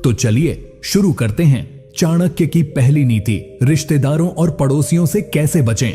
तो चलिए शुरू करते हैं चाणक्य की पहली नीति, रिश्तेदारों और पड़ोसियों से कैसे बचें।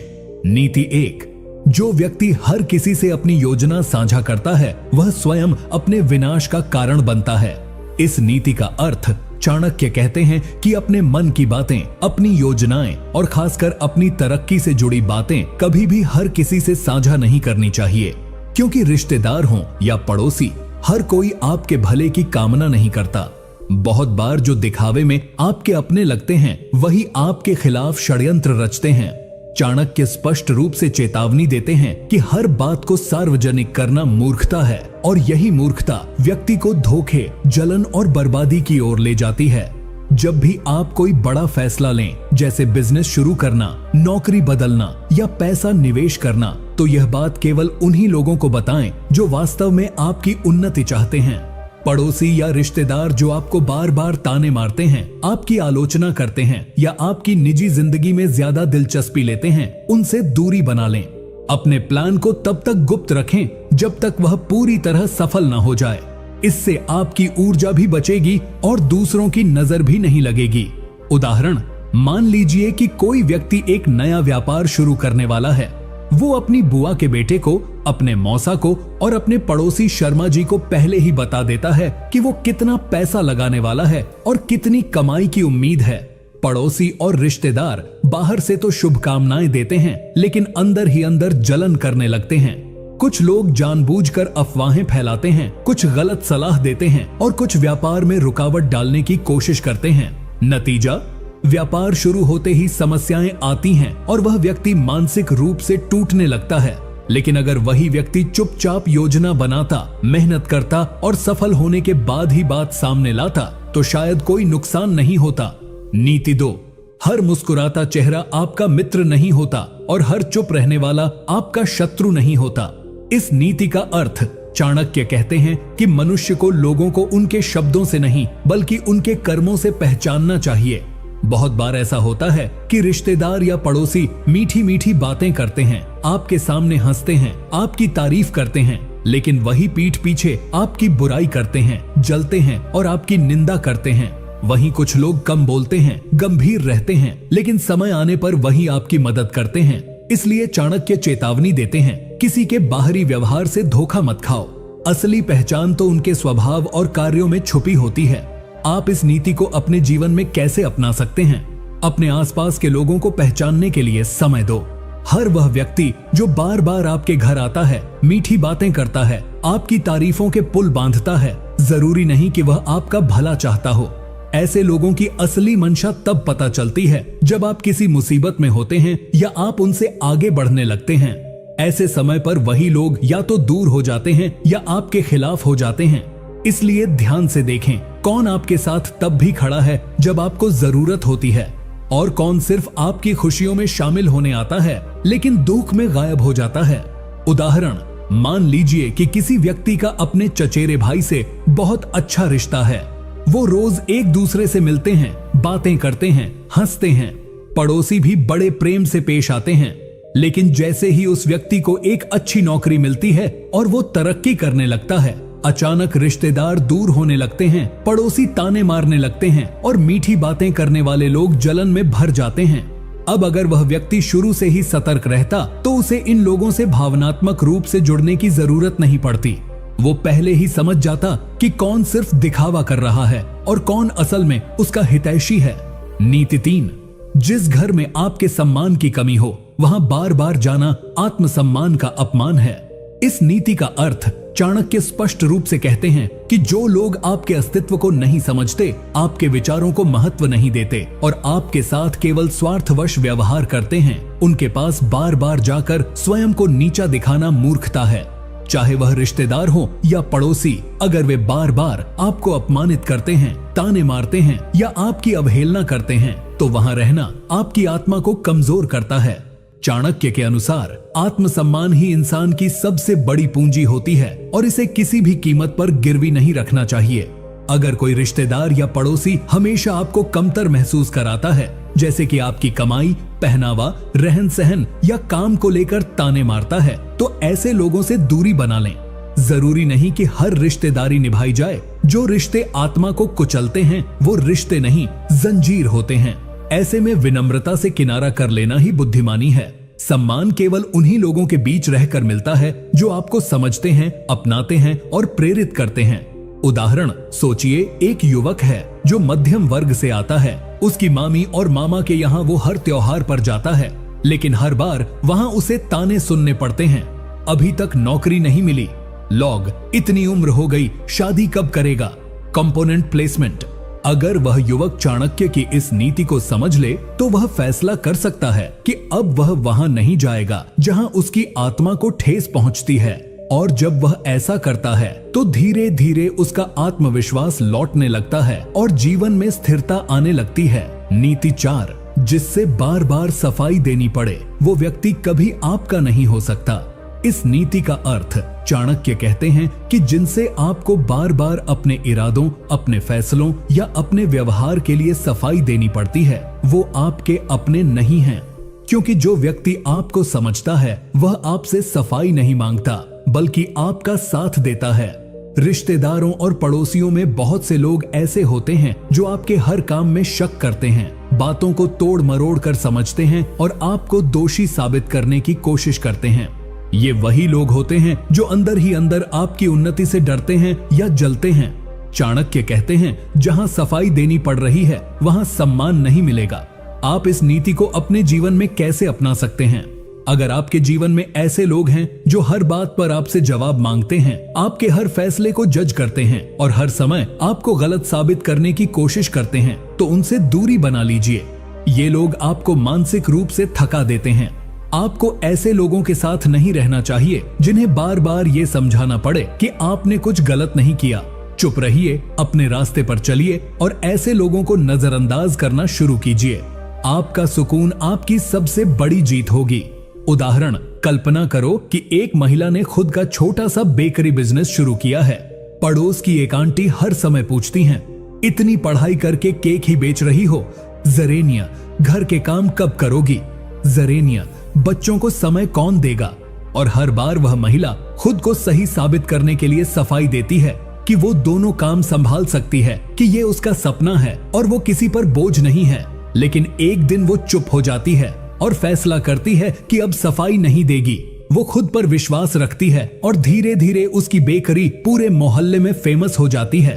नीति 1, जो व्यक्ति हर किसी से अपनी योजना साझा करता है वह स्वयं अपने विनाश का कारण बनता है। इस नीति का अर्थ चाणक्य कहते हैं कि अपने मन की बातें, अपनी योजनाएं और खासकर अपनी तरक्की से जुड़ी बातें कभी भी हर किसी से साझा नहीं करनी चाहिए, क्योंकि रिश्तेदार हों या पड़ोसी, हर कोई आपके भले की कामना नहीं करता। बहुत बार जो दिखावे में आपके अपने लगते हैं वही आपके खिलाफ षड्यंत्र रचते हैं। चाणक्य स्पष्ट रूप से चेतावनी देते हैं कि हर बात को सार्वजनिक करना मूर्खता है और यही मूर्खता व्यक्ति को धोखे, जलन और बर्बादी की ओर ले जाती है। जब भी आप कोई बड़ा फैसला लें, जैसे बिजनेस शुरू करना, नौकरी बदलना या पैसा निवेश करना, तो यह बात केवल उन्हीं लोगों को बताएं जो वास्तव में आपकी उन्नति चाहते हैं। पड़ोसी या रिश्तेदार जो आपको बार बार ताने मारते हैं, आपकी आलोचना करते हैं या आपकी निजी जिंदगी में ज्यादा दिलचस्पी लेते हैं, उनसे दूरी बना लें। अपने प्लान को तब तक गुप्त रखें जब तक वह पूरी तरह सफल न हो जाए। इससे आपकी ऊर्जा भी बचेगी और दूसरों की नजर भी नहीं लगेगी। उदाहरण, मान लीजिए कि कोई व्यक्ति एक नया व्यापार शुरू करने वाला है। वो अपनी बुआ के बेटे को, अपने मौसा को और अपने पड़ोसी शर्मा जी को पहले ही बता देता है कि वो कितना पैसा लगाने वाला है और कितनी कमाई की उम्मीद है। पड़ोसी और रिश्तेदार बाहर से तो शुभकामनाएं देते हैं, लेकिन अंदर ही अंदर जलन करने लगते हैं। कुछ लोग जानबूझकर अफवाहें फैलाते हैं, कुछ गलत सलाह देते हैं और कुछ व्यापार में रुकावट डालने की कोशिश करते हैं। नतीजा, व्यापार शुरू होते ही समस्याएं आती हैं और वह व्यक्ति मानसिक रूप से टूटने लगता है। लेकिन अगर वही व्यक्ति चुपचाप योजना बनाता, मेहनत करता और सफल होने के बाद ही बात सामने लाता, तो शायद कोई नुकसान नहीं होता। नीति 2, हर मुस्कुराता चेहरा आपका मित्र नहीं होता और हर चुप रहने वाला आपका शत्रु नहीं होता। इस नीति का अर्थ चाणक्य कहते हैं कि मनुष्य को लोगों को उनके शब्दों से नहीं बल्कि उनके कर्मों से पहचानना चाहिए। बहुत बार ऐसा होता है कि रिश्तेदार या पड़ोसी मीठी मीठी बातें करते हैं, आपके सामने हंसते हैं, आपकी तारीफ करते हैं, लेकिन वही पीठ पीछे आपकी बुराई करते हैं, जलते हैं और आपकी निंदा करते हैं। वहीं कुछ लोग कम बोलते हैं, गंभीर रहते हैं, लेकिन समय आने पर वही आपकी मदद करते हैं। इसलिए चाणक्य चेतावनी देते हैं, किसी के बाहरी व्यवहार से धोखा मत खाओ। असली पहचान तो उनके स्वभाव और कार्यों में छुपी होती है। आप इस नीति को अपने जीवन में कैसे अपना सकते हैं? अपने आसपास के लोगों को पहचानने के लिए समय दो। हर वह व्यक्ति जो बार बार आपके घर आता है, मीठी बातें करता है, आपकी तारीफों के पुल बांधता है, जरूरी नहीं कि वह आपका भला चाहता हो। ऐसे लोगों की असली मंशा तब पता चलती है जब आप किसी मुसीबत में होते हैं या आप उनसे आगे बढ़ने लगते हैं। ऐसे समय पर वही लोग या तो दूर हो जाते हैं या आपके खिलाफ हो जाते हैं। इसलिए ध्यान से देखें कौन आपके साथ तब भी खड़ा है जब आपको जरूरत होती है और कौन सिर्फ आपकी खुशियों में शामिल होने आता है लेकिन दुख में गायब हो जाता है। उदाहरण, मान लीजिए कि किसी व्यक्ति का अपने चचेरे भाई से बहुत अच्छा रिश्ता है। वो रोज एक दूसरे से मिलते हैं, बातें करते हैं, हंसते हैं। पड़ोसी भी बड़े प्रेम से पेश आते हैं, लेकिन जैसे ही उस व्यक्ति को एक अच्छी नौकरी मिलती है और वो तरक्की करने लगता है, अचानक रिश्तेदार दूर होने लगते हैं, पड़ोसी ताने मारने लगते हैं और मीठी बातें करने वाले लोग जलन में भर जाते हैं। अब अगर वह व्यक्ति शुरू से ही सतर्क रहता तो उसे इन लोगों से भावनात्मक रूप से जुड़ने की जरूरत नहीं पड़ती। वो पहले ही समझ जाता कि कौन सिर्फ दिखावा कर रहा है और कौन असल में उसका हितैषी है। नीति 3, जिस घर में आपके सम्मान की कमी हो वहां बार बार जाना आत्मसम्मान का अपमान है। इस नीति का अर्थ चाणक्य स्पष्ट रूप से कहते हैं कि जो लोग आपके अस्तित्व को नहीं समझते, आपके विचारों को महत्व नहीं देते और आपके साथ केवल स्वार्थवश व्यवहार करते हैं, उनके पास बार बार जाकर स्वयं को नीचा दिखाना मूर्खता है। चाहे वह रिश्तेदार हो या पड़ोसी, अगर वे बार बार आपको अपमानित करते हैं, ताने मारते हैं या आपकी अवहेलना करते हैं, तो वहां रहना आपकी आत्मा को कमजोर करता है। चाणक्य के अनुसार आत्मसम्मान ही इंसान की सबसे बड़ी पूंजी होती है और इसे किसी भी कीमत पर गिरवी नहीं रखना चाहिए। अगर कोई रिश्तेदार या पड़ोसी हमेशा आपको कमतर महसूस कराता है, जैसे कि आपकी कमाई, पहनावा, रहन सहन या काम को लेकर ताने मारता है, तो ऐसे लोगों से दूरी बना लें। जरूरी नहीं कि हर रिश्तेदारी निभाई जाए। जो रिश्ते आत्मा को कुचलते हैं वो रिश्ते नहीं, जंजीर होते हैं। ऐसे में विनम्रता से किनारा कर लेना ही बुद्धिमानी है। सम्मान केवल उन्हीं लोगों के बीच रहकर मिलता है जो आपको समझते हैं, अपनाते हैं और प्रेरित करते हैं। उदाहरण सोचिए, एक युवक है जो मध्यम वर्ग से आता है। उसकी मामी और मामा के यहाँ वो हर त्योहार पर जाता है, लेकिन हर बार वहाँ उसे ताने सुनने पड़ते हैं। अभी तक नौकरी नहीं मिली, लॉग इतनी उम्र हो गई, शादी कब करेगा, कंपोनेंट प्लेसमेंट। अगर वह युवक चाणक्य की इस नीति को समझ ले तो वह फैसला कर सकता है कि अब वह वहां नहीं जाएगा जहां उसकी आत्मा को ठेस पहुंचती है। और जब वह ऐसा करता है तो धीरे धीरे उसका आत्मविश्वास लौटने लगता है और जीवन में स्थिरता आने लगती है। नीति 4, जिससे बार बार सफाई देनी पड़े वो व्यक्ति कभी आपका नहीं हो सकता। इस नीति का अर्थ चाणक्य कहते हैं कि जिनसे आपको बार बार अपने इरादों, अपने फैसलों या अपने व्यवहार के लिए सफाई देनी पड़ती है वो आपके अपने नहीं हैं। क्योंकि जो व्यक्ति आपको समझता है वह आपसे सफाई नहीं मांगता बल्कि आपका साथ देता है। रिश्तेदारों और पड़ोसियों में बहुत से लोग ऐसे होते हैं जो आपके हर काम में शक करते हैं, बातों को तोड़ मरोड़ कर समझते हैं और आपको दोषी साबित करने की कोशिश करते हैं। ये वही लोग होते हैं जो अंदर ही अंदर आपकी उन्नति से डरते हैं या जलते हैं। चाणक्य कहते हैं, जहां सफाई देनी पड़ रही है वहां सम्मान नहीं मिलेगा। आप इस नीति को अपने जीवन में कैसे अपना सकते हैं? अगर आपके जीवन में ऐसे लोग हैं जो हर बात पर आपसे जवाब मांगते हैं, आपके हर फैसले को जज करते हैं और हर समय आपको गलत साबित करने की कोशिश करते हैं, तो उनसे दूरी बना लीजिए। ये लोग आपको मानसिक रूप से थका देते हैं। आपको ऐसे लोगों के साथ नहीं रहना चाहिए जिन्हें बार बार ये समझाना पड़े कि आपने कुछ गलत नहीं किया। चुप रहिए, अपने रास्ते पर चलिए और ऐसे लोगों को नजरअंदाज करना शुरू कीजिए। आपका सुकून आपकी सबसे बड़ी जीत होगी। उदाहरण, कल्पना करो कि एक महिला ने खुद का छोटा सा बेकरी बिजनेस शुरू किया है। पड़ोस की एक आंटी हर समय पूछती हैं, इतनी पढ़ाई करके केक ही बेच रही हो, जरेनिया घर के काम कब करोगी, जरेनिया बच्चों को समय कौन देगा। और हर बार वह महिला खुद को सही साबित करने के लिए सफाई देती है कि वो दोनों काम संभाल सकती है, कि ये उसका सपना है और वो किसी पर बोझ नहीं है। लेकिन एक दिन वो चुप हो जाती है और फैसला करती है कि अब सफाई नहीं देगी। वो खुद पर विश्वास रखती है और धीरे धीरे उसकी बेकरी पूरे मोहल्ले में फेमस हो जाती है।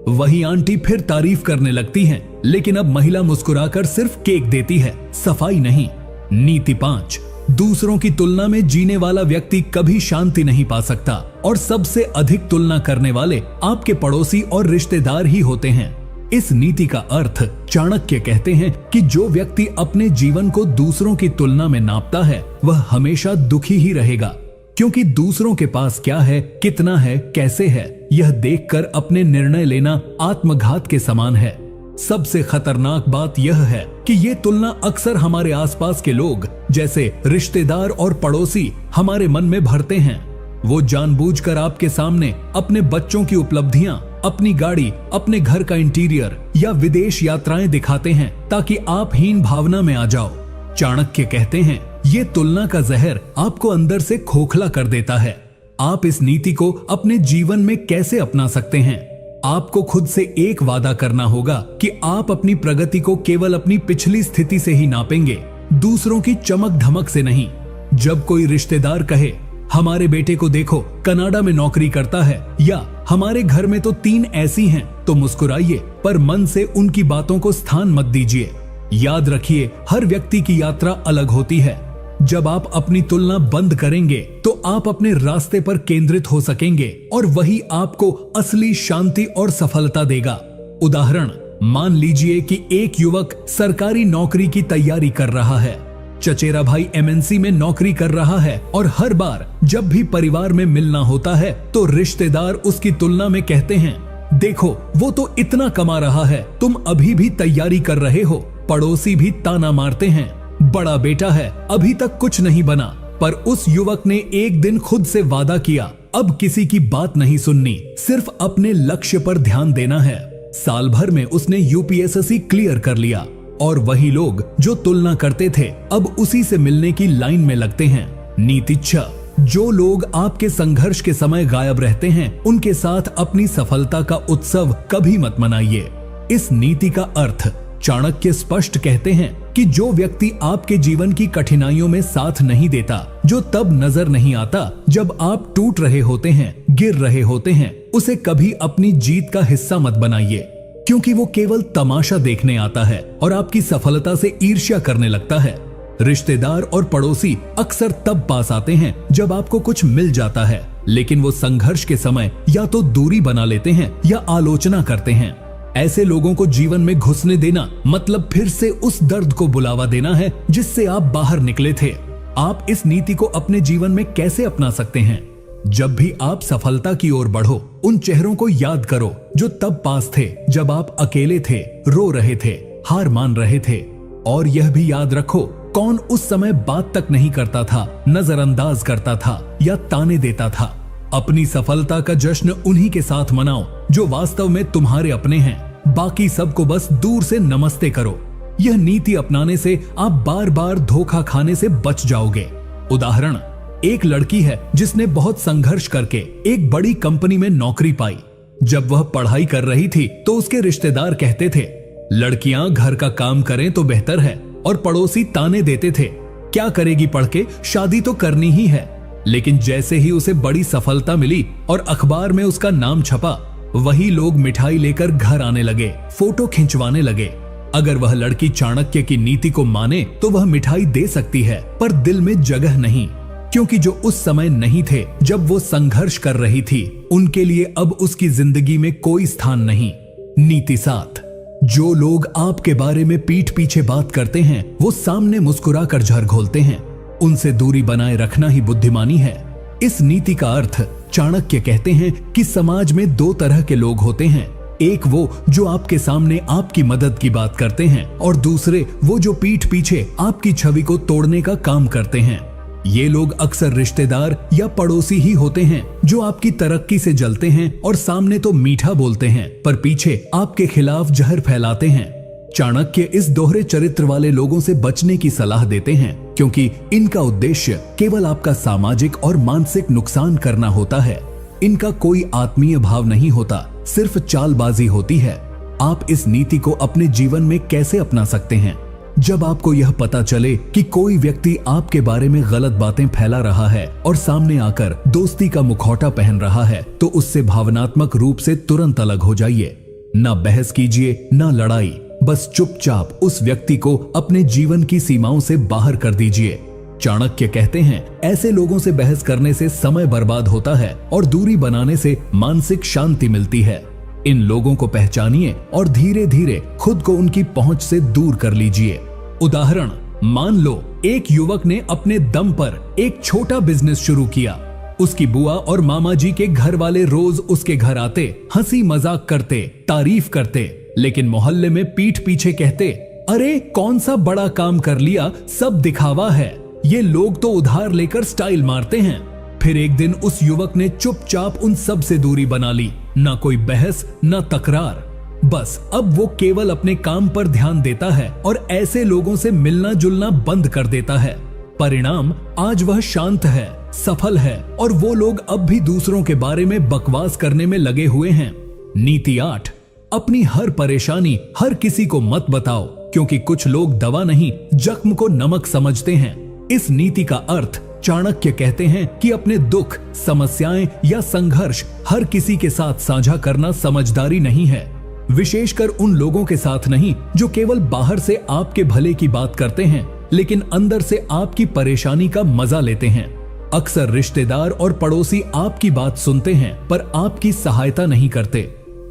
वही आंटी फिर तारीफ करने लगती हैं, लेकिन अब महिला मुस्कुराकर सिर्फ केक देती है, सफाई नहीं। नीति 5, दूसरों की तुलना में जीने वाला व्यक्ति कभी शांति नहीं पा सकता और सबसे अधिक तुलना करने वाले आपके पड़ोसी और रिश्तेदार ही होते हैं। इस नीति का अर्थ चाणक्य कहते हैं कि जो व्यक्ति अपने जीवन को दूसरों की तुलना में नापता है वह हमेशा दुखी ही रहेगा, क्योंकि दूसरों के पास क्या है, कितना है, कैसे है, यह देखकर अपने निर्णय लेना आत्मघात के समान है। सबसे खतरनाक बात यह है कि ये तुलना अक्सर हमारे आसपास के लोग जैसे रिश्तेदार और पड़ोसी हमारे मन में भरते हैं। वो जानबूझकर आपके सामने अपने बच्चों की उपलब्धियां, अपनी गाड़ी, अपने घर का इंटीरियर या विदेश यात्राएं दिखाते हैं ताकि आप हीन भावना में आ जाओ। चाणक्य कहते हैं, ये तुलना का जहर आपको अंदर से खोखला कर देता है। आप इस नीति को अपने जीवन में कैसे अपना सकते हैं? आपको खुद से एक वादा करना होगा कि आप अपनी प्रगति को केवल अपनी पिछली स्थिति से ही नापेंगे, दूसरों की चमक धमक से नहीं। जब कोई रिश्तेदार कहे, हमारे बेटे को देखो कनाडा में नौकरी करता है, या हमारे घर में तो 3 ऐसी हैं, तो मुस्कुराइए, पर मन से उनकी बातों को स्थान मत दीजिए। याद रखिए, हर व्यक्ति की यात्रा अलग होती है। जब आप अपनी तुलना बंद करेंगे तो आप अपने रास्ते पर केंद्रित हो सकेंगे और वही आपको असली शांति और सफलता देगा। उदाहरण, मान लीजिए कि एक युवक सरकारी नौकरी की तैयारी कर रहा है। चचेरा भाई MNC में नौकरी कर रहा है और हर बार जब भी परिवार में मिलना होता है तो रिश्तेदार उसकी तुलना में कहते हैं, देखो वो तो इतना कमा रहा है, तुम अभी भी तैयारी कर रहे हो। पड़ोसी भी ताना मारते हैं, बड़ा बेटा है, अभी तक कुछ नहीं बना। पर उस युवक ने एक दिन खुद से वादा किया, अब किसी की बात नहीं सुननी, सिर्फ अपने लक्ष्य पर ध्यान देना है। साल भर में उसने UPSSC क्लियर कर लिया और वही लोग जो तुलना करते थे अब उसी से मिलने की लाइन में लगते हैं। नीति 6, जो लोग आपके संघर्ष के समय गायब रहते हैं, उनके साथ अपनी सफलता का उत्सव कभी मत मनाइए। इस नीति का अर्थ चाणक्य स्पष्ट कहते हैं कि जो व्यक्ति आपके जीवन की कठिनाइयों में साथ नहीं देता, जो तब नजर नहीं आता जब आप टूट रहे होते हैं, गिर रहे होते हैं, उसे कभी अपनी जीत का हिस्सा मत बनाइए, क्योंकि वो केवल तमाशा देखने आता है और आपकी सफलता से ईर्ष्या करने लगता है। रिश्तेदार और पड़ोसी अक्सर तब पास आते हैं जब आपको कुछ मिल जाता है, लेकिन वो संघर्ष के समय या तो दूरी बना लेते हैं या आलोचना करते हैं। ऐसे लोगों को जीवन में घुसने देना मतलब फिर से उस दर्द को बुलावा देना है जिससे आप बाहर निकले थे। आप इस नीति को अपने जीवन में कैसे अपना सकते हैं? जब भी आप सफलता की ओर बढ़ो, उन चेहरों को याद करो जो तब पास थे जब आप अकेले थे, रो रहे थे, हार मान रहे थे। और यह भी याद रखो, कौन उस समय बात तक नहीं करता था, नजरअंदाज करता था या ताने देता था। अपनी सफलता का जश्न उन्हीं के साथ मनाओ जो वास्तव में तुम्हारे अपने हैं। बाकी सबको बस दूर से नमस्ते करो। यह नीति अपनाने से आप बार बार धोखा खाने से बच जाओगे। उदाहरण, एक लड़की है जिसने बहुत संघर्ष करके एक बड़ी कंपनी में नौकरी पाई। जब वह पढ़ाई कर रही थी तो उसके रिश्तेदार कहते थे, लड़कियां घर का काम करें तो बेहतर है, और पड़ोसी ताने देते थे, क्या करेगी पढ़ के, शादी तो करनी ही है। लेकिन जैसे ही उसे बड़ी सफलता मिली और अखबार में उसका नाम छपा, वही लोग मिठाई लेकर घर आने लगे, फोटो खिंचवाने लगे। अगर वह लड़की चाणक्य की नीति को माने तो वह मिठाई दे सकती है, पर दिल में जगह नहीं, क्योंकि जो उस समय नहीं थे जब वो संघर्ष कर रही थी, उनके लिए अब उसकी जिंदगी में कोई स्थान नहीं। नीति 7, जो लोग आपके बारे में पीठ पीछे बात करते हैं, वो सामने मुस्कुरा कर झर घोलते हैं। उनसे दूरी बनाए रखना ही बुद्धिमानी है। इस नीति का अर्थ चाणक्य कहते हैं कि समाज में दो तरह के लोग होते हैं। एक वो जो आपके सामने आपकी मदद की बात करते हैं, और दूसरे वो जो पीठ पीछे आपकी छवि को तोड़ने का काम करते हैं। ये लोग अक्सर रिश्तेदार या पड़ोसी ही होते हैं जो आपकी तरक्की से जलते हैं और सामने तो मीठा बोलते हैं, पर पीछे आपके खिलाफ जहर फैलाते हैं। चाणक्य इस दोहरे चरित्र वाले लोगों से बचने की सलाह देते हैं, क्योंकि इनका उद्देश्य केवल आपका सामाजिक और मानसिक नुकसान करना होता है। इनका कोई आत्मीय भाव नहीं होता, सिर्फ चालबाजी होती है। आप इस नीति को अपने जीवन में कैसे अपना सकते हैं? जब आपको यह पता चले कि कोई व्यक्ति आपके बारे में गलत बातें फैला रहा है और सामने आकर दोस्ती का मुखौटा पहन रहा है, तो उससे भावनात्मक रूप से तुरंत अलग हो जाइए। ना बहस कीजिए, ना लड़ाई, बस चुपचाप उस व्यक्ति को अपने जीवन की सीमाओं से बाहर कर दीजिए। चाणक्य कहते हैं, ऐसे लोगों से बहस करने से समय बर्बाद होता है और दूरी बनाने से मानसिक शांति मिलती है। इन लोगों को पहचानिए और धीरे धीरे खुद को उनकी पहुंच से दूर कर लीजिए। उदाहरण, मान लो एक युवक ने अपने दम पर एक छोटा बिजनेस शुरू किया। उसकी बुआ और मामा जी के घर वाले रोज उसके घर आते, हंसी मजाक करते, तारीफ करते, लेकिन मोहल्ले में पीठ पीछे कहते, अरे कौन सा बड़ा काम कर लिया, सब दिखावा है, ये लोग तो उधार लेकर स्टाइल मारते हैं। फिर एक दिन उस युवक ने चुपचाप उन सब से दूरी बना ली। ना कोई बहस, ना तकरार, बस अब वो केवल अपने काम पर ध्यान देता है और ऐसे लोगों से मिलना जुलना बंद कर देता है। परिणाम, आज वह शांत है, सफल है, और वो लोग अब भी दूसरों के बारे में बकवास करने में लगे हुए हैं। नीति 8, अपनी हर परेशानी हर किसी को मत बताओ, क्योंकि कुछ लोग दवा नहीं, जख्म को नमक समझते हैं। इस नीति का अर्थ चाणक्य कहते हैं कि अपने दुख, समस्याएं या संघर्ष हर किसी के साथ साझा करना समझदारी नहीं है, विशेषकर उन लोगों के साथ नहीं जो केवल बाहर से आपके भले की बात करते हैं लेकिन अंदर से आपकी परेशानी का मजा लेते हैं। अक्सर रिश्तेदार और पड़ोसी आपकी बात सुनते हैं पर आपकी सहायता नहीं करते,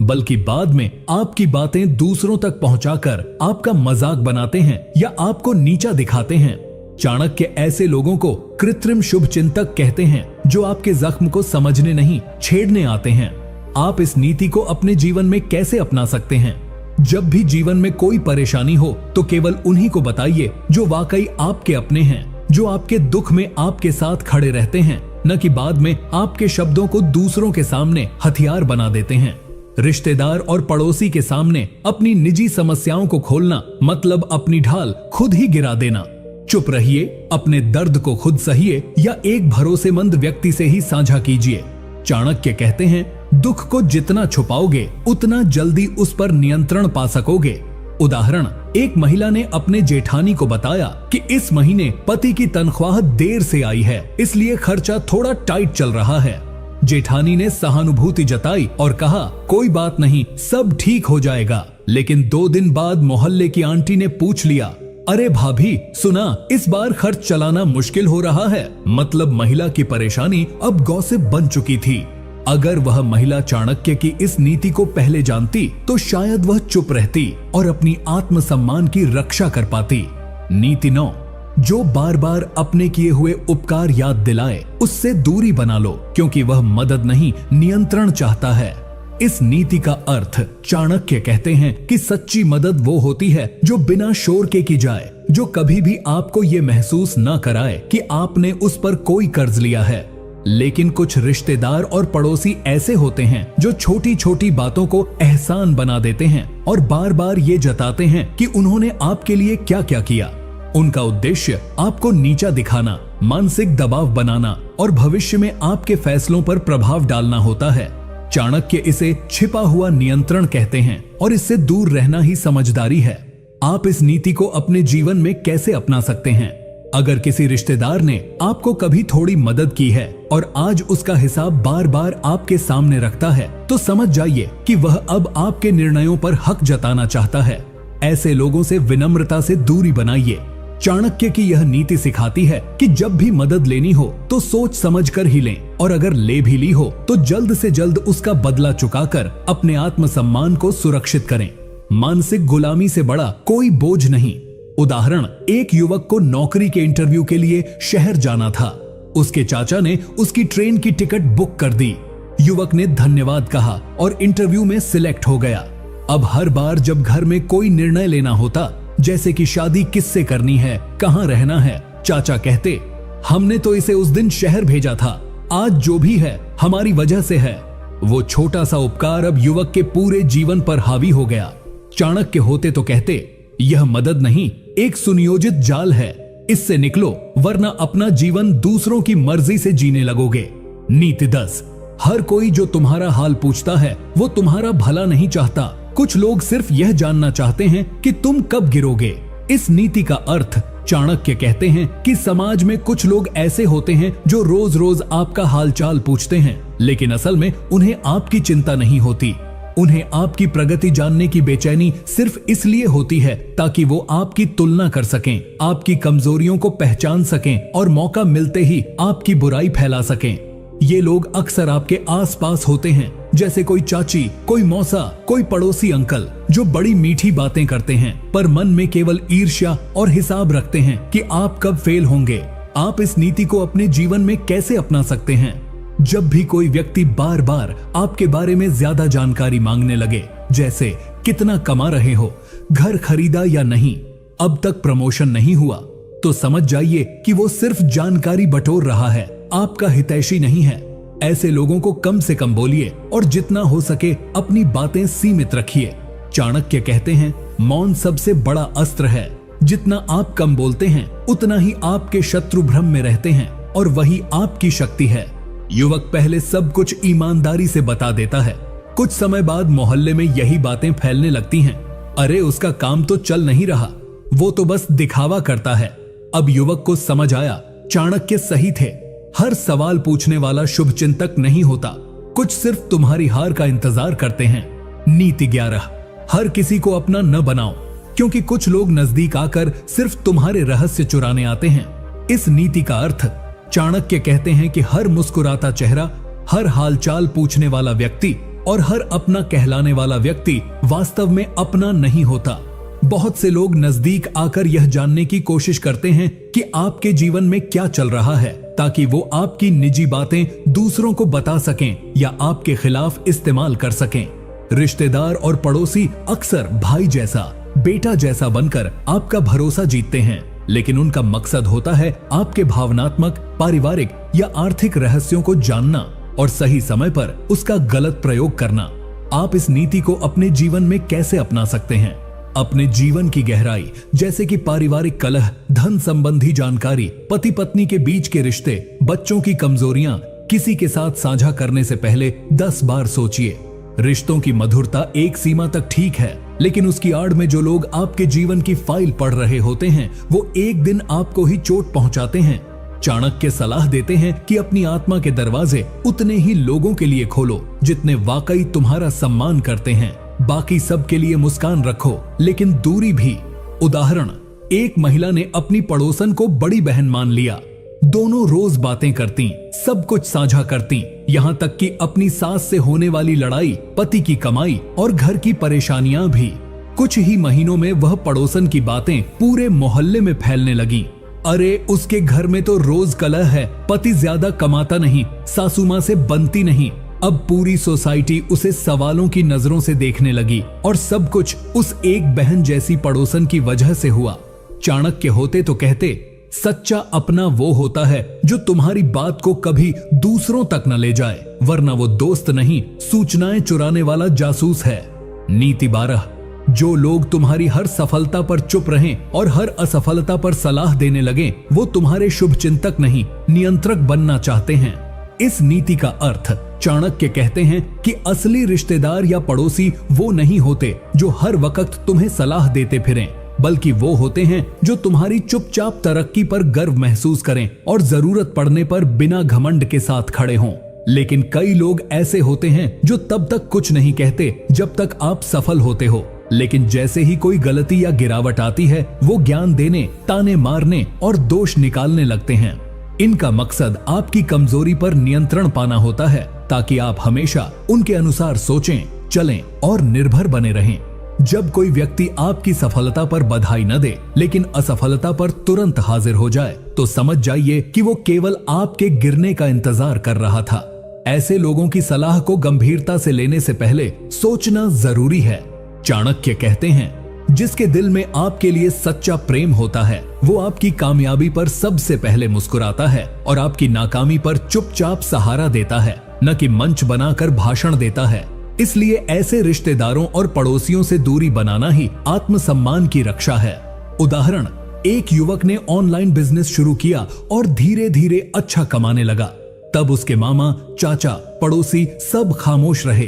बल्कि बाद में आपकी बातें दूसरों तक पहुंचाकर आपका मजाक बनाते हैं या आपको नीचा दिखाते हैं। चाणक्य ऐसे लोगों को कृत्रिम शुभचिंतक कहते हैं, जो आपके जख्म को समझने नहीं, छेड़ने आते हैं। आप इस नीति को अपने जीवन में कैसे अपना सकते हैं? जब भी जीवन में कोई परेशानी हो तो केवल उन्हीं को बताइए जो वाकई आपके अपने हैं, जो आपके दुख में आपके साथ खड़े रहते हैं, न कि बाद में आपके शब्दों को दूसरों के सामने हथियार बना देते हैं। रिश्तेदार और पड़ोसी के सामने अपनी निजी समस्याओं को खोलना मतलब अपनी ढाल खुद ही गिरा देना। चुप रहिए, अपने दर्द को खुद सहिए या एक भरोसेमंद व्यक्ति से ही साझा कीजिए। चाणक्य कहते हैं, दुख को जितना छुपाओगे उतना जल्दी उस पर नियंत्रण पा सकोगे। उदाहरण, एक महिला ने अपने जेठानी को बताया कि इस महीने पति की तनख्वाह देर से आई है, इसलिए खर्चा थोड़ा टाइट चल रहा है। जेठानी ने सहानुभूति जताई और कहा, कोई बात नहीं, सब ठीक हो जाएगा। लेकिन 2 दिन बाद मोहल्ले की आंटी ने पूछ लिया, अरे भाभी सुना, इस बार खर्च चलाना मुश्किल हो रहा है। मतलब महिला की परेशानी अब गॉसिप बन चुकी थी। अगर वह महिला चाणक्य की इस नीति को पहले जानती तो शायद वह चुप रहती और अपनी आत्मसम्मान की रक्षा कर पाती। नीति 9, जो बार बार अपने किए हुए उपकार याद दिलाए उससे दूरी बना लो, क्योंकि वह मदद नहीं नियंत्रण चाहता है। इस नीति का अर्थ चाणक्य कहते हैं कि सच्ची मदद वो होती है जो बिना शोर के की जाए, जो कभी भी आपको ये महसूस न कराए कि आपने उस पर कोई कर्ज लिया है। लेकिन कुछ रिश्तेदार और पड़ोसी ऐसे होते हैं जो छोटी छोटी बातों को एहसान बना देते हैं और बार बार ये जताते हैं कि उन्होंने आपके लिए क्या क्या किया। उनका उद्देश्य आपको नीचा दिखाना, मानसिक दबाव बनाना और भविष्य में आपके फैसलों पर प्रभाव डालना होता है। चाणक्य इसे छिपा हुआ नियंत्रण कहते हैं और इससे दूर रहना ही समझदारी है। आप इस नीति को अपने जीवन में कैसे अपना सकते हैं? अगर किसी रिश्तेदार ने आपको कभी थोड़ी मदद की है और आज उसका हिसाब बार बार आपके सामने रखता है, तो समझ जाइए कि वह अब आपके निर्णयों पर हक जताना चाहता है। ऐसे लोगों से विनम्रता से दूरी बनाइए। चाणक्य की यह नीति सिखाती है कि जब भी मदद लेनी हो तो सोच समझकर ही लें, और अगर ले भी ली हो तो जल्द से जल्द उसका बदला चुकाकर अपने आत्मसम्मान को सुरक्षित करें। मानसिक गुलामी से बड़ा कोई बोझ नहीं। उदाहरण, एक युवक को नौकरी के इंटरव्यू के लिए शहर जाना था। उसके चाचा ने उसकी ट्रेन की टिकट बुक कर दी। युवक ने धन्यवाद कहा और इंटरव्यू में सिलेक्ट हो गया। अब हर बार जब घर में कोई निर्णय लेना होता, जैसे कि शादी किससे करनी है, कहाँ रहना है, चाचा कहते, हमने तो इसे उस दिन शहर भेजा था, आज जो भी है हमारी वजह से है। वो छोटा सा उपकार अब युवक के पूरे जीवन पर हावी हो गया। चाणक्य होते तो कहते, यह मदद नहीं, एक सुनियोजित जाल है, इससे निकलो वरना अपना जीवन दूसरों की मर्जी से जीने लगोगे। नीति 10, हर कोई जो तुम्हारा हाल पूछता है वो तुम्हारा भला नहीं चाहता। कुछ लोग सिर्फ यह जानना चाहते हैं कि तुम कब गिरोगे। इस नीति का अर्थ चाणक्य कहते हैं कि समाज में कुछ लोग ऐसे होते हैं जो रोज रोज आपका हालचाल पूछते हैं, लेकिन असल में उन्हें आपकी चिंता नहीं होती। उन्हें आपकी प्रगति जानने की बेचैनी सिर्फ इसलिए होती है ताकि वो आपकी तुलना कर सकें, आपकी कमजोरियों को पहचान सकें और मौका मिलते ही आपकी बुराई फैला सकें। ये लोग अक्सर आपके आसपास होते हैं, जैसे कोई चाची, कोई मौसा, कोई पड़ोसी अंकल, जो बड़ी मीठी बातें करते हैं पर मन में केवल ईर्ष्या और हिसाब रखते हैं कि आप कब फेल होंगे। आप इस नीति को अपने जीवन में कैसे अपना सकते हैं? जब भी कोई व्यक्ति बार बार आपके बारे में ज्यादा जानकारी मांगने लगे, जैसे कितना कमा रहे हो, घर खरीदा या नहीं, अब तक प्रमोशन नहीं हुआ, तो समझ जाइए कि वो सिर्फ जानकारी बटोर रहा है, आपका हितैषी नहीं है। ऐसे लोगों को कम से कम बोलिए और जितना हो सके अपनी बातें सीमित रखिए। चाणक्य कहते हैं, मौन सबसे बड़ा अस्त्र है। जितना आप कम बोलते हैं उतना ही आपके शत्रु भ्रम में रहते हैं और वही आपकी शक्ति है। युवक पहले सब कुछ ईमानदारी से बता देता है, कुछ समय बाद मोहल्ले में यही बातें फैलने लगती हैं। अरे उसका काम तो चल नहीं रहा, वो तो बस दिखावा करता है। अब युवक को समझ आया, चाणक्य सही थे। हर सवाल पूछने वाला शुभचिंतक नहीं होता, कुछ सिर्फ तुम्हारी हार का इंतजार करते हैं। नीति 11, हर किसी को अपना न बनाओ, क्योंकि कुछ लोग नजदीक आकर सिर्फ तुम्हारे रहस्य चुराने आते हैं। इस नीति का अर्थ चाणक्य कहते हैं कि हर मुस्कुराता चेहरा, हर हालचाल पूछने वाला व्यक्ति और हर अपना कहलाने वाला व्यक्ति वास्तव में अपना नहीं होता। बहुत से लोग नजदीक आकर यह जानने की कोशिश करते हैं कि आपके जीवन में क्या चल रहा है, ताकि वो आपकी निजी बातें दूसरों को बता सकें या आपके खिलाफ इस्तेमाल कर सकें। रिश्तेदार और पड़ोसी अक्सर भाई जैसा, बेटा जैसा बनकर आपका भरोसा जीतते हैं, लेकिन उनका मकसद होता है आपके भावनात्मक, पारिवारिक या आर्थिक रहस्यों को जानना और सही समय पर उसका गलत प्रयोग करना। आप इस नीति को अपने जीवन में कैसे अपना सकते हैं? अपने जीवन की गहराई जैसे कि पारिवारिक कलह, धन संबंधी जानकारी, पति पत्नी के बीच के रिश्ते, बच्चों की कमजोरियां किसी के साथ साझा करने से पहले 10 बार सोचिए। रिश्तों की मधुरता एक सीमा तक ठीक है, लेकिन उसकी आड़ में जो लोग आपके जीवन की फाइल पढ़ रहे होते हैं वो एक दिन आपको ही चोट पहुंचाते हैं। चाणक्य सलाह देते हैं कि अपनी आत्मा के दरवाजे उतने ही लोगों के लिए खोलो जितने वाकई तुम्हारा सम्मान करते हैं। बाकी सब के लिए मुस्कान रखो, लेकिन दूरी भी। उदाहरण, एक महिला ने अपनी पड़ोसन को बड़ी बहन मान लिया। दोनों रोज बातें करती, सब कुछ साझा करती, यहाँ तक कि अपनी सास से होने वाली लड़ाई, पति की कमाई और घर की परेशानियां भी। कुछ ही महीनों में वह पड़ोसन की बातें पूरे मोहल्ले में फैलने लगीं। अरे उसके घर में तो रोज कलह है, पति ज्यादा कमाता नहीं, सासू मां से बनती नहीं। अब पूरी सोसाइटी उसे सवालों की नजरों से देखने लगी और सब कुछ उस एक बहन जैसी पड़ोसन की वजह से हुआ। चाणक्य होते तो कहते, सच्चा अपना वो होता है जो तुम्हारी बात को कभी दूसरों तक न ले जाए, वरना वो दोस्त नहीं, सूचनाएं चुराने वाला जासूस है। नीति 12, जो लोग तुम्हारी हर सफलता पर चुप रहें और हर असफलता पर सलाह देने लगे, वो तुम्हारे शुभ चिंतक नहीं, नियंत्रक बनना चाहते हैं। इस नीति का अर्थ चाणक्य कहते हैं कि असली रिश्तेदार या पड़ोसी वो नहीं होते जो हर वक्त तुम्हें सलाह देते फिरें, बल्कि वो होते हैं जो तुम्हारी चुपचाप तरक्की पर गर्व महसूस करें और जरूरत पड़ने पर बिना घमंड के साथ खड़े हों। लेकिन कई लोग ऐसे होते हैं जो तब तक कुछ नहीं कहते जब तक आप सफल होते हो, लेकिन जैसे ही कोई गलती या गिरावट आती है वो ज्ञान देने, ताने मारने और दोष निकालने लगते हैं। इनका मकसद आपकी कमजोरी पर नियंत्रण पाना होता है, ताकि आप हमेशा उनके अनुसार सोचें, चलें और निर्भर बने रहें। जब कोई व्यक्ति आपकी सफलता पर बधाई न दे, लेकिन असफलता पर तुरंत हाजिर हो जाए, तो समझ जाइए कि वो केवल आपके गिरने का इंतजार कर रहा था। ऐसे लोगों की सलाह को गंभीरता से लेने से पहले सोचना जरूरी है। चाणक्य कहते हैं, जिसके दिल में आपके लिए सच्चा प्रेम होता है वो आपकी कामयाबी पर सबसे पहले मुस्कुराता है और आपकी नाकामी पर चुपचाप सहारा देता है, न कि मंच बनाकर भाषण देता है। इसलिए ऐसे रिश्तेदारों और पड़ोसियों से दूरी बनाना ही आत्मसम्मान की रक्षा है। उदाहरण, एक युवक ने ऑनलाइन बिजनेस शुरू किया और धीरे धीरे अच्छा कमाने लगा। तब उसके मामा, चाचा, पड़ोसी सब खामोश रहे।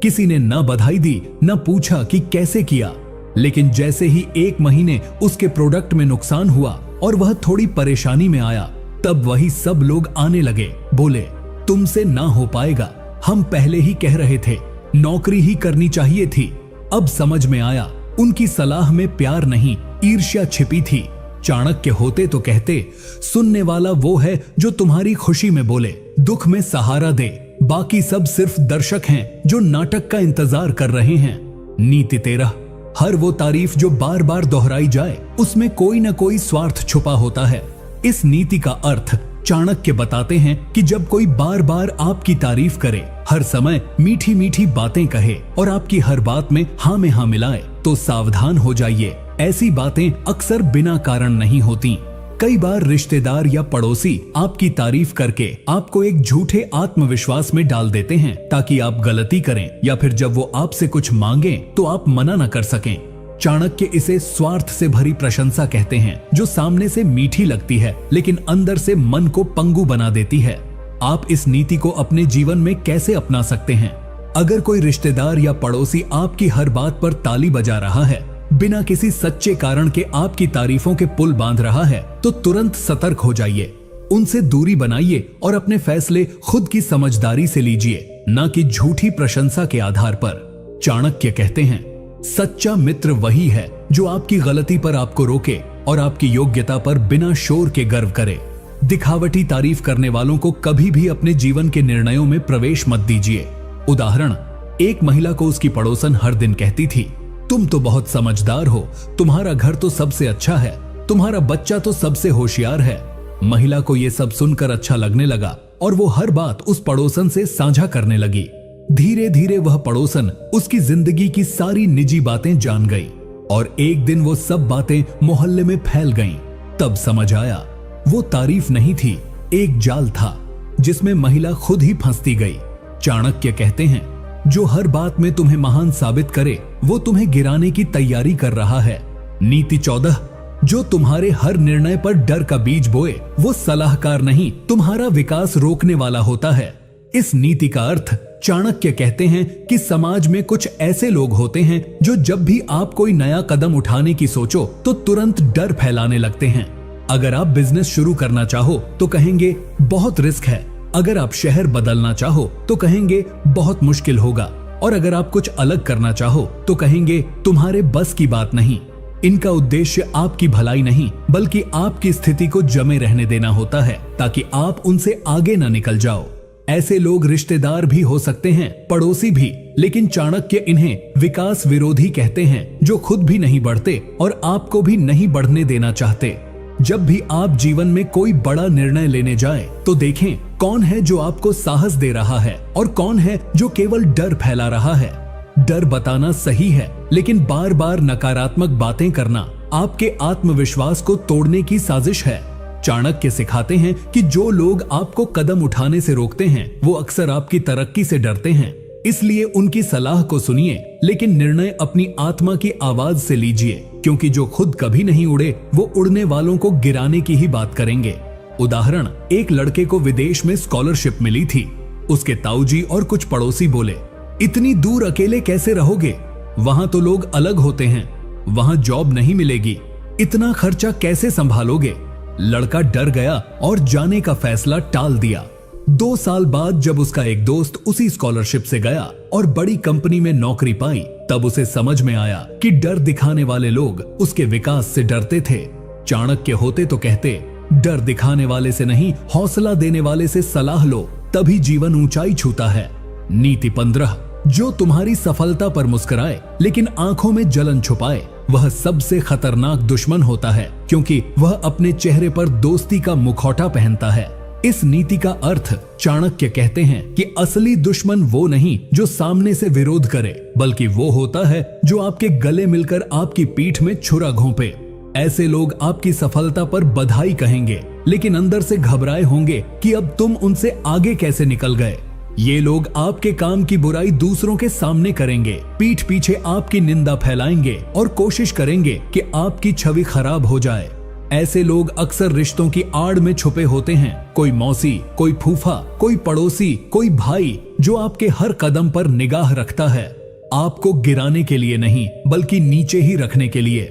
किसी ने न बधाई दी, न पूछा कि कैसे किया। लेकिन जैसे ही एक महीने उसके प्रोडक्ट में नुकसान हुआ और वह थोड़ी परेशानी में आया, तब वही सब लोग आने लगे, बोले, तुमसे ना हो पाएगा, हम पहले ही कह रहे थे, नौकरी ही करनी चाहिए थी। अब समझ में आया, उनकी सलाह में प्यार नहीं, ईर्ष्या छिपी थी। चाणक्य होते तो कहते, सुनने वाला वो है जो तुम्हारी खुशी में बोले, दुख में सहारा दे। बाकी सब सिर्फ दर्शक हैं जो नाटक का इंतजार कर रहे हैं। नीति 13, हर वो तारीफ जो बार बार दोहराई जाए उसमें कोई न कोई स्वार्थ छुपा होता है। इस नीति का अर्थ चाणक्य बताते हैं कि जब कोई बार बार आपकी तारीफ करे, हर समय मीठी मीठी बातें कहे और आपकी हर बात में हाँ में हाँ मिलाए, तो सावधान हो जाइए। ऐसी बातें अक्सर बिना कारण नहीं होती। कई बार रिश्तेदार या पड़ोसी आपकी तारीफ करके आपको एक झूठे आत्मविश्वास में डाल देते हैं, ताकि आप गलती करें या फिर जब वो आपसे कुछ मांगे तो आप मना न कर सकें। चाणक्य इसे स्वार्थ से भरी प्रशंसा कहते हैं, जो सामने से मीठी लगती है लेकिन अंदर से मन को पंगु बना देती है। आप इस नीति को अपने जीवन में कैसे अपना सकते हैं? अगर कोई रिश्तेदार या पड़ोसी आपकी हर बात पर ताली बजा रहा है, बिना किसी सच्चे कारण के आपकी तारीफों के पुल बांध रहा है, तो तुरंत सतर्क हो जाइए। उनसे दूरी बनाइए और अपने फैसले खुद की समझदारी से लीजिए, न कि झूठी प्रशंसा के आधार पर। चाणक्य कहते हैं, सच्चा मित्र वही है जो आपकी गलती पर आपको रोके और आपकी योग्यता पर बिना शोर के गर्व करे। दिखावटी तारीफ करने वालों को कभी भी अपने जीवन के निर्णयों में प्रवेश मत दीजिए। उदाहरण, एक महिला को उसकी पड़ोसन हर दिन कहती थी, तुम तो बहुत समझदार हो, तुम्हारा घर तो सबसे अच्छा है, तुम्हारा बच्चा तो सबसे होशियार है। महिला को यह सब सुनकर अच्छा लगने लगा और वो हर बात उस पड़ोसन से साझा करने लगी। धीरे धीरे वह पड़ोसन उसकी जिंदगी की सारी निजी बातें जान गई और एक दिन वो सब बातें मोहल्ले में फैल गईं। तब समझ आया, वो तारीफ नहीं थी, एक जाल था जिसमें महिला खुद ही फंसती गई। चाणक्य कहते हैं, जो हर बात में तुम्हें महान साबित करे वो तुम्हें गिराने की तैयारी कर रहा है। नीति 14, जो तुम्हारे हर निर्णय पर डर का बीज बोए वो सलाहकार नहीं, तुम्हारा विकास रोकने वाला होता है। इस नीति का अर्थ चाणक्य कहते हैं कि समाज में कुछ ऐसे लोग होते हैं जो जब भी आप कोई नया कदम उठाने की सोचो तो तुरंत डर फैलाने लगते हैं। अगर आप बिजनेस शुरू करना चाहो तो कहेंगे बहुत रिस्क है, अगर आप शहर बदलना चाहो तो कहेंगे बहुत मुश्किल होगा, और अगर आप कुछ अलग करना चाहो तो कहेंगे तुम्हारे बस की बात नहीं। इनका उद्देश्य आपकी भलाई नहीं बल्कि आपकी स्थिति को जमे रहने देना होता है ताकि आप उनसे आगे न निकल जाओ। ऐसे लोग रिश्तेदार भी हो सकते हैं, पड़ोसी भी, लेकिन चाणक्य इन्हें विकास विरोधी कहते हैं, जो खुद भी नहीं बढ़ते और आपको भी नहीं बढ़ने देना चाहते। जब भी आप जीवन में कोई बड़ा निर्णय लेने जाएं, तो देखें कौन है जो आपको साहस दे रहा है और कौन है जो केवल डर फैला रहा है। डर बताना सही है, लेकिन बार बार नकारात्मक बातें करना आपके आत्मविश्वास को तोड़ने की साजिश है। चाणक्य सिखाते हैं कि जो लोग आपको कदम उठाने से रोकते हैं वो अक्सर आपकी तरक्की से डरते हैं, इसलिए उनकी सलाह को सुनिए, लेकिन निर्णय अपनी आत्मा की आवाज से लीजिए, क्योंकि जो खुद कभी नहीं उड़े वो उड़ने वालों को गिराने की ही बात करेंगे। उदाहरण, एक लड़के को विदेश में स्कॉलरशिप मिली थी। उसके ताऊजी और कुछ पड़ोसी बोले, इतनी दूर अकेले कैसे रहोगे, वहां तो लोग अलग होते हैं, वहां जॉब नहीं मिलेगी, इतना खर्चा कैसे संभालोगे। लड़का डर गया और जाने का फैसला टाल दिया। 2 साल बाद जब उसका एक दोस्त उसी स्कॉलरशिप से गया और बड़ी कंपनी में नौकरी पाई, तब उसे समझ में आया कि डर दिखाने वाले लोग उसके विकास से डरते थे। चाणक्य होते तो कहते, डर दिखाने वाले से नहीं, हौसला देने वाले से सलाह लो, तभी जीवन ऊंचाई छूता है। नीति 15, जो तुम्हारी सफलता पर मुस्कुराए लेकिन आंखों में जलन छुपाए वह सबसे खतरनाक दुश्मन होता है, क्योंकि वह अपने चेहरे पर दोस्ती का मुखौटा पहनता है। इस नीति का अर्थ चाणक्य कहते हैं कि असली दुश्मन वो नहीं जो सामने से विरोध करे, बल्कि वो होता है जो आपके गले मिलकर आपकी पीठ में छुरा घोंपे। ऐसे लोग आपकी सफलता पर बधाई कहेंगे, लेकिन अंदर से घबराए होंगे कि अब तुम उनसे आगे कैसे निकल गए। ये लोग आपके काम की बुराई दूसरों के सामने करेंगे, पीठ पीछे आपकी निंदा फैलाएंगे और कोशिश करेंगे कि आपकी छवि खराब हो जाए। ऐसे लोग अक्सर रिश्तों की आड़ में छुपे होते हैं, कोई मौसी, कोई फूफा, कोई पड़ोसी, कोई भाई, जो आपके हर कदम पर निगाह रखता है, आपको गिराने के लिए नहीं बल्कि नीचे ही रखने के लिए।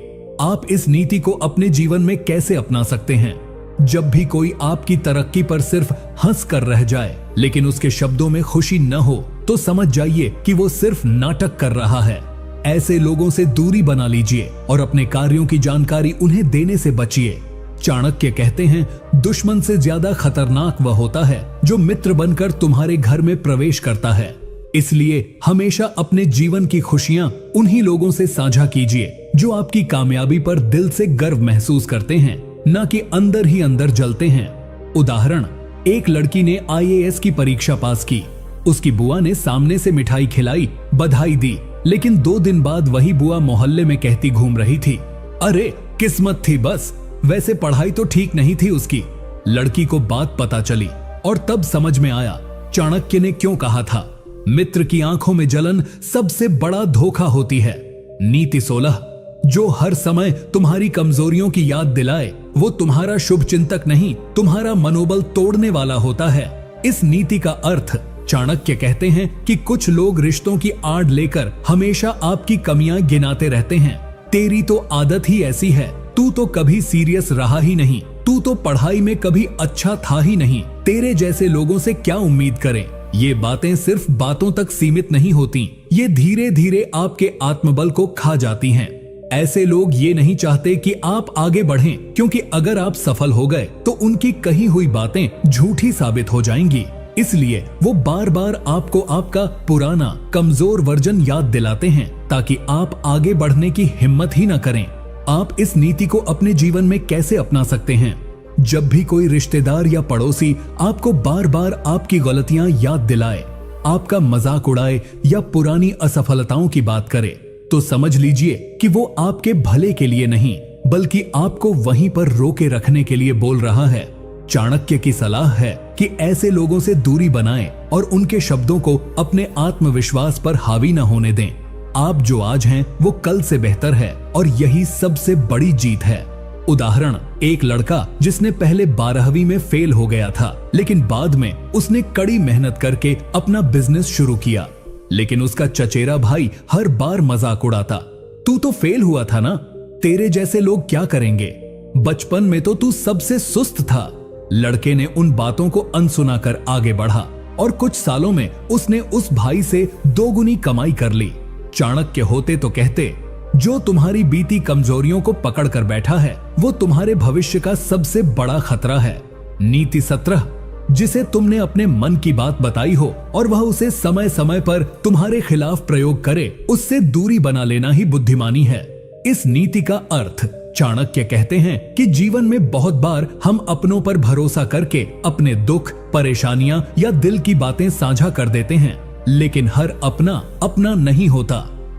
आप इस नीति को अपने जीवन में कैसे अपना सकते हैं? जब भी कोई आपकी तरक्की पर सिर्फ हंस कर रह जाए लेकिन उसके शब्दों में खुशी न हो, तो समझ जाइए कि वो सिर्फ नाटक कर रहा है। ऐसे लोगों से दूरी बना लीजिए और अपने कार्यों की जानकारी उन्हें देने से बचिए। चाणक्य कहते हैं, दुश्मन से ज्यादा खतरनाक वह होता है जो मित्र बनकर तुम्हारे घर में प्रवेश करता है। इसलिए हमेशा अपने जीवन की खुशियां उन्हीं लोगों से साझा कीजिए जो आपकी कामयाबी पर दिल से गर्व महसूस करते हैं, न कि अंदर ही अंदर जलते हैं। उदाहरण, एक लड़की ने IAS की परीक्षा पास की। उसकी बुआ ने सामने से मिठाई खिलाई, बधाई दी, लेकिन 2 दिन बाद वही बुआ मोहल्ले में कहती घूम रही थी, अरे किस्मत थी बस, वैसे पढ़ाई तो ठीक नहीं थी उसकी। लड़की को बात पता चली और तब समझ में आया चाणक्य ने क्यों कहा था, मित्र की आंखों में जलन सबसे बड़ा धोखा होती है। नीति 16, जो हर समय तुम्हारी कमजोरियों की याद दिलाए वो तुम्हारा शुभ चिंतक नहीं, तुम्हारा मनोबल तोड़ने वाला होता है। इस नीति का अर्थ चाणक्य कहते हैं कि कुछ लोग रिश्तों की आड़ लेकर हमेशा आपकी कमियां गिनाते रहते हैं। तेरी तो आदत ही ऐसी है, तू तो कभी सीरियस रहा ही नहीं, तू तो पढ़ाई में कभी अच्छा था ही नहीं, तेरे जैसे लोगों से क्या उम्मीद करें। ये बातें सिर्फ बातों तक सीमित नहीं होती, ये धीरे धीरे आपके आत्मबल को खा जाती हैं। ऐसे लोग ये नहीं चाहते कि आप आगे बढ़ें, क्योंकि अगर आप सफल हो गए तो उनकी कही हुई बातें झूठी साबित हो जाएंगी। इसलिए वो बार बार आपको आपका पुराना कमजोर वर्जन याद दिलाते हैं ताकि आप आगे बढ़ने की हिम्मत ही न करें। आप इस नीति को अपने जीवन में कैसे अपना सकते हैं? जब भी कोई रिश्तेदार या पड़ोसी आपको बार बार आपकी गलतियां याद दिलाए, आपका मजाक उड़ाए या पुरानी असफलताओं की बात करे, तो समझ लीजिए कि वो आपके भले के लिए नहीं बल्कि आपको वहीं पर रोके रखने के लिए बोल रहा है। चाणक्य की सलाह है कि ऐसे लोगों से दूरी बनाएं और उनके शब्दों को अपने आत्मविश्वास पर हावी न होने दें। आप जो आज हैं वो कल से बेहतर है और यही सबसे बड़ी जीत है। उदाहरण, एक लड़का जिसने पहले 12वीं में फेल हो गया था, लेकिन बाद में उसने कड़ी मेहनत करके अपना बिजनेस शुरू किया। लेकिन उसका चचेरा भाई हर बार मजाक उड़ाता, तू तो फेल हुआ था ना, तेरे जैसे लोग क्या करेंगे, बचपन में तो तू सबसे सुस्त था। लड़के ने उन बातों को अनसुना कर आगे बढ़ा और कुछ सालों में उसने उस भाई से 2 गुनी कमाई कर ली। चाणक्य होते तो कहते, जो तुम्हारी बीती कमजोरियों को पकड़ कर बैठा है वो तुम्हारे भविष्य का सबसे बड़ा खतरा है। नीति 17, जिसे तुमने अपने मन की बात बताई हो और वह उसे समय समय पर तुम्हारे खिलाफ प्रयोग करे, उससे दूरी बना लेना ही बुद्धिमानी है। इस नीति का अर्थ, चाणक्य कहते हैं कि जीवन में बहुत बार हम अपनों पर भरोसा करके अपने दुख, परेशानियां या दिल की बातें साझा कर देते हैं, लेकिन हर अपना अपना नहीं होता।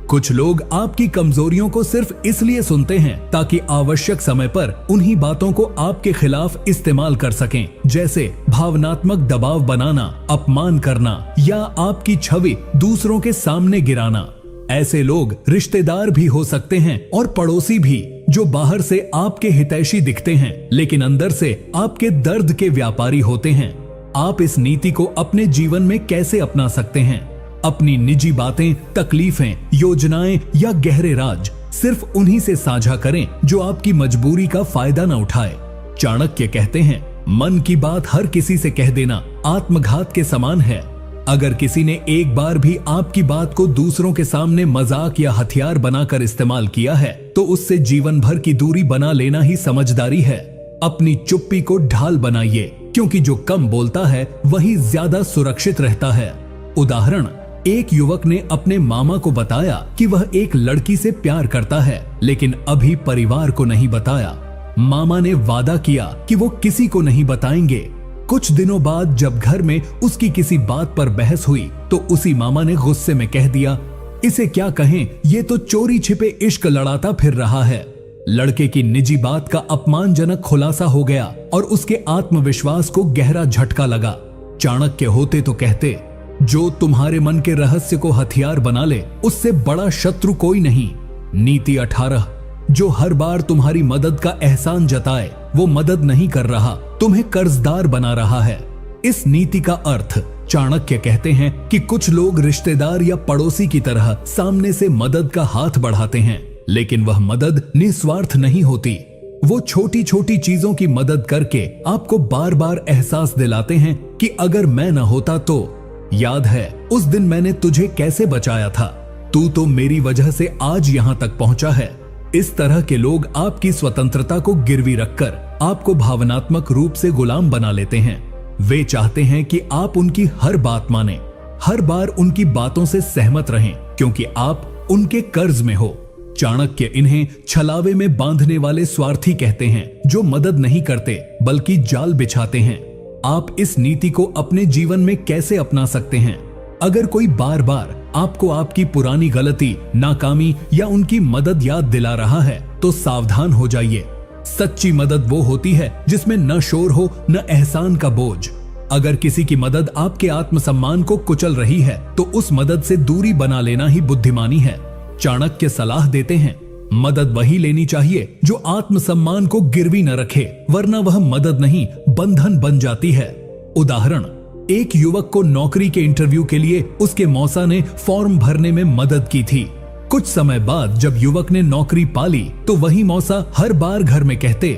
कुछ लोग आपकी कमजोरियों को सिर्फ इसलिए सुनते हैं ताकि आवश्यक समय पर उन्हीं बातों को आपके खिलाफ इस्तेमाल कर सकें, जैसे भावनात्मक दबाव बनाना, अपमान करना या आपकी छवि दूसरों के सामने गिराना। ऐसे लोग रिश्तेदार भी हो सकते हैं और पड़ोसी भी, जो बाहर से आपके हितैषी दिखते हैं लेकिन अंदर से आपके दर्द के व्यापारी होते हैं। आप इस नीति को अपने जीवन में कैसे अपना सकते हैं? अपनी निजी बातें, तकलीफें, योजनाएं या गहरे राज सिर्फ उन्हीं से साझा करें जो आपकी मजबूरी का फायदा न उठाए। चाणक्य कहते हैं, मन की बात हर किसी से कह देना आत्मघात के समान है। अगर किसी ने एक बार भी आपकी बात को दूसरों के सामने मजाक या हथियार बनाकर इस्तेमाल किया है तो उससे जीवन भर की दूरी बना लेना ही समझदारी है। अपनी चुप्पी को ढाल बनाइए, क्योंकि जो कम बोलता है वही ज्यादा सुरक्षित रहता है। उदाहरण, एक युवक ने अपने मामा को बताया कि वह एक लड़की से प्यार करता है, लेकिन अभी परिवार को नहीं बताया। मामा ने वादा किया कि वो किसी को नहीं बताएंगे। कुछ दिनों बाद जब घर में उसकी किसी बात पर बहस हुई तो उसी मामा ने गुस्से में कह दिया, इसे क्या कहें, ये तो चोरी छिपे इश्क लड़ाता फिर रहा है। लड़के की निजी बात का अपमानजनक खुलासा हो गया और उसके आत्मविश्वास को गहरा झटका लगा। चाणक्य होते तो कहते, जो तुम्हारे मन के रहस्य को हथियार बना ले उससे बड़ा शत्रु कोई नहीं। नीति 18, जो हर बार तुम्हारी मदद का एहसान जताए वो मदद नहीं कर रहा, तुम्हें कर्जदार बना रहा है। इस नीति का अर्थ, चाणक्य कहते हैं कि कुछ लोग रिश्तेदार या पड़ोसी की तरह सामने से मदद का हाथ बढ़ाते हैं, लेकिन वह मदद निस्वार्थ नहीं होती। वो छोटी छोटी चीजों की मदद करके आपको बार बार एहसास दिलाते हैं कि अगर मैं न होता तो, याद है उस दिन मैंने तुझे कैसे बचाया था, तू तो मेरी वजह से आज यहाँ तक पहुंचा है। इस तरह के लोग आपकी स्वतंत्रता को गिरवी रखकर आपको भावनात्मक रूप से गुलाम बना लेते हैं। वे चाहते हैं कि आप उनकी हर बात माने, हर बार उनकी बातों से सहमत रहें, क्योंकि आप उनके कर्ज में हो। चाणक्य इन्हें छलावे में बांधने वाले स्वार्थी कहते हैं, जो मदद नहीं करते बल्कि जाल बिछाते हैं। आप इस नीति को अपने जीवन में कैसे अपना सकते हैं? अगर कोई बार बार आपको आपकी पुरानी गलती, नाकामी या उनकी मदद याद दिला रहा है तो सावधान हो जाइए। सच्ची मदद वो होती है जिसमें न शोर हो न एहसान का बोझ। अगर किसी की मदद आपके आत्मसम्मान को कुचल रही है तो उस मदद से दूरी बना लेना ही बुद्धिमानी है। चाणक्य सलाह देते हैं, मदद वही लेनी चाहिए जो आत्मसम्मान को गिरवी न रखे, वरना वह मदद नहीं बंधन बन जाती है। उदाहरण, एक युवक को नौकरी के इंटरव्यू के लिए उसके मौसा ने फॉर्म भरने में मदद की थी। कुछ समय बाद जब युवक ने नौकरी पाली तो वही मौसा हर बार घर में कहते,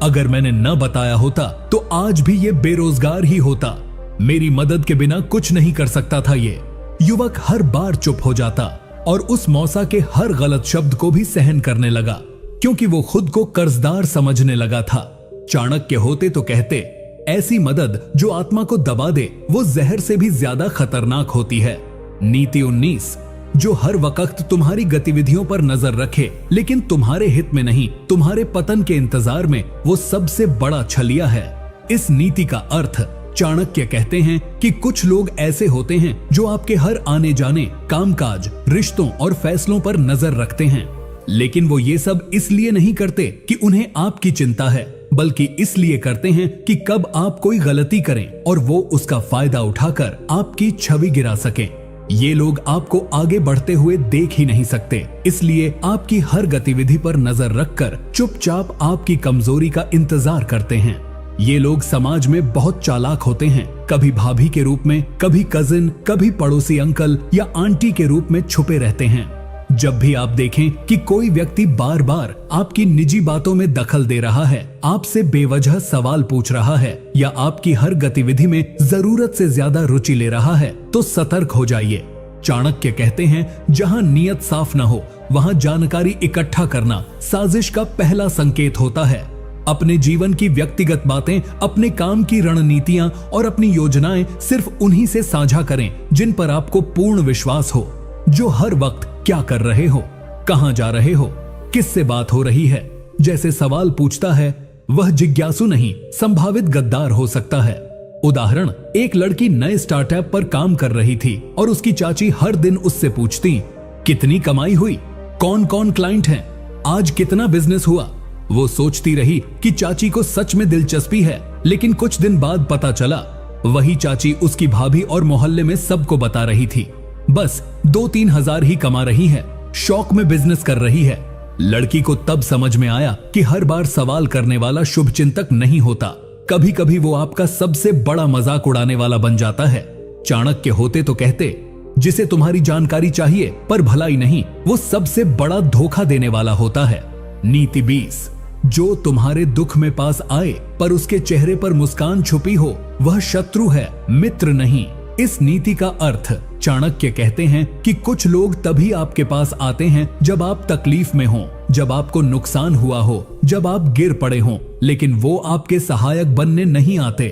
अगर मैंने न बताया होता तो आज भी ये बेरोजगार ही होता, मेरी मदद के बिना कुछ नहीं कर सकता था। ये युवक हर बार चुप हो जाता और उस मौसा के हर गलत शब्द को भी सहन करने लगा, क्योंकि वो खुद को कर्जदार समझने लगा था। चाणक्य होते तो कहते, ऐसी मदद जो आत्मा को दबा दे वो जहर से भी ज्यादा खतरनाक होती है। नीति 19, जो हर वक्त तुम्हारी गतिविधियों पर नजर रखे लेकिन तुम्हारे हित में नहीं, तुम्हारे पतन के इंतजार में, वो सबसे बड़ा छलिया है। इस नीति का अर्थ, चाणक्य कहते हैं कि कुछ लोग ऐसे होते हैं जो आपके हर आने जाने, कामकाज, रिश्तों और फैसलों पर नजर रखते हैं, लेकिन वो ये सब इसलिए नहीं करते कि उन्हें आपकी चिंता है, बल्कि इसलिए करते हैं कि कब आप कोई गलती करें और वो उसका फायदा उठाकर आपकी छवि गिरा सके। ये लोग आपको आगे बढ़ते हुए देख ही नहीं सकते, इसलिए आपकी हर गतिविधि पर नजर रखकर चुपचाप आपकी कमजोरी का इंतजार करते हैं। ये लोग समाज में बहुत चालाक होते हैं, कभी भाभी के रूप में, कभी कजिन, कभी पड़ोसी अंकल या आंटी के रूप में छुपे रहते हैं। जब भी आप देखें कि कोई व्यक्ति बार बार आपकी निजी बातों में दखल दे रहा है, आपसे बेवजह सवाल पूछ रहा है या आपकी हर गतिविधि में जरूरत से ज्यादा रुचि ले रहा है, तो सतर्क हो जाइए। चाणक्य कहते हैं, जहां नियत साफ न हो वहां जानकारी इकट्ठा करना साजिश का पहला संकेत होता है। अपने जीवन की व्यक्तिगत बातें, अपने काम की रणनीतियां और अपनी योजनाएं सिर्फ उन्हीं से साझा करें जिन पर आपको पूर्ण विश्वास हो, जो हर वक्त क्या कर रहे हो, कहां जा रहे हो, किससे बात हो रही है जैसे सवाल पूछता है, वह जिज्ञासु नहीं संभावित गद्दार हो सकता है। उदाहरण, एक लड़की नए स्टार्टअप पर काम कर रही थी और उसकी चाची हर दिन उससे पूछती, कितनी कमाई हुई, कौन कौन क्लाइंट हैं, आज कितना बिजनेस हुआ। वो सोचती रही कि चाची को सच में दिलचस्पी है, लेकिन कुछ दिन बाद पता चला वही चाची उसकी भाभी और मोहल्ले में सबको बता रही थी, बस 2-3 हजार ही कमा रही है, शौक में बिजनेस कर रही है। लड़की को तब समझ में आया कि हर बार सवाल करने वाला शुभचिंतक नहीं होता, कभी कभी वो आपका सबसे बड़ा मजाक उड़ाने वाला बन जाता है। चाणक्य होते तो कहते, जिसे तुम्हारी जानकारी चाहिए पर भलाई नहीं, वो सबसे बड़ा धोखा देने वाला होता है। नीति 20, जो तुम्हारे दुख में पास आए पर उसके चेहरे पर मुस्कान छुपी हो, वह शत्रु है, मित्र नहीं। इस नीति का अर्थ चाणक्य कहते हैं कि कुछ लोग तभी आपके पास आते हैं जब आप तकलीफ में हो, जब आपको नुकसान हुआ हो, जब आप गिर पड़े हो, लेकिन वो आपके सहायक बनने नहीं आते।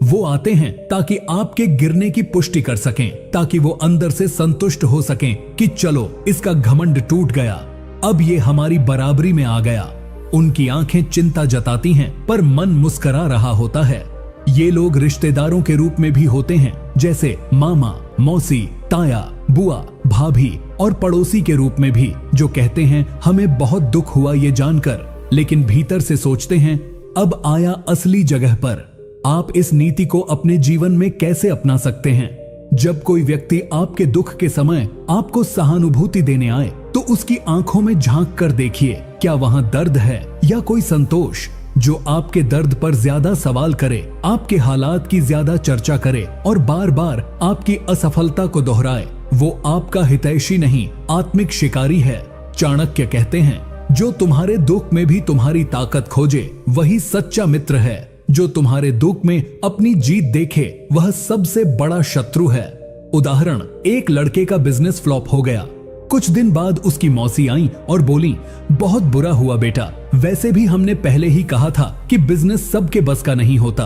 वो आते हैं ताकि आपके गिरने की पुष्टि कर सकें, ताकि वो अंदर से संतुष्ट हो सकें कि चलो इसका घमंड टूट गया, अब ये हमारी बराबरी में आ गया। उनकी आंखें चिंता जताती हैं पर मन मुस्करा रहा होता है। ये लोग रिश्तेदारों के रूप में भी होते हैं, जैसे मामा, मौसी, ताया, बुआ, भाभी, और पड़ोसी के रूप में भी, जो कहते हैं हमें बहुत दुख हुआ ये जानकर, लेकिन भीतर से सोचते हैं अब आया असली जगह पर। आप इस नीति को अपने जीवन में कैसे अपना सकते हैं? जब कोई व्यक्ति आपके दुख के समय आपको सहानुभूति देने आए तो उसकी आंखों में झांक कर देखिए, क्या वहां दर्द है या कोई संतोष। जो आपके दर्द पर ज्यादा सवाल करे, आपके हालात की ज्यादा चर्चा करे और बार बार आपकी असफलता को दोहराए, वो आपका हितैषी नहीं, आत्मिक शिकारी है। चाणक्य कहते हैं, जो तुम्हारे दुख में भी तुम्हारी ताकत खोजे वही सच्चा मित्र है। जो तुम्हारे दुख में अपनी जीत देखे वह सबसे बड़ा शत्रु है। उदाहरण, एक लड़के का बिजनेस फ्लॉप हो गया। कुछ दिन बाद उसकी मौसी आई और बोली, बहुत बुरा हुआ बेटा, वैसे भी हमने पहले ही कहा था कि बिजनेस सबके बस का नहीं होता।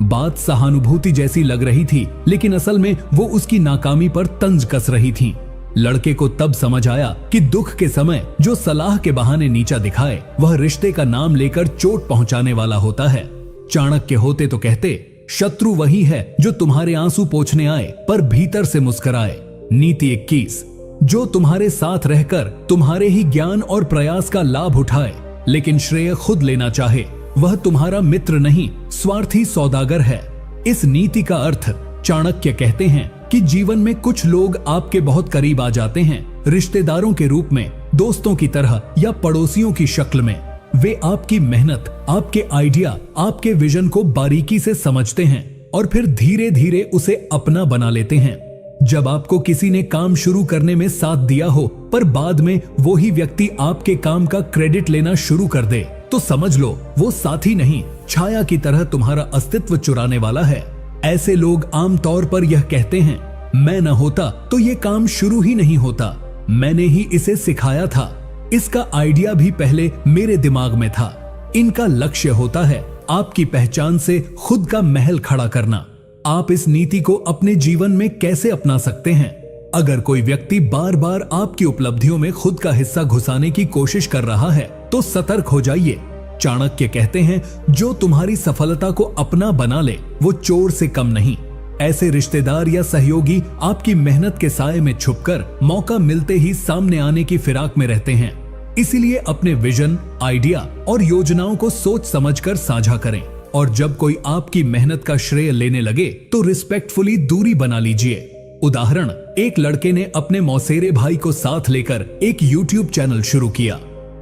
बात सहानुभूति जैसी लग रही थी, लेकिन असल में वो उसकी नाकामी पर तंज कस रही थी। लड़के को तब समझ आया कि दुख के समय जो सलाह के बहाने नीचा दिखाए, वह रिश्ते का नाम लेकर चोट पहुंचाने वाला होता है। चाणक्य होते तो कहते, शत्रु वही है जो तुम्हारे आंसू पोंछने आए पर भीतर से मुस्कुराए। नीति 21, जो तुम्हारे साथ रहकर तुम्हारे ही ज्ञान और प्रयास का लाभ उठाए लेकिन श्रेय खुद लेना चाहे, वह तुम्हारा मित्र नहीं, स्वार्थी सौदागर है। इस नीति का अर्थ चाणक्य कहते हैं कि जीवन में कुछ लोग आपके बहुत करीब आ जाते हैं, रिश्तेदारों के रूप में, दोस्तों की तरह या पड़ोसियों की शक्ल में। वे आपकी मेहनत, आपके आइडिया, आपके विजन को बारीकी से समझते हैं और फिर धीरे धीरे उसे अपना बना लेते हैं। जब आपको किसी ने काम शुरू करने में साथ दिया हो पर बाद में वो ही व्यक्ति आपके काम का क्रेडिट लेना शुरू कर दे, तो समझ लो वो साथी नहीं, छाया की तरह तुम्हारा अस्तित्व चुराने वाला है। ऐसे लोग आमतौर पर यह कहते हैं, मैं न होता तो ये काम शुरू ही नहीं होता, मैंने ही इसे सिखाया था, इसका आइडिया भी पहले मेरे दिमाग में था। इनका लक्ष्य होता है आपकी पहचान से खुद का महल खड़ा करना। आप इस नीति को अपने जीवन में कैसे अपना सकते हैं? अगर कोई व्यक्ति बार बार आपकी उपलब्धियों में खुद का हिस्सा घुसाने की कोशिश कर रहा है तो सतर्क हो जाइए। चाणक्य कहते हैं, जो तुम्हारी सफलता को अपना बना ले वो चोर से कम नहीं। ऐसे रिश्तेदार या सहयोगी आपकी मेहनत के साए में छुपकर मौका मिलते ही सामने आने की फिराक में रहते हैं। इसीलिए अपने विजन, आइडिया और योजनाओं को सोच समझकर साझा करें। और जब कोई आपकी मेहनत का श्रेय लेने लगे तो रिस्पेक्टफुली दूरी बना लीजिए। उदाहरण, एक लड़के ने अपने मौसेरे भाई को साथ लेकर एक YouTube चैनल शुरू किया।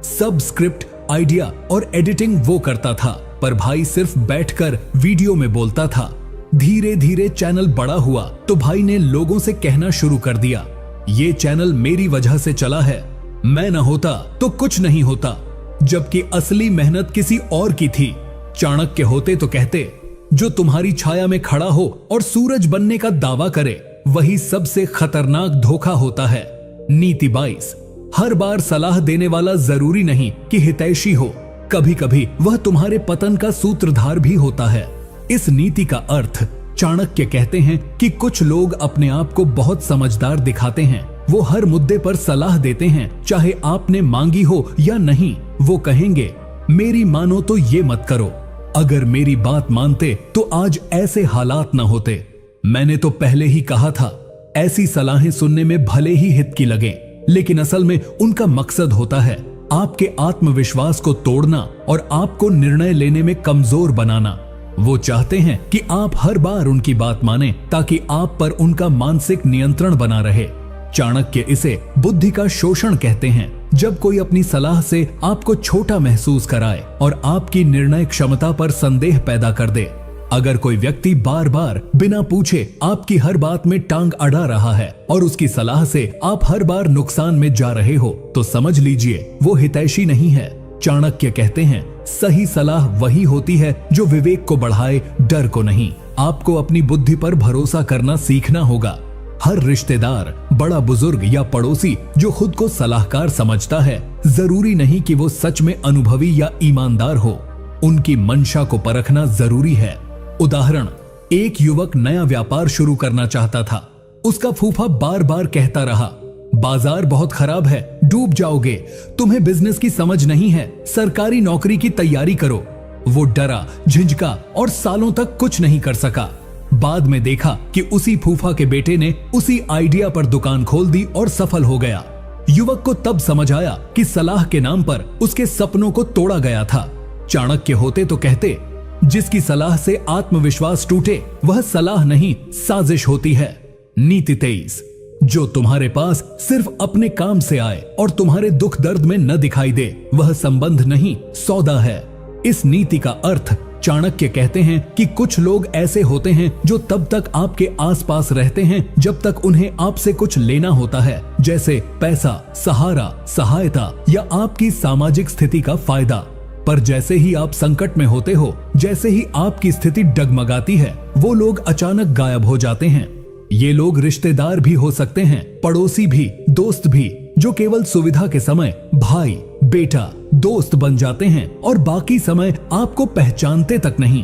सब स्क्रिप्ट, आइडिया और एडिटिंग वो करता था, पर भाई सिर्फ बैठकर वीडियो में बोलता था। धीरे धीरे चैनल बड़ा हुआ तो भाई ने लोगों से कहना शुरू कर दिया, ये चैनल मेरी वजह से चला है, मैं न होता तो कुछ नहीं होता। जबकि असली मेहनत किसी और की थी। चाणक्य होते तो कहते, जो तुम्हारी छाया में खड़ा हो और सूरज बनने का दावा करे, वही सबसे खतरनाक धोखा होता है। नीति 22, हर बार सलाह देने वाला जरूरी नहीं कि हितैषी हो, कभी कभी वह तुम्हारे पतन का सूत्रधार भी होता है। इस नीति का अर्थ, चाणक्य कहते हैं कि कुछ लोग अपने आप को बहुत समझदार दिखाते हैं। वो हर मुद्दे पर सलाह देते हैं, चाहे आपने मांगी हो या नहीं। वो कहेंगे, मेरी मानो तो ये मत करो, अगर मेरी बात मानते तो आज ऐसे हालात न होते। मैंने तो पहले ही कहा था। ऐसी सलाहें सुनने में भले ही हित की लगे, लेकिन असल में उनका मकसद होता है आपके आत्मविश्वास को तोड़ना और आपको निर्णय लेने में कमजोर बनाना। वो चाहते हैं कि आप हर बार उनकी बात माने ताकि आप पर उनका मानसिक नियंत्रण बना रहे। चाणक्य इसे बुद्धि का शोषण कहते हैं। जब कोई अपनी सलाह से आपको छोटा महसूस कराए और आपकी निर्णय क्षमता पर संदेह पैदा कर दे। अगर कोई व्यक्ति बार बार बिना पूछे आपकी हर बात में टांग अड़ा रहा है और उसकी सलाह से आप हर बार नुकसान में जा रहे हो, तो समझ लीजिए वो हितैषी नहीं है। चाणक्य कहते हैं, सही सलाह वही होती है जो विवेक को बढ़ाए, डर को नहीं। आपको अपनी बुद्धि पर भरोसा करना सीखना होगा। हर रिश्तेदार, बड़ा बुजुर्ग या पड़ोसी जो खुद को सलाहकार समझता है, जरूरी नहीं कि वो सच में अनुभवी या ईमानदार हो। उनकी मंशा को परखना जरूरी है। उदाहरण, एक युवक नया व्यापार शुरू करना चाहता था। उसका फूफा बार बार कहता रहा, बाजार बहुत खराब है, डूब जाओगे, तुम्हें बिजनेस की समझ नहीं है, सरकारी नौकरी की तैयारी करो। वो डरा, झिझका और सालों तक कुछ नहीं कर सका। बाद में देखा कि उसी फूफा के बेटे ने उसी आइडिया पर दुकान खोल दी और सफल हो गया। युवक को तब समझ आया कि सलाह के नाम पर उसके सपनों को तोड़ा गया था। चाणक्य होते तो कहते, जिसकी सलाह से आत्मविश्वास टूटे वह सलाह नहीं, साजिश होती है। नीति 23, जो तुम्हारे पास सिर्फ अपने काम से आए और तुम्हारे दुख दर्द में न दिखाई दे, वह संबंध नहीं, सौदा है। इस नीति का अर्थ, चाणक्य कहते हैं कि कुछ लोग ऐसे होते हैं जो तब तक आपके आसपास रहते हैं जब तक उन्हें आपसे कुछ लेना होता है, जैसे पैसा, सहारा, सहायता या आपकी सामाजिक स्थिति का फायदा। पर जैसे ही आप संकट में होते हो, जैसे ही आपकी स्थिति डगमगाती है, वो लोग अचानक गायब हो जाते हैं। ये लोग रिश्तेदार भी हो सकते हैं, पड़ोसी भी, दोस्त भी, जो केवल सुविधा के समय भाई, बेटा, दोस्त बन जाते हैं और बाकी समय आपको पहचानते तक नहीं।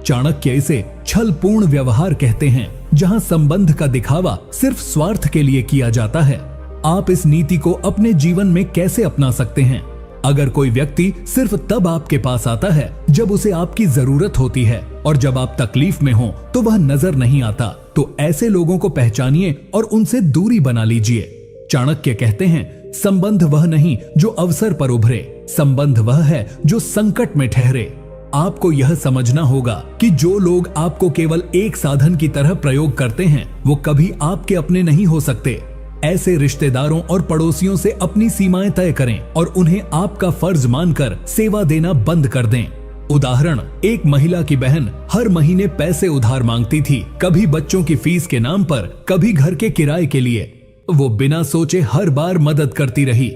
चाणक्य इसे छलपूर्ण व्यवहार कहते हैं, जहां संबंध का दिखावा सिर्फ स्वार्थ के लिए किया जाता है। आप इस नीति को अपने जीवन में कैसे अपना सकते हैं? अगर कोई व्यक्ति सिर्फ तब आपके पास आता है जब उसे आपकी जरूरत होती है और जब आप तकलीफ में हो तो वह नजर नहीं आता, तो ऐसे लोगों को पहचानिए और उनसे दूरी बना लीजिए। चाणक्य कहते हैं, संबंध वह नहीं जो अवसर पर उभरे, संबंध वह है जो संकट में ठहरे। आपको यह समझना होगा कि जो लोग आपको केवल एक साधन की तरह प्रयोग करते हैं, वो कभी आपके अपने नहीं हो सकते। ऐसे रिश्तेदारों और पड़ोसियों से अपनी सीमाएं तय करें और उन्हें आपका फर्ज मानकर सेवा देना बंद कर दें। उदाहरण, एक महिला की बहन हर महीने पैसे उधार मांगती थी, कभी बच्चों की फीस के नाम पर, कभी घर के किराए के लिए। वो बिना सोचे हर बार मदद करती रही,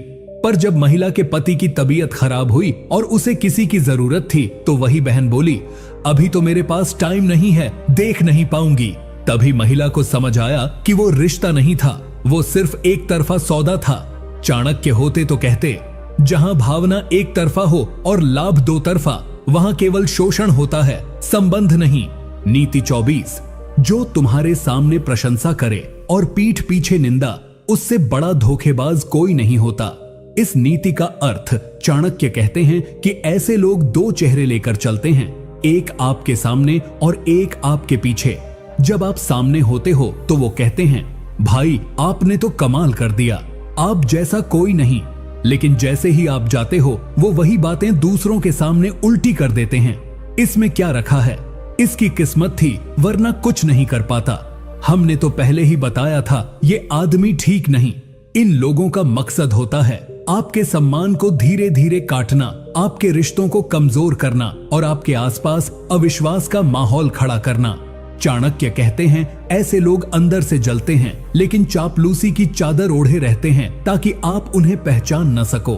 पर जब महिला के पति की तबीयत खराब हुई और उसे किसी की जरूरत थी, तो वही बहन बोली, अभी तो मेरे पास टाइम नहीं है, देख नहीं पाऊंगी। तभी महिला को समझ आया कि वो रिश्ता नहीं था, वो सिर्फ एक तरफा सौदा था। चाणक्य होते तो कहते, जहां भावना एक तरफा हो और लाभ दो तरफा, वहां केवल शोषण होता है, संबंध नहीं। नीति 24, जो तुम्हारे सामने प्रशंसा करे और पीठ पीछे निंदा, उससे बड़ा धोखेबाज कोई नहीं होता। इस नीति का अर्थ, चाणक्य कहते हैं कि ऐसे लोग दो चेहरे लेकर चलते हैं, एक आपके सामने और एक आपके पीछे। जब आप सामने होते हो तो वो कहते हैं, भाई आपने तो कमाल कर दिया, आप जैसा कोई नहीं। लेकिन जैसे ही आप जाते हो वो वही बातें दूसरों के सामने उल्टी कर देते हैं। इसमें क्या रखा है? इसकी किस्मत थी, वरना कुछ नहीं कर पाता। हमने तो पहले ही बताया था, ये आदमी ठीक नहीं। इन लोगों का मकसद होता है आपके सम्मान को धीरे धीरे काटना, आपके रिश्तों को कमजोर करना और आपके आसपास अविश्वास का माहौल खड़ा करना। चाणक्य कहते हैं, ऐसे लोग अंदर से जलते हैं लेकिन चापलूसी की चादर ओढ़े रहते हैं ताकि आप उन्हें पहचान न सको।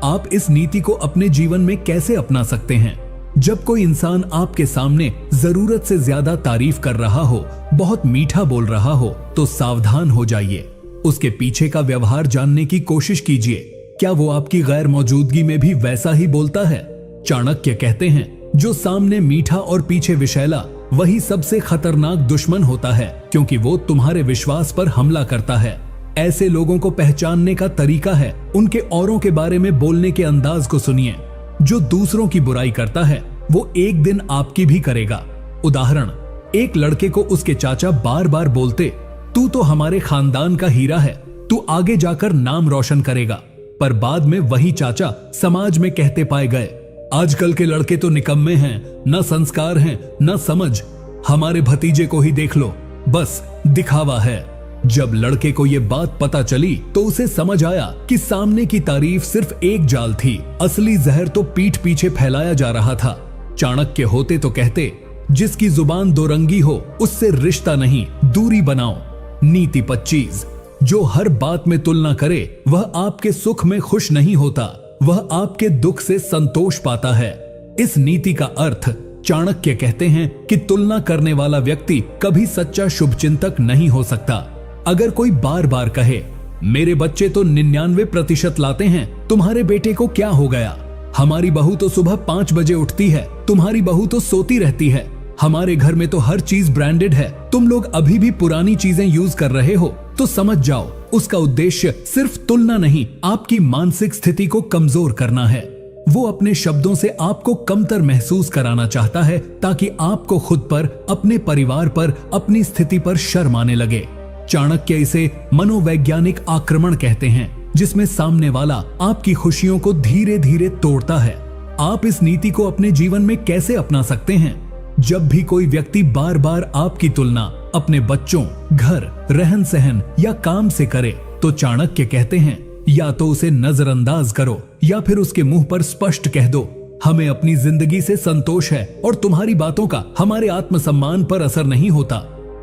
आप इस नीति को अपने जीवन में कैसे अपना सकते हैं? जब कोई इंसान आपके सामने जरूरत से ज्यादा तारीफ कर रहा हो, बहुत मीठा बोल रहा हो, तो सावधान हो जाइए। उसके पीछे का व्यवहार जानने की कोशिश कीजिए। क्या वो आपकी गैर मौजूदगी में भी वैसा ही बोलता है? चाणक्य कहते हैं, जो सामने मीठा और पीछे विषैला, वही सबसे खतरनाक दुश्मन होता है, क्योंकि वो तुम्हारे विश्वास पर हमला करता है। ऐसे लोगों को पहचानने का तरीका है उनके औरों के बारे में बोलने के अंदाज को सुनिए। जो दूसरों की बुराई करता है वो एक दिन आपकी भी करेगा। उदाहरण, एक लड़के को उसके चाचा बार बार बोलते, तू तो हमारे खानदान का हीरा है, तू आगे जाकर नाम रोशन करेगा। पर बाद में वही चाचा समाज में कहते पाए गए, आजकल के लड़के तो निकम्मे हैं, न संस्कार हैं न समझ, हमारे भतीजे को ही देख लो, बस दिखावा है। जब लड़के को ये बात पता चली तो उसे समझ आया कि सामने की तारीफ सिर्फ एक जाल थी, असली जहर तो पीठ पीछे फैलाया जा रहा था। चाणक्य होते तो कहते, जिसकी जुबान दोरंगी हो उससे रिश्ता नहीं, दूरी बनाओ। नीति 25, जो हर बात में तुलना करे वह आपके सुख में खुश नहीं होता, वह आपके दुख से संतोष पाता है। इस नीति का अर्थ चाणक्य कहते हैं कि तुलना करने वाला व्यक्ति कभी सच्चा शुभचिंतक नहीं हो सकता। अगर कोई बार बार कहे, मेरे बच्चे तो 99% लाते हैं, तुम्हारे बेटे को क्या हो गया? हमारी बहू तो सुबह 5 बजे उठती है, तुम्हारी बहू तो सोती रहती है। हमारे घर में तो हर चीज ब्रांडेड है, तुम लोग अभी भी पुरानी चीजें यूज कर रहे हो। तो समझ जाओ, उसका उद्देश्य सिर्फ तुलना नहीं, आपकी मानसिक स्थिति को कमजोर करना है। वो अपने शब्दों से आपको कमतर महसूस कराना चाहता है ताकि आपको खुद पर, अपने परिवार पर, अपनी स्थिति पर शर्म आने लगे। चाणक्य इसे मनोवैज्ञानिक आक्रमण कहते हैं, जिसमें सामने वाला आपकी खुशियों को धीरे धीरे तोड़ता है। आप इस नीति को अपने जीवन में कैसे अपना सकते हैं? जब भी कोई व्यक्ति बार बार आपकी तुलना अपने बच्चों, घर, रहन सहन या काम से करे, तो चाणक्य कहते हैं, या तो उसे नजरअंदाज करो या फिर उसके मुंह पर स्पष्ट कह दो, हमें अपनी जिंदगी से संतोष है और तुम्हारी बातों का हमारे आत्मसम्मान पर असर नहीं होता।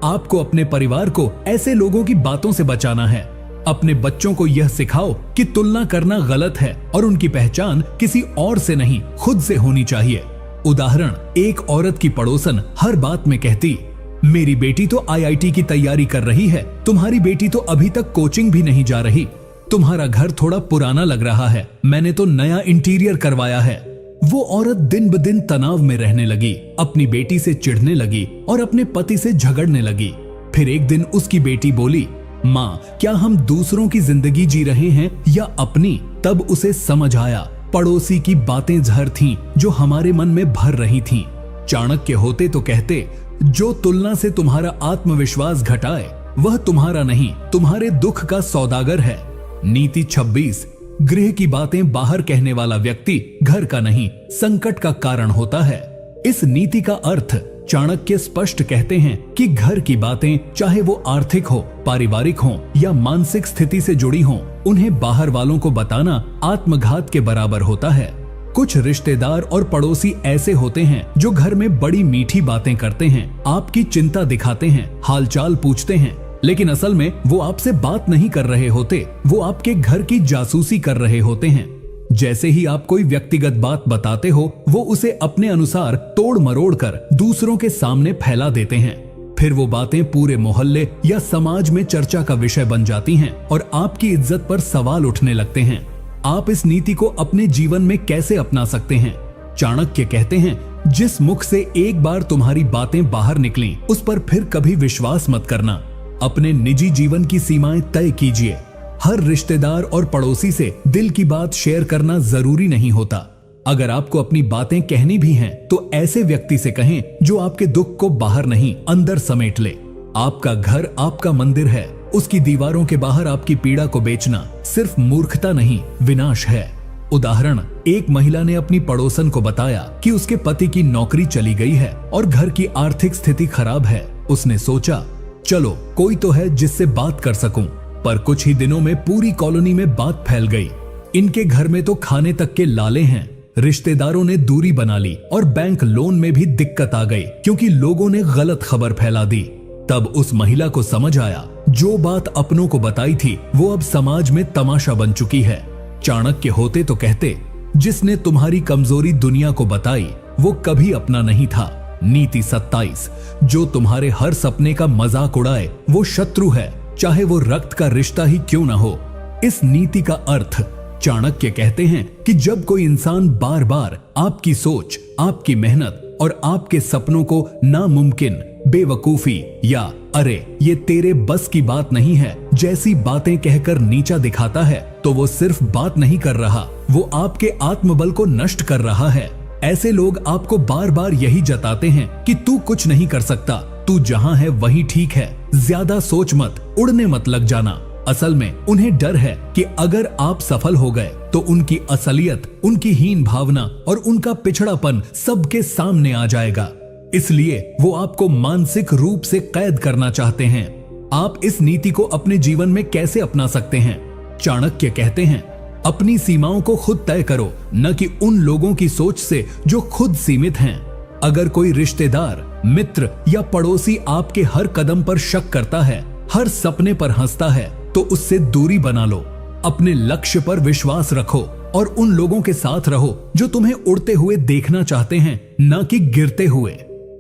आपको अपने परिवार को ऐसे लोगों की बातों से बचाना है। अपने बच्चों को यह सिखाओ कि तुलना करना गलत है और उनकी पहचान किसी और से नहीं, खुद से होनी चाहिए। उदाहरण, एक औरत की पड़ोसन हर बात में कहती, मेरी बेटी तो IIT की तैयारी कर रही है, तुम्हारी बेटी तो अभी तक कोचिंग भी नहीं जा रही। तुम्हारा घर थोड़ा पुराना लग रहा है, मैंने तो नया इंटीरियर करवाया है। वो औरत दिन ब दिन तनाव में रहने लगी, अपनी बेटी से चिढ़ने लगी और अपने पति से झगड़ने लगी। फिर एक दिन उसकी बेटी बोली, माँ, क्या हम दूसरों की जिंदगी जी रहे हैं या अपनी? तब उसे समझ आया, पड़ोसी की बातें जहर थीं जो हमारे मन में भर रही थीं। चाणक्य होते तो कहते, जो तुलना से तुम्हारा आत्मविश्वास घटाए वह तुम्हारा नहीं, तुम्हारे दुख का सौदागर है। नीति 26, गृह की बातें बाहर कहने वाला व्यक्ति घर का नहीं, संकट का कारण होता है। इस नीति का अर्थ चाणक्य स्पष्ट कहते हैं कि घर की बातें, चाहे वो आर्थिक हो, पारिवारिक हो या मानसिक स्थिति से जुड़ी हो, उन्हें बाहर वालों को बताना आत्मघात के बराबर होता है। कुछ रिश्तेदार और पड़ोसी ऐसे होते हैं जो घर में बड़ी मीठी बातें करते हैं, आपकी चिंता दिखाते हैं, हालचाल पूछते हैं, लेकिन असल में वो आपसे बात नहीं कर रहे होते, वो आपके घर की जासूसी कर रहे होते हैं। जैसे ही आप कोई व्यक्तिगत बात बताते हो, वो उसे अपने अनुसार तोड़ मरोड़ कर दूसरों के सामने फैला देते हैं। फिर वो बातें पूरे मोहल्ले या समाज में चर्चा का विषय बन जाती हैं और आपकी इज्जत पर सवाल उठने लगते हैं। आप इस नीति को अपने जीवन में कैसे अपना सकते हैं? चाणक्य कहते हैं, जिस मुख से एक बार तुम्हारी बातें बाहर निकली, उस पर फिर कभी विश्वास मत करना। अपने निजी जीवन की सीमाएं तय कीजिए। हर रिश्तेदार और पड़ोसी से दिल की बात शेयर करना जरूरी नहीं होता। अगर आपको अपनी बातें कहनी भी हैं, तो ऐसे व्यक्ति से कहें जो आपके दुख को बाहर नहीं, अंदर समेट ले। आपका घर आपका मंदिर है, उसकी दीवारों के बाहर आपकी पीड़ा को बेचना सिर्फ मूर्खता नहीं, विनाश है। उदाहरण, एक महिला ने अपनी पड़ोसन को बताया कि उसके पति की नौकरी चली गई है और घर की आर्थिक स्थिति खराब है। उसने सोचा, चलो कोई तो है जिससे बात कर सकूं। पर कुछ ही दिनों में पूरी कॉलोनी में बात फैल गई। इनके घर में तो खाने तक के लाले हैं। रिश्तेदारों ने दूरी बना ली और बैंक लोन में भी दिक्कत आ गई क्योंकि लोगों ने गलत खबर फैला दी। तब उस महिला को समझ आया, जो बात अपनों को बताई थी वो अब समाज में तमाशा बन चुकी है। चाणक्य होते तो कहते, जिसने तुम्हारी कमजोरी दुनिया को बताई वो कभी अपना नहीं था। नीति 27, जो तुम्हारे हर सपने का मजाक उड़ाए वो शत्रु है, चाहे वो रक्त का रिश्ता ही क्यों ना हो। इस नीति का अर्थ चाणक्य कहते हैं कि जब कोई इंसान बार बार आपकी सोच, आपकी मेहनत और आपके सपनों को नामुमकिन, बेवकूफी या अरे ये तेरे बस की बात नहीं है जैसी बातें कहकर नीचा दिखाता है, तो वो सिर्फ बात नहीं कर रहा, वो आपके आत्मबल को नष्ट कर रहा है। ऐसे लोग आपको बार बार यही जताते हैं कि तू कुछ नहीं कर सकता, तू जहां है वही ठीक है, ज्यादा सोच मत, उड़ने मत लग जाना। असल में उन्हें डर है कि अगर आप सफल हो गए तो उनकी असलियत, उनकी हीन भावना और उनका पिछड़ापन सबके सामने आ जाएगा। इसलिए वो आपको मानसिक रूप से कैद करना चाहते हैं। आप इस नीति को अपने जीवन में कैसे अपना सकते हैं? चाणक्य कहते हैं, अपनी सीमाओं को खुद तय करो, न कि उन लोगों की सोच से जो खुद सीमित हैं। अगर कोई रिश्तेदार, मित्र या पड़ोसी आपके हर कदम पर शक करता है, हर सपने पर हंसता है, तो उससे दूरी बना लो। अपने लक्ष्य पर विश्वास रखो और उन लोगों के साथ रहो जो तुम्हें उड़ते हुए देखना चाहते हैं, न कि गिरते हुए।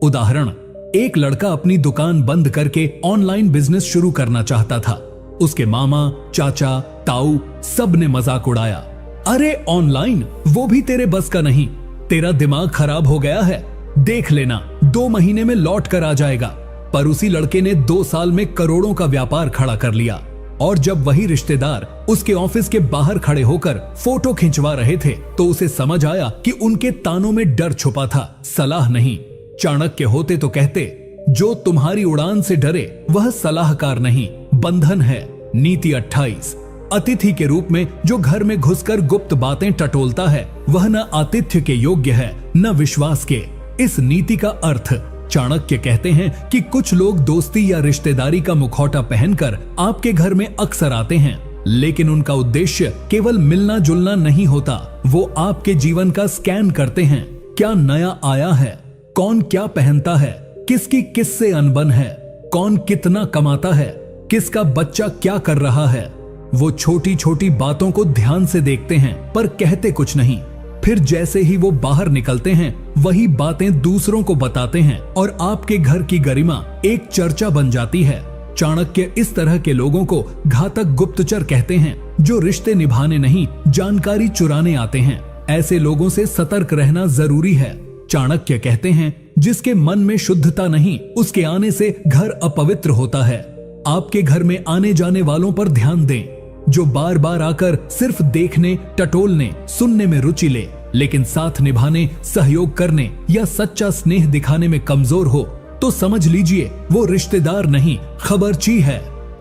उदाहरण, एक लड़का अपनी दुकान बंद करके ऑनलाइन बिजनेस शुरू करना चाहता था। उसके मामा, चाचा, ताऊ सब ने मजाक उड़ाया, अरे ऑनलाइन, वो भी तेरे बस का नहीं, तेरा दिमाग खराब हो गया है, देख लेना 2 महीने में लौट कर आ जाएगा। पर उसी लड़के ने 2 साल में करोड़ों का व्यापार खड़ा कर लिया। और जब वही रिश्तेदार उसके ऑफिस के बाहर खड़े होकर फोटो खिंचवा रहे थे तो उसे समझ आया कि उनके तानों में डर छुपा था, सलाह नहीं। चाणक्य होते तो कहते, जो तुम्हारी उड़ान से डरे वह सलाहकार नहीं, बंधन है। नीति 28, अतिथि के रूप में जो घर में घुसकर गुप्त बातें टटोलता है वह न आतिथ्य के योग्य है न विश्वास के। इस नीति का अर्थ चाणक्य कहते हैं कि कुछ लोग दोस्ती या रिश्तेदारी का मुखौटा पहनकर आपके घर में अक्सर आते हैं, लेकिन उनका उद्देश्य केवल मिलना जुलना नहीं होता। वो आपके जीवन का स्कैन करते हैं, क्या नया आया है, कौन क्या पहनता है, किसकी किससे अनबन है, कौन कितना कमाता है, किसका बच्चा क्या कर रहा है। वो छोटी छोटी बातों को ध्यान से देखते हैं पर कहते कुछ नहीं। फिर जैसे ही वो बाहर निकलते हैं वही बातें दूसरों को बताते हैं और आपके घर की गरिमा एक चर्चा बन जाती है। चाणक्य इस तरह के लोगों को घातक गुप्तचर कहते हैं, जो रिश्ते निभाने नहीं जानकारी चुराने आते हैं। ऐसे लोगों से सतर्क रहना जरूरी है। चाणक्य कहते हैं, जिसके मन में शुद्धता नहीं उसके आने से घर अपवित्र होता है। आपके घर में आने जाने वालों पर ध्यान दें, जो बार बार आकर सिर्फ देखने, टटोलने, सुनने में रुचि ले, लेकिन साथ निभाने, सहयोग करने या सच्चा स्नेह दिखाने में कमजोर हो, तो समझ लीजिए वो रिश्तेदार नहीं, खबरची है।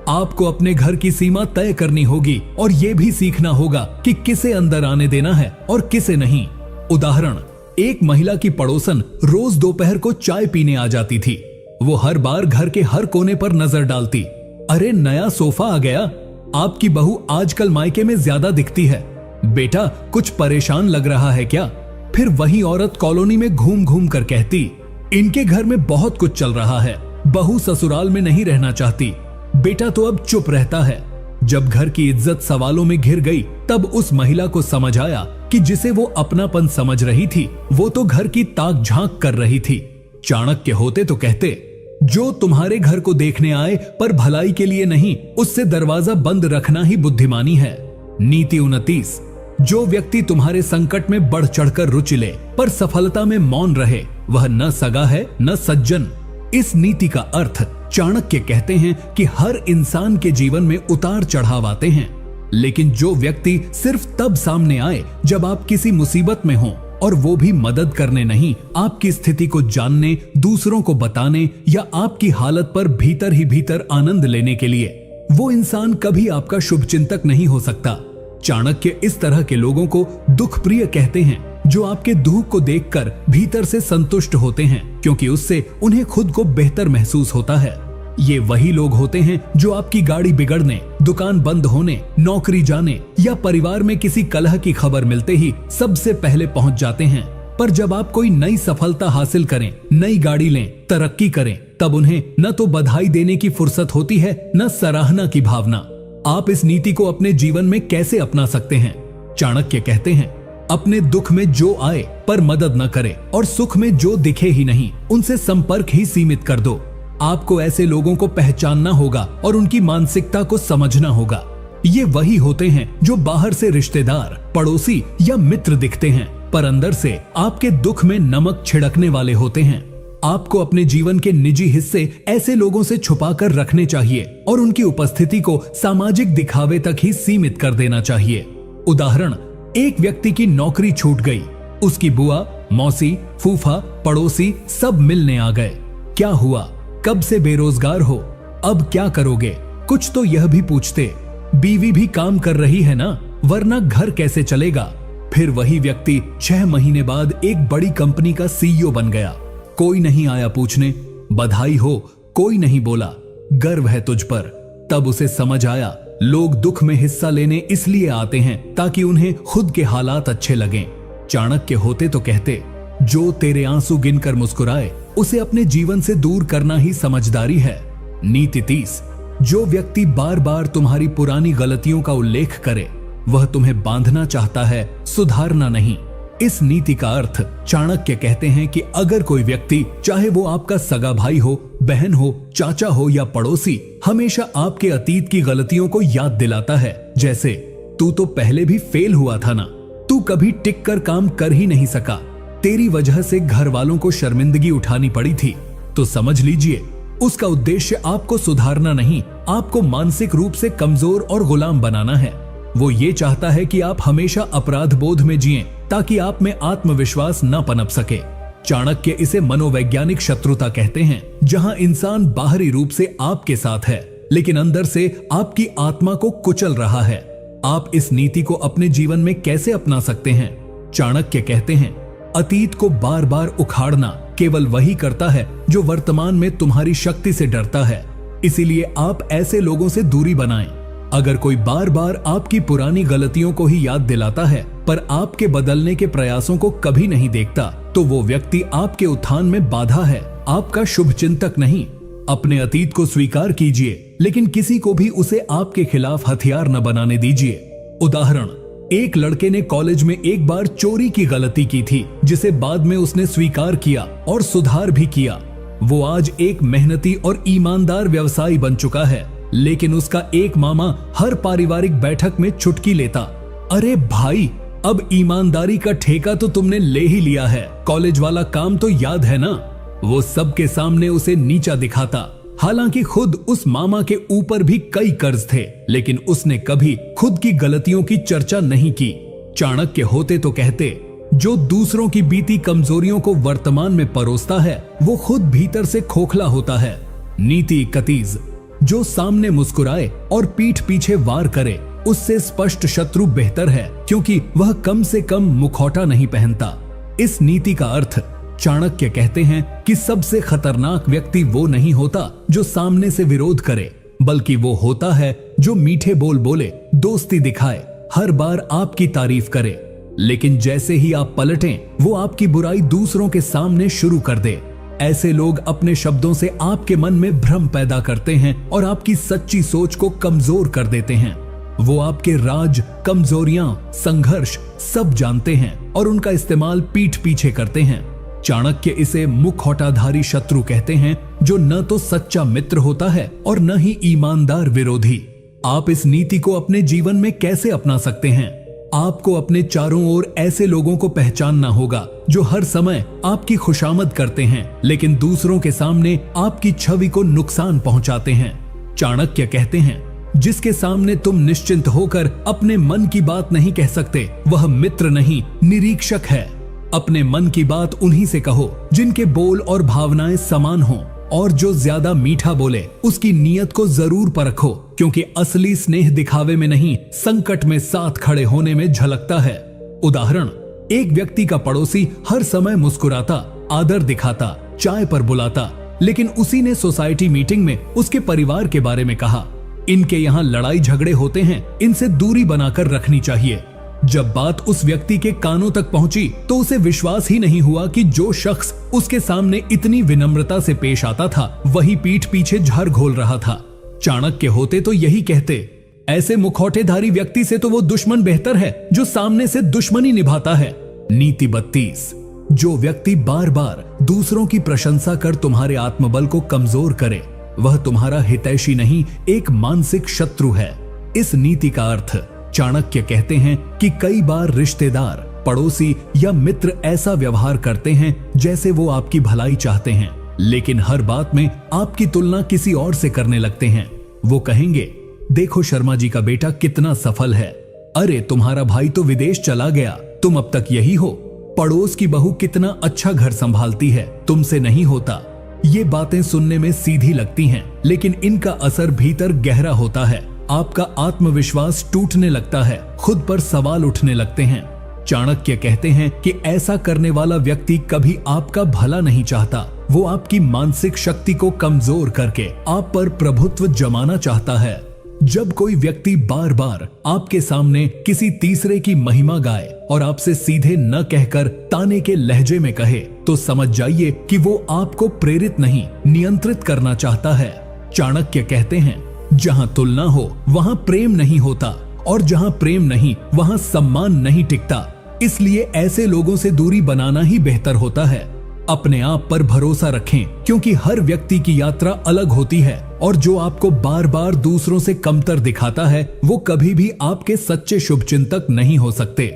आपको अपने घर की सीमा तय करनी होगी और ये भी सीखना होगा कि किसे अंदर आने देना है और किसे नहीं। उदाहरण, एक महिला की पड़ोसन रोज दोपहर को चाय पीने आ जाती थी। वो हर बार घर के हर कोने पर नजर डालती, अरे नया सोफा आ गया, आपकी बहू आजकल मायके में ज्यादा दिखती है, बेटा कुछ परेशान लग रहा है क्या। फिर वही औरत कॉलोनी में घूम घूम कर कहती, इनके घर में बहुत कुछ चल रहा है, बहू ससुराल में नहीं रहना चाहती, बेटा तो अब चुप रहता है। जब घर की इज्जत सवालों में घिर गई तब उस महिला को समझ आया कि जिसे वो अपनापन समझ रही थी वो तो घर की ताक झांक कर रही थी। चाणक्य होते तो कहते, जो तुम्हारे घर को देखने आए पर भलाई के लिए नहीं, उससे दरवाजा बंद रखना ही बुद्धिमानी है। नीति 29, जो व्यक्ति तुम्हारे संकट में बढ़ चढ़कर रुचि ले पर सफलता में मौन रहे वह न सगा है न सज्जन। इस नीति का अर्थ चाणक्य कहते हैं कि हर इंसान के जीवन में उतार चढ़ाव आते हैं, लेकिन जो व्यक्ति सिर्फ तब सामने आए जब आप किसी मुसीबत में हो, और वो भी मदद करने नहीं, आपकी स्थिति को जानने, दूसरों को बताने या आपकी हालत पर भीतर ही भीतर आनंद लेने के लिए, वो इंसान कभी आपका शुभचिंतक नहीं हो सकता। चाणक्य इस तरह के लोगों को दुख प्रिय कहते हैं, जो आपके दुख को देखकर भीतर से संतुष्ट होते हैं, क्योंकि उससे उन्हें खुद को बेहतर महसूस होता है। ये वही लोग होते हैं जो आपकी गाड़ी बिगड़ने, दुकान बंद होने, नौकरी जाने या परिवार में किसी कलह की खबर मिलते ही सबसे पहले पहुंच जाते हैं। पर जब आप कोई नई सफलता हासिल करें, नई गाड़ी लें, तरक्की करें, तब उन्हें न तो बधाई देने की फुर्सत होती है, न सराहना की भावना। आप इस नीति को अपने जीवन में कैसे अपना सकते हैं? चाणक्य कहते हैं, अपने दुख में जो आए पर मदद न करे और सुख में जो दिखे ही नहीं, उनसे संपर्क ही सीमित कर दो। आपको ऐसे लोगों को पहचानना होगा और उनकी मानसिकता को समझना होगा। ये वही होते हैं जो बाहर से रिश्तेदार, पड़ोसी या मित्र दिखते हैं, पर अंदर से आपके दुख में नमक छिड़कने वाले होते हैं। आपको अपने जीवन के निजी हिस्से ऐसे लोगों से छुपाकर रखने चाहिए और उनकी उपस्थिति को सामाजिक दिखावे तक ही सीमित कर देना चाहिए। उदाहरण, एक व्यक्ति की नौकरी छूट गई। उसकी बुआ, मौसी, फूफा, पड़ोसी सब मिलने आ गए। क्या हुआ? कब से बेरोजगार हो? अब क्या करोगे? कुछ तो यह भी पूछते, बीवी भी काम कर रही है ना, वरना घर कैसे चलेगा? फिर वही व्यक्ति 6 महीने बाद एक बड़ी कंपनी का सीईओ बन गया। कोई नहीं आया पूछने, बधाई हो, कोई नहीं बोला, गर्व है तुझ पर। तब उसे समझ आया, लोग दुख में हिस्सा लेने इसलिए आते हैं ताकि उन्हें खुद के हालात अच्छे लगें। चाणक्य होते तो कहते, जो तेरे आंसू गिनकर मुस्कुराए, उसे अपने जीवन से दूर करना ही समझदारी है। नीति 30, जो व्यक्ति बार बार तुम्हारी पुरानी गलतियों का उल्लेख करे, वह तुम्हें बांधना चाहता है, सुधारना नहीं। इस नीति का अर्थ चाणक्य कहते हैं कि अगर कोई व्यक्ति, चाहे वो आपका सगा भाई हो, बहन हो, चाचा हो या पड़ोसी, हमेशा आपके अतीत की गलतियों को याद दिलाता है, जैसे तू तो पहले भी फेल हुआ था ना, तू कभी टिक कर काम कर ही नहीं सका, तेरी वजह से घर वालों को शर्मिंदगी उठानी पड़ी थी, तो समझ लीजिए उसका उद्देश्य आपको सुधारना नहीं, आपको मानसिक रूप से कमजोर और गुलाम बनाना है। वो ये चाहता है कि आप हमेशा अपराध बोध में जिएं, ताकि आप में आत्मविश्वास न पनप सके। चाणक्य इसे मनोवैज्ञानिक शत्रुता कहते हैं, जहां इंसान बाहरी रूप से आपके साथ है, लेकिन अंदर से आपकी आत्मा को कुचल रहा है। आप इस नीति को अपने जीवन में कैसे अपना सकते हैं? चाणक्य कहते हैं, अतीत को बार बार उखाड़ना केवल वही करता है जो वर्तमान में तुम्हारी शक्ति से डरता है। इसीलिए आप ऐसे लोगों से दूरी बनाएं। अगर कोई बार बार आपकी पुरानी गलतियों को ही याद दिलाता है, पर आपके बदलने के प्रयासों को कभी नहीं देखता, तो वो व्यक्ति आपके उत्थान में बाधा है, आपका शुभचिंतक नहीं। अपने अतीत को स्वीकार कीजिए, लेकिन किसी को भी उसे आपके खिलाफ हथियार न बनाने दीजिए। उदाहरण, एक लड़के ने कॉलेज में एक बार चोरी की गलती की थी, जिसे बाद में उसने स्वीकार किया और सुधार भी किया। वो आज एक मेहनती और ईमानदार व्यवसायी बन चुका है, लेकिन उसका एक मामा हर पारिवारिक बैठक में चुटकी लेता, अरे भाई, अब ईमानदारी का ठेका तो तुमने ले ही लिया है, कॉलेज वाला काम तो याद है ना। वो सबके सामने उसे नीचा दिखाता, हालांकि खुद उस मामा के ऊपर भी कई कर्ज थे, लेकिन उसने कभी खुद की गलतियों की चर्चा नहीं की। चाणक्य होते तो कहते, जो दूसरों की बीती कमजोरियों को वर्तमान में परोसता है, वो खुद भीतर से खोखला होता है। नीति 31, जो सामने मुस्कुराए और पीठ पीछे वार करे, उससे स्पष्ट शत्रु बेहतर है, क्योंकि वह कम से कम मुखौटा नहीं पहनता। इस नीति का अर्थ चाणक्य कहते हैं कि सबसे खतरनाक व्यक्ति वो नहीं होता जो सामने से विरोध करे, बल्कि वो होता है जो मीठे बोल बोले, दोस्ती दिखाए, हर बार आपकी तारीफ करे, लेकिन जैसे ही आप पलटें, वो आपकी बुराई दूसरों के सामने शुरू कर दे। ऐसे लोग अपने शब्दों से आपके मन में भ्रम पैदा करते हैं और आपकी सच्ची सोच को कमजोर कर देते हैं। वो आपके राज, कमजोरियां, संघर्ष सब जानते हैं और उनका इस्तेमाल पीठ पीछे करते हैं। चाणक्य इसे मुखौटाधारी शत्रु कहते हैं, जो न तो सच्चा मित्र होता है और न ही ईमानदार विरोधी। आप इस नीति को अपने जीवन में कैसे अपना सकते हैं? आपको अपने चारों ओर ऐसे लोगों को पहचानना होगा जो हर समय आपकी खुशामद करते हैं, लेकिन दूसरों के सामने आपकी छवि को नुकसान पहुंचाते हैं। चाणक्य कहते हैं, जिसके सामने तुम निश्चिंत होकर अपने मन की बात नहीं कह सकते, वह मित्र नहीं, निरीक्षक है। अपने मन की बात उन्हीं से कहो जिनके बोल और भावनाएं समान हों। और जो ज्यादा मीठा बोले उसकी नीयत को जरूर परखो, क्योंकि असली स्नेह दिखावे में नहीं, संकट में साथ खड़े होने में झलकता है। उदाहरण, एक व्यक्ति का पड़ोसी हर समय मुस्कुराता, आदर दिखाता, चाय पर बुलाता, लेकिन उसी ने सोसाइटी मीटिंग में उसके परिवार के बारे में कहा, इनके यहाँ लड़ाई झगड़े होते हैं, इनसे दूरी बनाकर रखनी चाहिए। जब बात उस व्यक्ति के कानों तक पहुंची तो उसे विश्वास ही नहीं हुआ कि जो शख्स उसके सामने इतनी विनम्रता से पेश आता था, वही पीठ पीछे झाड़ घोल रहा था। चाणक्य होते तो यही कहते, ऐसे मुखौटेधारी व्यक्ति से तो वो दुश्मन बेहतर है जो सामने से दुश्मनी निभाता है। नीति 32, जो व्यक्ति बार बार दूसरों की प्रशंसा कर तुम्हारे आत्मबल को कमजोर करे, वह तुम्हारा हितैषी नहीं, एक मानसिक शत्रु है। इस नीति का अर्थ चाणक्य कहते हैं कि कई बार रिश्तेदार, पड़ोसी या मित्र ऐसा व्यवहार करते हैं जैसे वो आपकी भलाई चाहते हैं, लेकिन हर बात में आपकी तुलना किसी और से करने लगते हैं। वो कहेंगे, देखो शर्मा जी का बेटा कितना सफल है, अरे तुम्हारा भाई तो विदेश चला गया, तुम अब तक यही हो, पड़ोस की बहू कितना अच्छा घर संभालती है, तुमसे नहीं होता। ये बातें सुनने में सीधी लगती हैं, लेकिन इनका असर भीतर गहरा होता है। आपका आत्मविश्वास टूटने लगता है, खुद पर सवाल उठने लगते हैं। चाणक्य कहते हैं कि ऐसा करने वाला व्यक्ति कभी आपका भला नहीं चाहता, वो आपकी मानसिक शक्ति को कमजोर करके आप पर प्रभुत्व जमाना चाहता है। जब कोई व्यक्ति बार बार आपके सामने किसी तीसरे की महिमा गाए और आपसे सीधे न कहकर ताने के लहजे में कहे, तो समझ जाइए कि वो आपको प्रेरित नहीं, नियंत्रित करना चाहता है। चाणक्य कहते हैं, जहां तुलना हो वहां प्रेम नहीं होता, और जहां प्रेम नहीं वहां सम्मान नहीं टिकता। इसलिए ऐसे लोगों से दूरी बनाना ही बेहतर होता है। अपने आप पर भरोसा रखें, क्योंकि हर व्यक्ति की यात्रा अलग होती है, और जो आपको बार बार दूसरों से कमतर दिखाता है वो कभी भी आपके सच्चे शुभचिंतक नहीं हो सकते।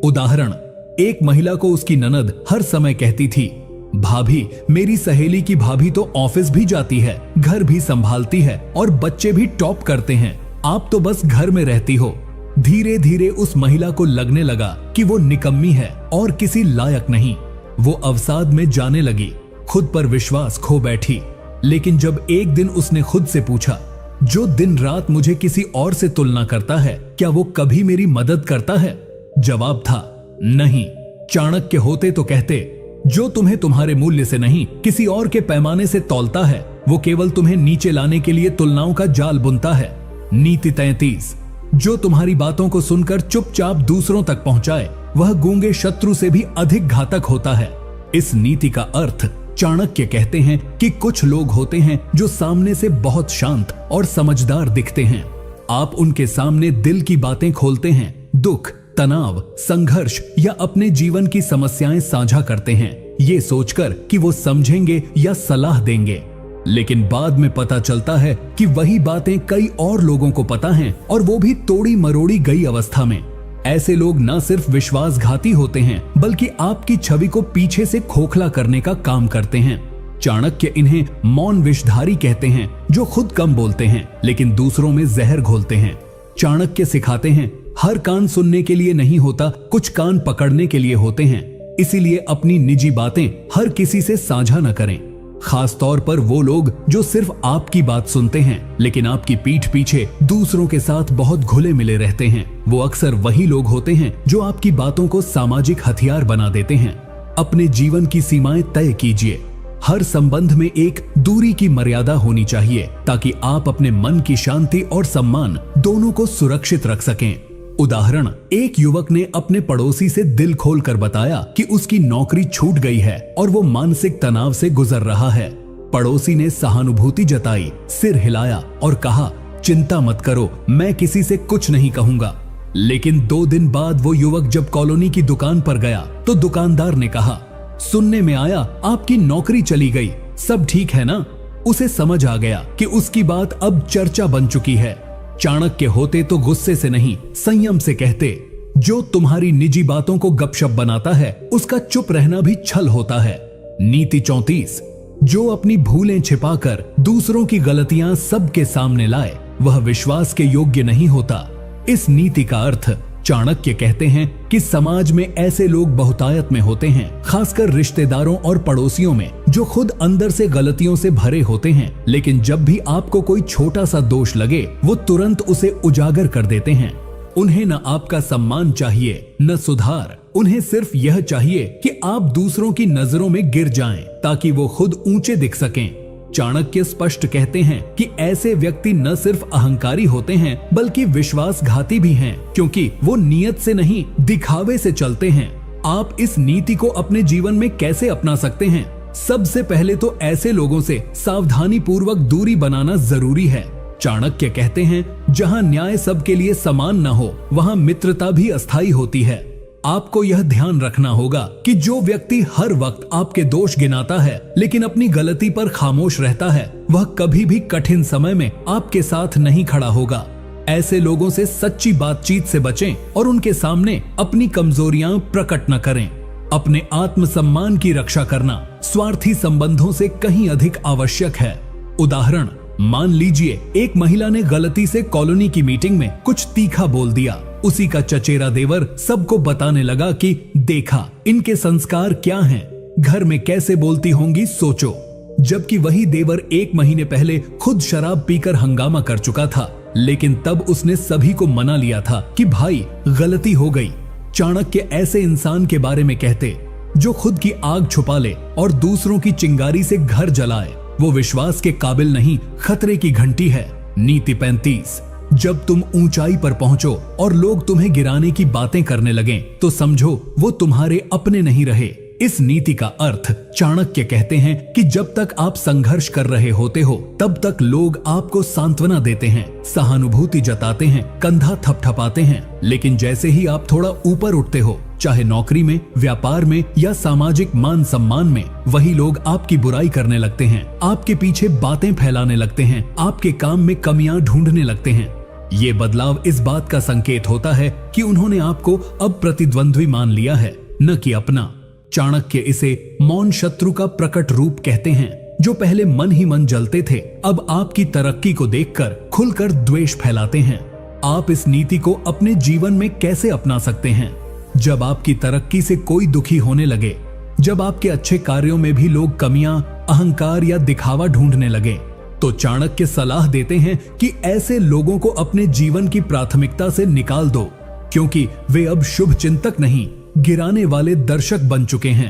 उदाहरण, एक महिला को उसकी ननद हर समय कहती थी, भाभी, मेरी सहेली की भाभी तो ऑफिस भी जाती है, घर भी संभालती है और बच्चे भी टॉप करते हैं, आप तो बस घर में रहती हो। धीरे धीरे उस महिला को लगने लगा कि वो निकम्मी है और किसी लायक नहीं। वो अवसाद में जाने लगी, खुद पर विश्वास खो बैठी। लेकिन जब एक दिन उसने खुद से पूछा, जो दिन रात मुझे किसी और से तुलना करता है, क्या वो कभी मेरी मदद करता है? जवाब था, नहीं। चाणक्य होते तो कहते, जो तुम्हें तुम्हारे मूल्य से नहीं किसी और के पैमाने से तौलता है, वो केवल तुम्हें नीचे लाने के लिए तुलनाओं का जाल बुनता है। नीति 33, जो तुम्हारी बातों को सुनकर चुपचाप दूसरों तक पहुंचाए, वह गूंगे शत्रु से भी अधिक घातक होता है। इस नीति का अर्थ चाणक्य कहते हैं कि कुछ लोग होते हैं जो सामने से बहुत शांत और समझदार दिखते हैं। आप उनके सामने दिल की बातें खोलते हैं, दुख, तनाव, संघर्ष या अपने जीवन की समस्याएं साझा करते हैं, ये सोचकर कि वो समझेंगे या सलाह देंगे। लेकिन बाद में पता चलता है कि वही बातें कई और लोगों को पता हैं, और वो भी तोड़ी मरोड़ी गई अवस्था में। ऐसे लोग न सिर्फ विश्वासघाती होते हैं, बल्कि आपकी छवि को पीछे से खोखला करने का काम करते हैं। चाणक्य इन्हें मौन विषधारी कहते हैं, जो खुद कम बोलते हैं लेकिन दूसरों में जहर घोलते हैं। चाणक्य सिखाते हैं, हर कान सुनने के लिए नहीं होता, कुछ कान पकड़ने के लिए होते हैं। इसीलिए अपनी निजी बातें हर किसी से साझा न करें, खास तौर पर वो लोग जो सिर्फ आपकी बात सुनते हैं लेकिन आपकी पीठ पीछे दूसरों के साथ बहुत घुले मिले रहते हैं। वो अक्सर वही लोग होते हैं जो आपकी बातों को सामाजिक हथियार बना देते हैं। अपने जीवन की सीमाएं तय कीजिए। हर संबंध में एक दूरी की मर्यादा होनी चाहिए, ताकि आप अपने मन की शांति और सम्मान दोनों को सुरक्षित रख सकें। उदाहरण, एक युवक ने अपने पड़ोसी से दिल खोलकर बताया कि उसकी नौकरी छूट गई है और वो मानसिक तनाव से गुजर रहा है। पड़ोसी ने सहानुभूति जताई, सिर हिलाया और कहा, चिंता मत करो, मैं किसी से कुछ नहीं कहूंगा। लेकिन 2 दिन बाद वो युवक जब कॉलोनी की दुकान पर गया तो दुकानदार ने कहा, सुनने में आया आपकी नौकरी चली गई, सब ठीक है ना? उसे समझ आ गया कि उसकी बात अब चर्चा बन चुकी है। चाणक्य होते तो गुस्से से नहीं, संयम से कहते, जो तुम्हारी निजी बातों को गपशप बनाता है उसका चुप रहना भी छल होता है। नीति 34, जो अपनी भूलें छिपाकर दूसरों की गलतियां सबके सामने लाए, वह विश्वास के योग्य नहीं होता। इस नीति का अर्थ चाणक्य कहते हैं कि समाज में ऐसे लोग बहुतायत में होते हैं, खासकर रिश्तेदारों और पड़ोसियों में, जो खुद अंदर से गलतियों से भरे होते हैं, लेकिन जब भी आपको कोई छोटा सा दोष लगे वो तुरंत उसे उजागर कर देते हैं। उन्हें न आपका सम्मान चाहिए न सुधार, उन्हें सिर्फ यह चाहिए कि आप दूसरों की नजरों में गिर जाएं ताकि वो खुद ऊंचे दिख सकें। चाणक्य स्पष्ट कहते हैं कि ऐसे व्यक्ति न सिर्फ अहंकारी होते हैं बल्कि विश्वासघाती भी हैं, क्योंकि वो नियत से नहीं दिखावे से चलते हैं। आप इस नीति को अपने जीवन में कैसे अपना सकते हैं? सबसे पहले तो ऐसे लोगों से सावधानी पूर्वक दूरी बनाना जरूरी है। चाणक्य कहते हैं, जहां न्याय सबके लिए समान न हो वहां मित्रता भी अस्थायी होती है। आपको यह ध्यान रखना होगा कि जो व्यक्ति हर वक्त आपके दोष गिनाता है लेकिन अपनी गलती पर खामोश रहता है, वह कभी भी कठिन समय में आपके साथ नहीं खड़ा होगा। ऐसे लोगों से सच्ची बातचीत से बचें और उनके सामने अपनी कमजोरियां प्रकट न करें। अपने आत्मसम्मान की रक्षा करना स्वार्थी संबंधों से कहीं अधिक आवश्यक है। उदाहरण, मान लीजिए एक महिला ने गलती से कॉलोनी की मीटिंग में कुछ तीखा बोल दिया। उसी का चचेरा देवर सबको बताने लगा कि देखा इनके संस्कार क्या हैं, घर में कैसे बोलती होंगी सोचो। जबकि वही देवर 1 महीने पहले खुद शराब पीकर हंगामा कर चुका था, लेकिन तब उसने सभी को मना लिया था कि भाई गलती हो गई। चाणक्य ऐसे इंसान के बारे में कहते जो खुद की आग छुपा ले और दूसरों की चिंगारी से घर जलाए, वो विश्वास के काबिल नहीं, खतरे की घंटी है। नीति 35, जब तुम ऊंचाई पर पहुंचो और लोग तुम्हें गिराने की बातें करने लगें, तो समझो वो तुम्हारे अपने नहीं रहे। इस नीति का अर्थ चाणक्य कहते हैं कि जब तक आप संघर्ष कर रहे होते हो तब तक लोग आपको सांत्वना देते हैं, सहानुभूति जताते हैं, कंधा थपथपाते हैं, लेकिन जैसे ही आप थोड़ा ऊपर उठते हो, चाहे नौकरी में, व्यापार में या सामाजिक मान सम्मान में, वही लोग आपकी बुराई करने लगते हैं, आपके पीछे बातें फैलाने लगते हैं, आपके काम में कमियां ढूंढने लगते हैं। ये बदलाव इस बात का संकेत होता है कि उन्होंने आपको अब प्रतिद्वंद्वी मान लिया है, न कि अपना। चाणक्य इसे मौन शत्रु का प्रकट रूप कहते हैं। जो पहले मन ही मन जलते थे, अब आपकी तरक्की को देखकर खुलकर द्वेष फैलाते हैं। आप इस नीति को अपने जीवन में कैसे अपना सकते हैं? जब आपकी तरक्की से कोई दुखी होने लगे, जब आपके अच्छे कार्यों में भी लोग कमियां, अहंकार या दिखावा ढूंढने लगे, तो चाणक्य सलाह देते हैं कि ऐसे लोगों को अपने जीवन की प्राथमिकता से निकाल दो, क्योंकि वे अब शुभ चिंतक नहीं, गिराने वाले दर्शक बन चुके हैं।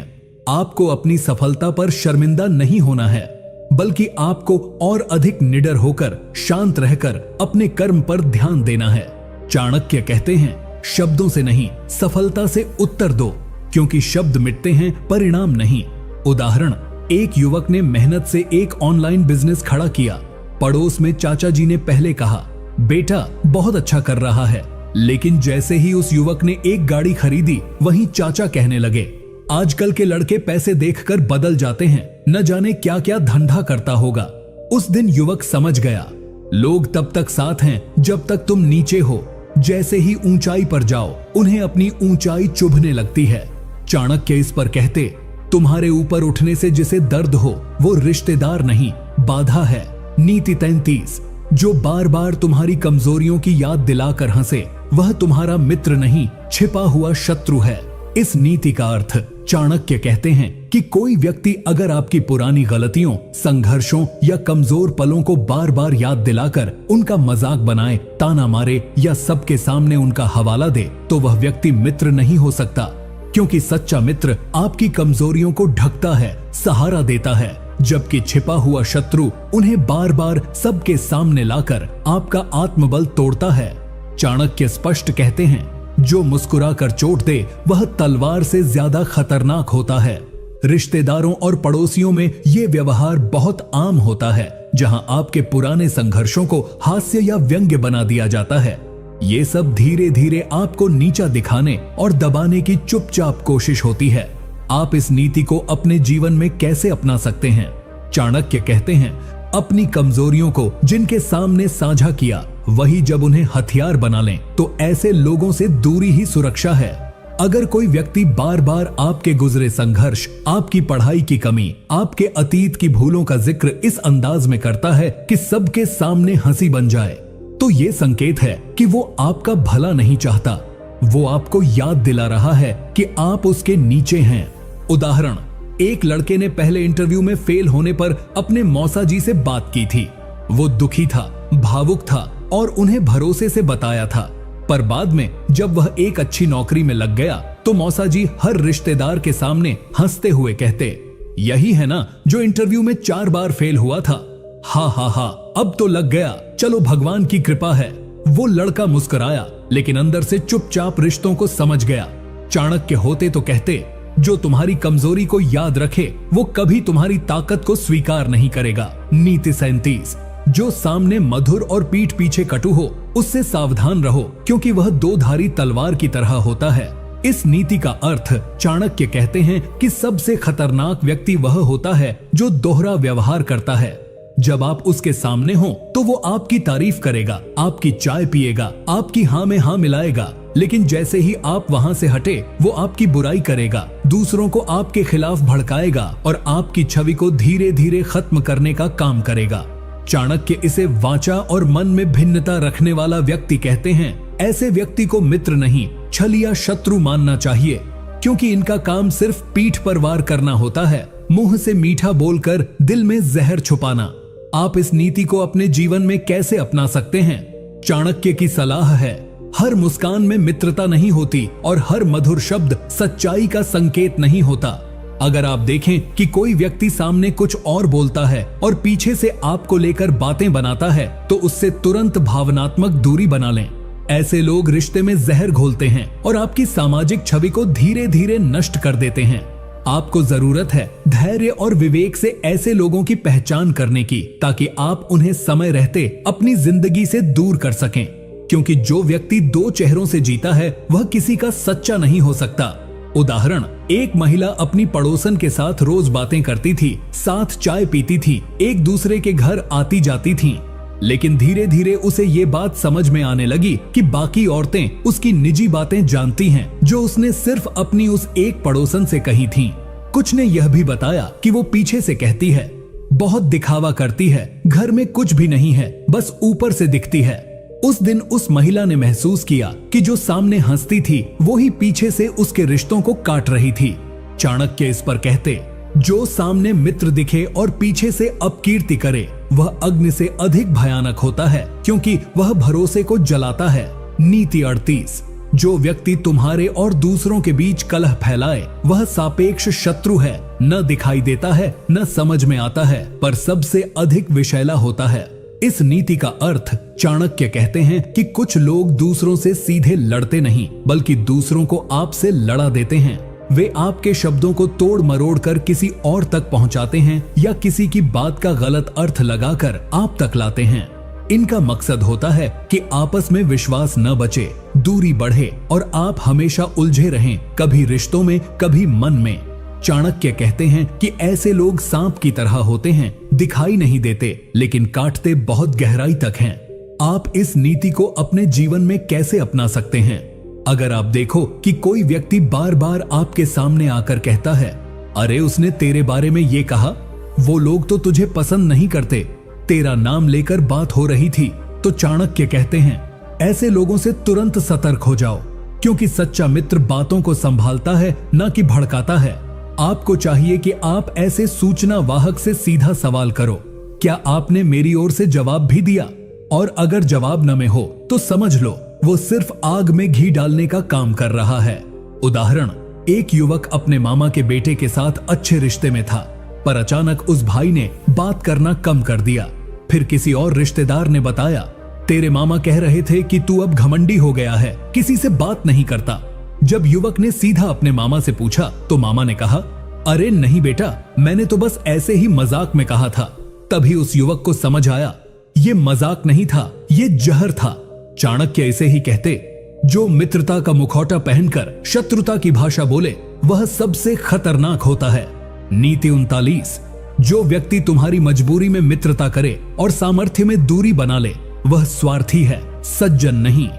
आपको अपनी सफलता पर शर्मिंदा नहीं होना है, बल्कि आपको और अधिक निडर होकर, शांत रहकर अपने कर्म पर ध्यान देना है। चाणक्य कहते हैं, शब्दों से नहीं, सफलता से उत्तर दो, क्योंकि शब्द मिटते हैं, परिणाम नहीं। उदाहरण, एक युवक ने मेहनत से एक ऑनलाइन बिजनेस खड़ा किया। पड़ोस में चाचा जी ने पहले कहा, बेटा बहुत अच्छा कर रहा है, लेकिन जैसे ही उस युवक ने एक गाड़ी खरीदी, वहीं चाचा कहने लगे, आजकल के लड़के पैसे देखकर बदल जाते हैं, न जाने क्या क्या धंधा करता होगा। उस दिन युवक समझ गया, लोग तब तक साथ हैं जब तक तुम नीचे हो, जैसे ही ऊंचाई पर जाओ उन्हें अपनी ऊंचाई चुभने लगती है। चाणक्य इस पर कहते, तुम्हारे ऊपर उठने से जिसे दर्द हो वो रिश्तेदार नहीं, बाधा है। नीति 33, जो बार बार तुम्हारी कमजोरियों की याद दिलाकर हंसे, वह तुम्हारा मित्र नहीं, छिपा हुआ शत्रु है। इस नीति का अर्थ चाणक्य कहते हैं कि कोई व्यक्ति अगर आपकी पुरानी गलतियों, संघर्षों या कमजोर पलों को बार बार याद दिलाकर उनका मजाक बनाए, ताना मारे या सबके सामने उनका हवाला दे, तो वह व्यक्ति मित्र नहीं हो सकता, क्योंकि सच्चा मित्र आपकी कमजोरियों को ढकता है, सहारा देता है, जबकि छिपा हुआ शत्रु उन्हें बार बार सबके सामने लाकर आपका आत्मबल तोड़ता है। चाणक्य स्पष्ट कहते हैं, जो मुस्कुराकर चोट दे वह तलवार से ज्यादा खतरनाक होता है। रिश्तेदारों और पड़ोसियों में ये व्यवहार बहुत आम होता है, जहां आपके पुराने संघर्षों को हास्य या व्यंग्य बना दिया जाता है। ये सब धीरे धीरे आपको नीचा दिखाने और दबाने की चुपचाप कोशिश होती है। आप इस नीति को अपने जीवन में कैसे अपना सकते हैं? चाणक्य कहते हैं, अपनी कमजोरियों को जिनके सामने साझा किया, वही जब उन्हें हथियार बना लें, तो ऐसे लोगों से दूरी ही सुरक्षा है। अगर कोई व्यक्ति बार बार आपके गुजरे संघर्ष, आपकी पढ़ाई की कमी, आपके अतीत की भूलों का जिक्र इस अंदाज में करता है कि सबके सामने हंसी बन जाए, तो ये संकेत है कि वो आपका भला नहीं चाहता। वो आपको याद दिला रहा है कि आप उसके नीचे हैं। उदाहरण, एक लड़के ने पहले इंटरव्यू में फेल होने पर अपने मौसा जी से बात की थी। वो दुखी था, भावुक था और उन्हें भरोसे से बताया था। पर बाद में जब वह एक अच्छी नौकरी में लग गया तो मौसा जी हर रिश्तेदार के सामने हंसते हुए कहते, यही है ना जो इंटरव्यू में 4 बार फेल हुआ था। हा हा हा, अब तो लग गया, चलो भगवान की कृपा है। वो लड़का मुस्कुराया लेकिन अंदर से चुपचाप रिश्तों को समझ गया। चाणक्य होते तो कहते, जो तुम्हारी कमजोरी को याद रखे वो कभी तुम्हारी ताकत को स्वीकार नहीं करेगा। नीति 37, जो सामने मधुर और पीठ पीछे कटु हो उससे सावधान रहो, क्योंकि वह 2 धारी तलवार की तरह होता है। इस नीति का अर्थ चाणक्य कहते हैं कि सबसे खतरनाक व्यक्ति वह होता है जो दोहरा व्यवहार करता है। जब आप उसके सामने हो तो वो आपकी तारीफ करेगा, आपकी चाय पिएगा, आपकी हाँ में हाँ मिलाएगा, लेकिन जैसे ही आप वहां से हटे वो आपकी बुराई करेगा, दूसरों को आपके खिलाफ भड़काएगा और आपकी छवि को धीरे धीरे खत्म करने का काम करेगा। चाणक्य इसे वाचा और मन में भिन्नता रखने वाला व्यक्ति कहते हैं। ऐसे व्यक्ति को मित्र नहीं, छलिया शत्रु मानना चाहिए, क्योंकि इनका काम सिर्फ पीठ पर वार करना होता है, मुंह से मीठा बोलकर दिल में जहर छुपाना। आप इस नीति को अपने जीवन में कैसे अपना सकते हैं? चाणक्य की सलाह है, हर मुस्कान में मित्रता नहीं होती और हर मधुर शब्द सच्चाई का संकेत नहीं होता। अगर आप देखें कि कोई व्यक्ति सामने कुछ और बोलता है और पीछे से आपको लेकर बातें बनाता है तो उससे तुरंत भावनात्मक दूरी बना लें। ऐसे लोग रिश्ते में जहर घोलते हैं और आपकी सामाजिक छवि को धीरे धीरे नष्ट कर देते हैं। आपको जरूरत है धैर्य और विवेक से ऐसे लोगों की पहचान करने की, ताकि आप उन्हें समय रहते अपनी जिंदगी से दूर कर सकें, क्योंकि जो व्यक्ति 2 चेहरों से जीता है वह किसी का सच्चा नहीं हो सकता। उदाहरण, एक महिला अपनी पड़ोसन के साथ रोज बातें करती थी, साथ चाय पीती थी, एक दूसरे के घर आती जाती थीं। लेकिन धीरे धीरे उसे ये बात समझ में आने लगी कि बाकी औरतें उसकी निजी बातें जानती हैं, जो उसने सिर्फ अपनी उस एक पड़ोसन से कही थीं। कुछ ने यह भी बताया कि वो पीछे से कहती है, बहुत दिखावा करती है, घर में कुछ भी नहीं है, बस ऊपर से दिखती है। उस दिन उस महिला ने महसूस किया कि जो सामने हंसती थी वो ही पीछे से उसके रिश्तों को काट रही थी। चाणक्य इस पर कहते, जो सामने मित्र दिखे और पीछे से अपकीर्ति करे वह अग्नि से अधिक भयानक होता है, क्योंकि वह भरोसे को जलाता है। नीति 38, जो व्यक्ति तुम्हारे और दूसरों के बीच कलह फैलाए वह सापेक्ष शत्रु है, न दिखाई देता है, न समझ में आता है, पर सबसे अधिक विषैला होता है। इस नीति का अर्थ चाणक्य कहते हैं कि कुछ लोग दूसरों से सीधे लड़ते नहीं, बल्कि दूसरों को आपसे लड़ा देते हैं। वे आपके शब्दों को तोड़ मरोड़ कर किसी और तक पहुंचाते हैं या किसी की बात का गलत अर्थ लगाकर आप तक लाते हैं। इनका मकसद होता है कि आपस में विश्वास न बचे, दूरी बढ़े और आप हमेशा उलझे रहें, कभी रिश्तों में, कभी मन में। चाणक्य कहते हैं कि ऐसे लोग सांप की तरह होते हैं, दिखाई नहीं देते लेकिन काटते बहुत गहराई तक हैं। आप इस नीति को अपने जीवन में कैसे अपना सकते हैं? अगर आप देखो कि कोई व्यक्ति बार बार आपके सामने आकर कहता है, अरे उसने तेरे बारे में ये कहा, वो लोग तो तुझे पसंद नहीं करते, तेरा नाम लेकर बात हो रही थी, तो चाणक्य कहते हैं ऐसे लोगों से तुरंत सतर्क हो जाओ, क्योंकि सच्चा मित्र बातों को संभालता है, न कि भड़काता है। आपको चाहिए कि आप ऐसे सूचना वाहक से सीधा सवाल करो, क्या आपने मेरी ओर से जवाब भी दिया? और अगर जवाब न में हो तो समझ लो वो सिर्फ आग में घी डालने का काम कर रहा है। उदाहरण, एक युवक अपने मामा के बेटे के साथ अच्छे रिश्ते में था, पर अचानक उस भाई ने बात करना कम कर दिया। फिर किसी और रिश्तेदार ने बताया, तेरे मामा कह रहे थे कि तू अब घमंडी हो गया है, किसी से बात नहीं करता। जब युवक ने सीधा अपने मामा से पूछा तो मामा ने कहा, अरे नहीं बेटा, मैंने तो बस ऐसे ही मजाक में कहा था। तभी उस युवक को समझ आया, ये मजाक नहीं था, ये जहर था। चाणक्य इसे ही कहते, जो मित्रता का मुखौटा पहनकर शत्रुता की भाषा बोले वह सबसे खतरनाक होता है। नीति 39, जो व्यक्ति तुम्हारी मजबूरी में मित्रता करे और सामर्थ्य में दूरी बना ले वह स्वार्थी है, सज्जन नहीं।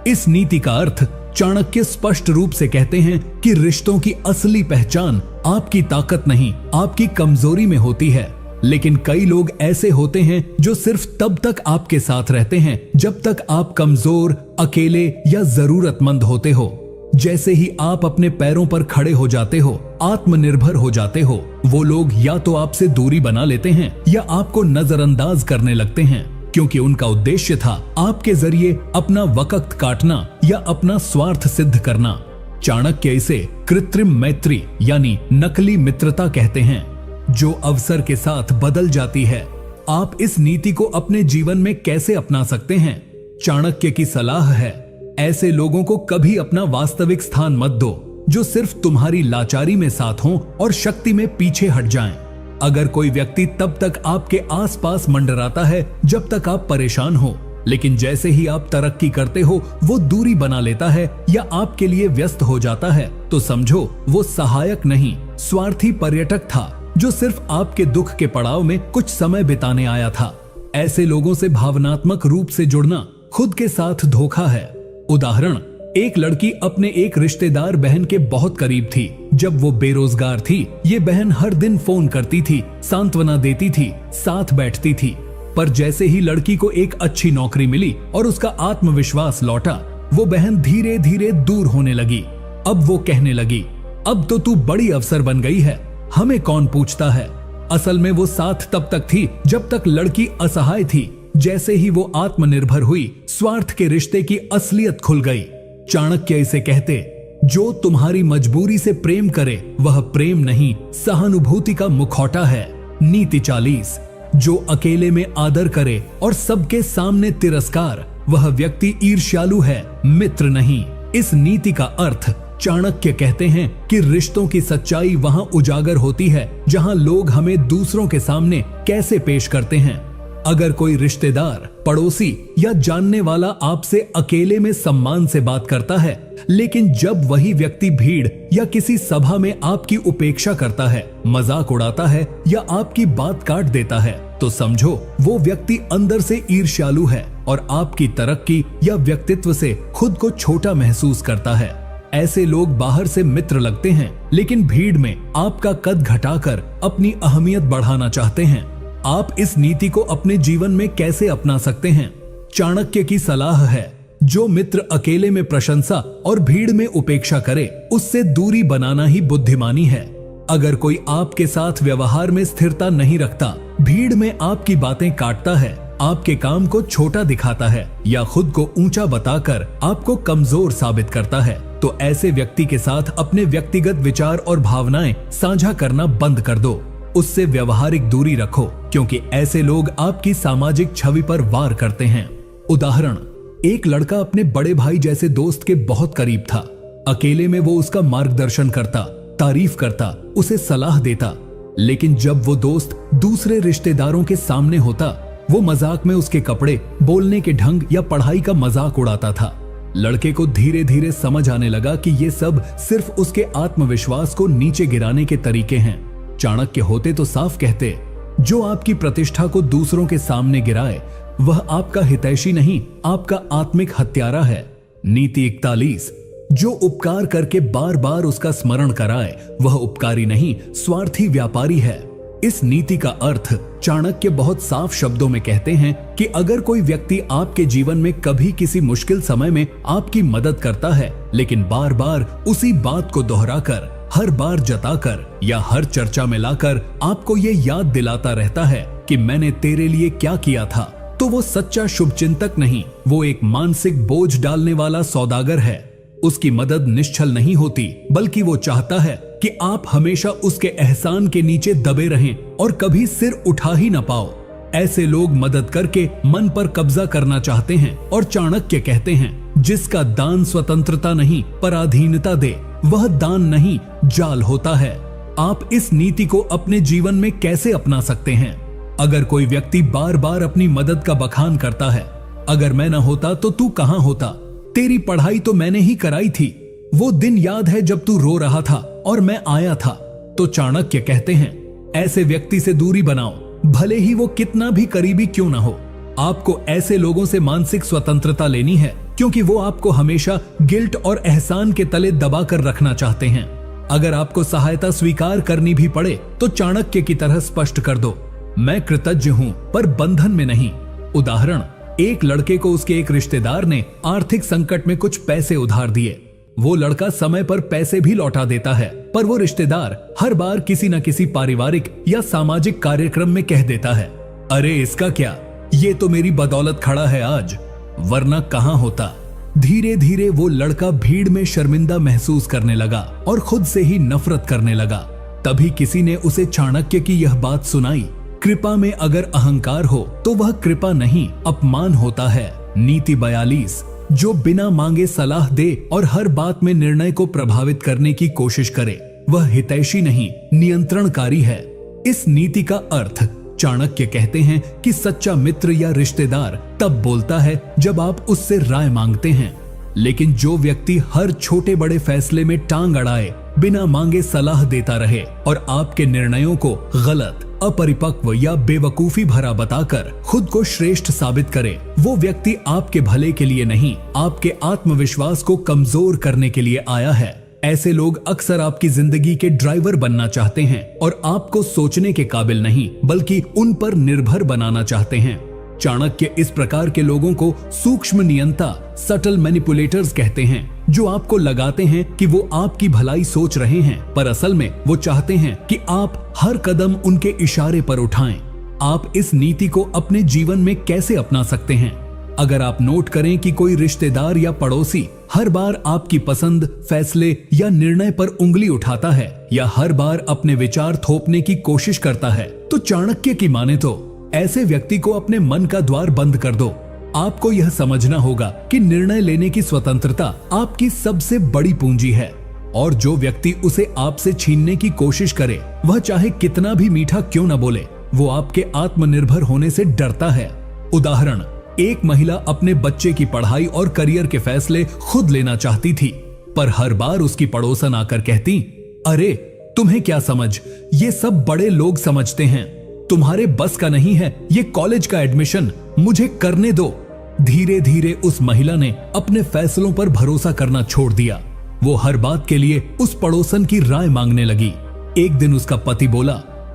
इस नीति का अर्थ चाणक्य स्पष्ट रूप से कहते हैं कि रिश्तों की असली पहचान आपकी ताकत नहीं, आपकी कमजोरी में होती है। लेकिन कई लोग ऐसे होते हैं जो सिर्फ तब तक आपके साथ रहते हैं जब तक आप कमजोर, अकेले या जरूरतमंद होते हो। जैसे ही आप अपने पैरों पर खड़े हो जाते हो, आत्मनिर्भर हो जाते हो, वो लोग या तो आपसे दूरी बना लेते हैं या आपको नजरअंदाज करने लगते हैं, क्योंकि उनका उद्देश्य था आपके जरिए अपना वक्त काटना या अपना स्वार्थ सिद्ध करना। चाणक्य इसे कृत्रिम मैत्री यानी नकली मित्रता कहते हैं, जो अवसर के साथ बदल जाती है। आप इस नीति को अपने जीवन में कैसे अपना सकते हैं? चाणक्य की सलाह है, ऐसे लोगों को कभी अपना वास्तविक स्थान मत दो जो सिर्फ तुम्हारी लाचारी में साथ हों और शक्ति में पीछे हट जाएं। अगर कोई व्यक्ति तब तक आपके आसपास मंडराता है जब तक आप परेशान हो, लेकिन जैसे ही आप तरक्की करते हो वो दूरी बना लेता है या आपके लिए व्यस्त हो जाता है, तो समझो वो सहायक नहीं, स्वार्थी पर्यटक था जो सिर्फ आपके दुख के पड़ाव में कुछ समय बिताने आया था। ऐसे लोगों से भावनात्मक रूप से जुड़ना खुद के साथ धोखा है। उदाहरण, एक लड़की अपने एक रिश्तेदार बहन के बहुत करीब थी। जब वो बेरोजगार थी, ये बहन हर दिन फोन करती थी, सांत्वना देती थी, साथ बैठती थी। पर जैसे ही लड़की को एक अच्छी नौकरी मिली और उसका आत्मविश्वास लौटा, वो बहन धीरे धीरे दूर होने लगी। अब वो कहने लगी, अब तो तू बड़ी अफसर बन गई है, हमें कौन पूछता है। असल में वो साथ तब तक थी जब तक लड़की असहाय थी। जैसे ही वो आत्मनिर्भर हुई, स्वार्थ के रिश्ते की असलियत खुल गई। चाणक्य इसे कहते, जो तुम्हारी मजबूरी से प्रेम करे वह प्रेम नहीं, सहानुभूति का मुखौटा है। नीति 40, जो अकेले में आदर करे और सबके सामने तिरस्कार, वह व्यक्ति ईर्ष्यालु है, मित्र नहीं। इस नीति का अर्थ चाणक्य कहते हैं कि रिश्तों की सच्चाई वहां उजागर होती है जहां लोग हमें दूसरों के सामने कैसे पेश करते हैं। अगर कोई रिश्तेदार, पड़ोसी या जानने वाला आपसे अकेले में सम्मान से बात करता है, लेकिन जब वही व्यक्ति भीड़ या किसी सभा में आपकी उपेक्षा करता है, मजाक उड़ाता है या आपकी बात काट देता है, तो समझो वो व्यक्ति अंदर से ईर्ष्यालु है और आपकी तरक्की या व्यक्तित्व से खुद को छोटा महसूस करता है। ऐसे लोग बाहर से मित्र लगते हैं, लेकिन भीड़ में आपका कद घटाकर अपनी अहमियत बढ़ाना चाहते हैं। आप इस नीति को अपने जीवन में कैसे अपना सकते हैं? चाणक्य की सलाह है, जो मित्र अकेले में प्रशंसा और भीड़ में उपेक्षा करे, उससे दूरी बनाना ही बुद्धिमानी है। अगर कोई आपके साथ व्यवहार में स्थिरता नहीं रखता, भीड़ में आपकी बातें काटता है, आपके काम को छोटा दिखाता है या खुद को ऊंचा बताकर आपको कमजोर साबित करता है, तो ऐसे व्यक्ति के साथ अपने व्यक्तिगत विचार और भावनाएं साझा करना बंद कर दो। उससे व्यवहारिक दूरी रखो, क्योंकि ऐसे लोग आपकी सामाजिक छवि पर वार करते हैं। उदाहरण, एक लड़का अपने बड़े भाई जैसे दोस्त के बहुत करीब था। अकेले में वो उसका मार्गदर्शन करता, तारीफ करता, उसे सलाह देता, लेकिन जब वो दोस्त दूसरे रिश्तेदारों के सामने होता, वो मजाक में उसके कपड़े, बोलने के ढंग या पढ़ाई का मजाक उड़ाता था। लड़के को धीरे धीरे समझ आने लगा कि ये सब सिर्फ उसके आत्मविश्वास को नीचे गिराने के तरीके हैं। चाणक्य होते तो साफ कहते, जो आपकी प्रतिष्ठा को दूसरों के सामने गिराए वह आपका हितैषी नहीं, आपका आत्मिक हत्यारा है। नीति 41, जो उपकार करके बार बार उसका स्मरण कराए वह उपकारी नहीं, स्वार्थी व्यापारी है। इस नीति का अर्थ चाणक्य बहुत साफ शब्दों में कहते हैं कि अगर कोई व्यक्ति आपके जीवन में कभी किसी मुश्किल समय में आपकी मदद करता है, लेकिन बार बार उसी बात को दोहराकर, हर बार जताकर या हर चर्चा में लाकर आपको ये याद दिलाता रहता है कि मैंने तेरे लिए क्या किया था, तो वो सच्चा शुभचिंतक नहीं, वो एक मानसिक बोझ डालने वाला सौदागर है। उसकी मदद निश्चल नहीं होती, बल्कि वो चाहता है कि आप हमेशा उसके एहसान के नीचे दबे रहें और कभी सिर उठा ही न पाओ। ऐसे लोग मदद करके मन पर कब्जा करना चाहते हैं और चाणक्य कहते हैं, जिसका दान स्वतंत्रता नहीं पराधीनता दे, वह दान नहीं जाल होता है। आप इस नीति को अपने जीवन में कैसे अपना सकते हैं? अगर कोई व्यक्ति बार बार अपनी मदद का बखान करता है, अगर मैं न होता तो तू कहां होता, तेरी पढ़ाई तो मैंने ही कराई थी, वो दिन याद है जब तू रो रहा था और मैं आया था, तो चाणक्य कहते हैं, ऐसे व्यक्ति से दूरी बनाओ, भले ही वो कितना भी करीबी क्यों ना हो। आपको ऐसे लोगों से मानसिक स्वतंत्रता लेनी है, क्योंकि वो आपको हमेशा गिल्ट और एहसान के तले दबा कर रखना चाहते हैं। अगर आपको सहायता स्वीकार करनी भी पड़े तो चाणक्य की तरह स्पष्ट कर दो, मैं कृतज्ञ हूं पर बंधन में नहीं। उदाहरण, एक लड़के को उसके एक रिश्तेदार ने आर्थिक संकट में कुछ पैसे उधार दिए। वो लड़का समय पर पैसे भी लौटा देता है, पर वो रिश्तेदार हर बार किसी न किसी पारिवारिक या सामाजिक कार्यक्रम में कह देता है, अरे इसका क्या, ये तो मेरी बदौलत खड़ा है आज, वरना कहां होता। धीरे धीरे वो लड़का भीड़ में शर्मिंदा महसूस करने लगा और खुद से ही नफरत करने लगा। तभी किसी ने उसे चाणक्य की यह बात सुनाई, कृपा में अगर अहंकार हो तो वह कृपा नहीं अपमान होता है। नीति 42, जो बिना मांगे सलाह दे और हर बात में निर्णय को प्रभावित करने की कोशिश करे, वह हितैषी नहीं नियंत्रणकारी है। इस नीति का अर्थ चाणक्य कहते हैं कि सच्चा मित्र या रिश्तेदार तब बोलता है जब आप उससे राय मांगते हैं, लेकिन जो व्यक्ति हर छोटे बड़े फैसले में टांग अड़ाए, बिना मांगे सलाह देता रहे और आपके निर्णयों को गलत, अपरिपक्व या बेवकूफी भरा बताकर खुद को श्रेष्ठ साबित करे, वो व्यक्ति आपके भले के लिए नहीं, आपके आत्मविश्वास को कमजोर करने के लिए आया है। ऐसे लोग अक्सर आपकी जिंदगी के ड्राइवर बनना चाहते हैं और आपको सोचने के काबिल नहीं, बल्कि उन पर निर्भर बनाना चाहते हैं। चाणक्य इस प्रकार के लोगों को सूक्ष्म नियंता, सटल मैनिपुलेटर्स कहते हैं, जो आपको लगाते हैं कि वो आपकी भलाई सोच रहे हैं, पर असल में वो चाहते हैं कि आप हर कदम उनके इशारे पर उठाएं। आप इस नीति को अपने जीवन में कैसे अपना सकते हैं? अगर आप नोट करें कि कोई रिश्तेदार या पड़ोसी हर बार आपकी पसंद, फैसले या निर्णय पर उंगली उठाता है या हर बार अपने विचार थोपने की कोशिश करता है, तो चाणक्य की माने तो ऐसे व्यक्ति को अपने मन का द्वार बंद कर दो। आपको यह समझना होगा कि निर्णय लेने की स्वतंत्रता आपकी सबसे बड़ी पूंजी है, और जो व्यक्ति उसे आपसे छीनने की कोशिश करे, वह चाहे कितना भी मीठा क्यों न बोले, वो आपके आत्मनिर्भर होने से डरता है। उदाहरण, एक महिला अपने बच्चे की पढ़ाई और करियर के फैसले खुद लेना चाहती थी, पर हर बार उसकी पड़ोसन आकर कहती, अरे तुम्हें क्या समझ, ये सब बड़े लोग समझते हैं, तुम्हारे बस का नहीं है ये कॉलेज का एडमिशन, मुझे करने दो। धीरे धीरे उस महिला ने अपने फैसलों पर भरोसा करना छोड़ दिया। वो हर बात के लिए उस पड़ोसन की राय मांगने लगी। एक दिन उसका पति बोला,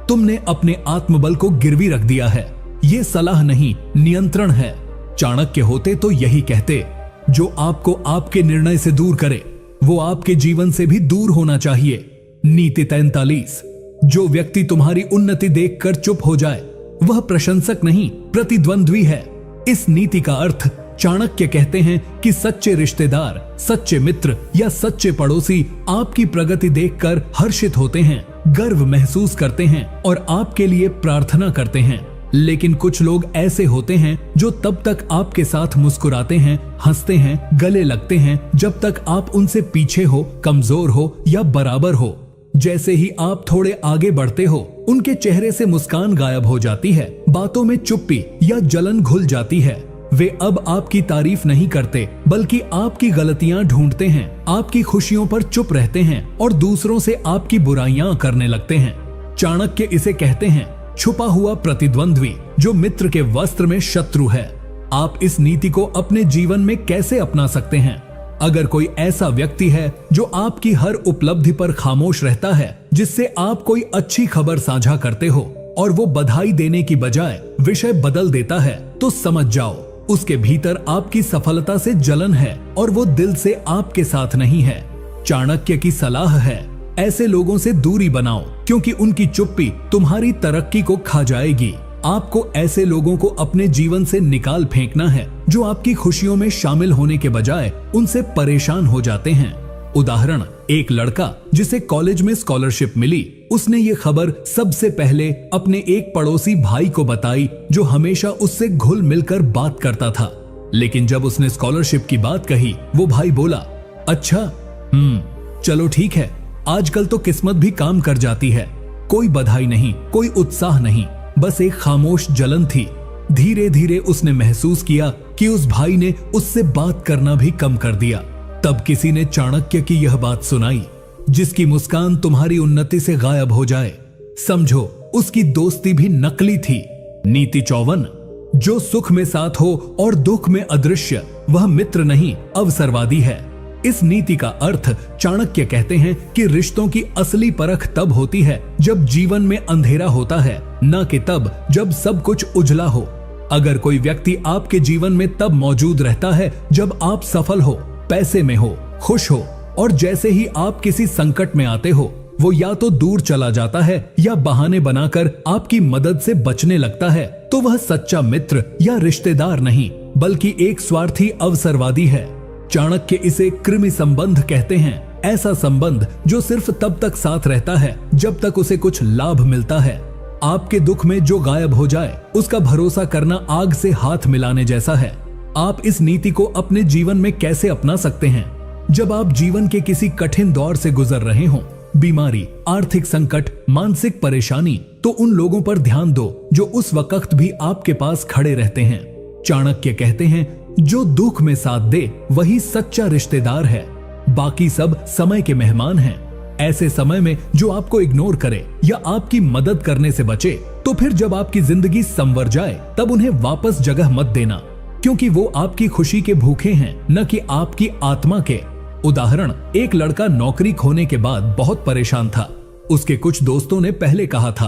तुमने अपने आत्मबल को गिरवी रख दिया है, ये सलाह नहीं नियंत्रण है। चाणक्य होते तो यही कहते, जो आपको आपके निर्णय से दूर करे, वो आपके जीवन से भी दूर होना चाहिए। नीति 43, जो व्यक्ति तुम्हारी उन्नति देखकर चुप हो जाए, वह प्रशंसक नहीं प्रतिद्वंद्वी है। इस नीति का अर्थ चाणक्य कहते हैं कि सच्चे रिश्तेदार, सच्चे मित्र या सच्चे पड़ोसी आपकी प्रगति देखकर हर्षित होते हैं, गर्व महसूस करते हैं और आपके लिए प्रार्थना करते हैं। लेकिन कुछ लोग ऐसे होते हैं जो तब तक आपके साथ मुस्कुराते हैं, हंसते हैं, गले लगते हैं, जब तक आप उनसे पीछे हो, कमजोर हो या बराबर हो। जैसे ही आप थोड़े आगे बढ़ते हो, उनके चेहरे से मुस्कान गायब हो जाती है, बातों में चुप्पी या जलन घुल जाती है। वे अब आपकी तारीफ नहीं करते, बल्कि आपकी गलतियां ढूंढते हैं, आपकी खुशियों पर चुप रहते हैं और दूसरों से आपकी बुराइयां करने लगते हैं। चाणक्य इसे कहते हैं छुपा हुआ प्रतिद्वंद्वी, जो मित्र के वस्त्र में शत्रु है। आप इस नीति को अपने जीवन में कैसे अपना सकते हैं? अगर कोई ऐसा व्यक्ति है जो आपकी हर उपलब्धि पर खामोश रहता है, जिससे आप कोई अच्छी खबर साझा करते हो और वो बधाई देने की बजाय विषय बदल देता है, तो समझ जाओ उसके भीतर आपकी सफलता से जलन है और वो दिल से आपके साथ नहीं है। चाणक्य की सलाह है, ऐसे लोगों से दूरी बनाओ, क्योंकि उनकी चुप्पी तुम्हारी तरक्की को खा जाएगी। आपको ऐसे लोगों को अपने जीवन से निकाल फेंकना है जो आपकी खुशियों में शामिल होने के बजाय उनसे परेशान हो जाते हैं। उदाहरण, एक लड़का जिसे कॉलेज में स्कॉलरशिप मिली, उसने ये खबर सबसे पहले अपने एक पड़ोसी भाई को बताई, जो हमेशा उससे घुल मिलकर बात करता था। लेकिन जब उसने स्कॉलरशिप की बात कही, वो भाई बोला, अच्छा चलो ठीक है, आजकल तो किस्मत भी काम कर जाती है। कोई बधाई नहीं, कोई उत्साह नहीं, बस एक खामोश जलन थी। धीरे धीरे उसने महसूस किया कि उस भाई ने उससे बात करना भी कम कर दिया। तब किसी ने चाणक्य की यह बात सुनाई, जिसकी मुस्कान तुम्हारी उन्नति से गायब हो जाए, समझो उसकी दोस्ती भी नकली थी। नीति 54, जो सुख में साथ हो और दुख में अदृश्य, वह मित्र नहीं अवसरवादी है। इस नीति का अर्थ चाणक्य कहते हैं कि रिश्तों की असली परख तब होती है जब जीवन में अंधेरा होता है न कि तब जब सब कुछ उजला हो। अगर कोई व्यक्ति आपके जीवन में तब मौजूद रहता है जब आप सफल हो, पैसे में हो, खुश हो, और जैसे ही आप किसी संकट में आते हो वो या तो दूर चला जाता है या बहाने बनाकर आपकी मदद से बचने लगता है, तो वह सच्चा मित्र या रिश्तेदार नहीं बल्कि एक स्वार्थी अवसरवादी है। चाणक्य इसे कृमि संबंध कहते हैं, ऐसा संबंध जो सिर्फ तब तक साथ रहता है जब तक उसे कुछ लाभ मिलता है। आपके दुख में जो गायब हो जाए उसका भरोसा करना आग से हाथ मिलाने जैसा है। आप इस नीति को अपने जीवन में कैसे अपना सकते हैं? जब आप जीवन के किसी कठिन दौर से गुजर रहे हों, बीमारी, आर्थिक संकट, मानसिक परेशानी, तो उन लोगों पर ध्यान दो जो उस वक्त भी आपके पास खड़े रहते हैं। चाणक्य कहते हैं, जो दुख में साथ दे वही सच्चा रिश्तेदार है, बाकी सब समय के मेहमान हैं। ऐसे समय में जो आपको इग्नोर करे या आपकी मदद करने से बचे, तो फिर जब आपकी जिंदगी संवर जाए तब उन्हें वापस जगह मत देना, क्योंकि वो आपकी खुशी के भूखे हैं, न कि आपकी आत्मा के। उदाहरण, एक लड़का नौकरी खोने के बाद बहुत परेशान था। उसके कुछ दोस्तों ने पहले कहा था,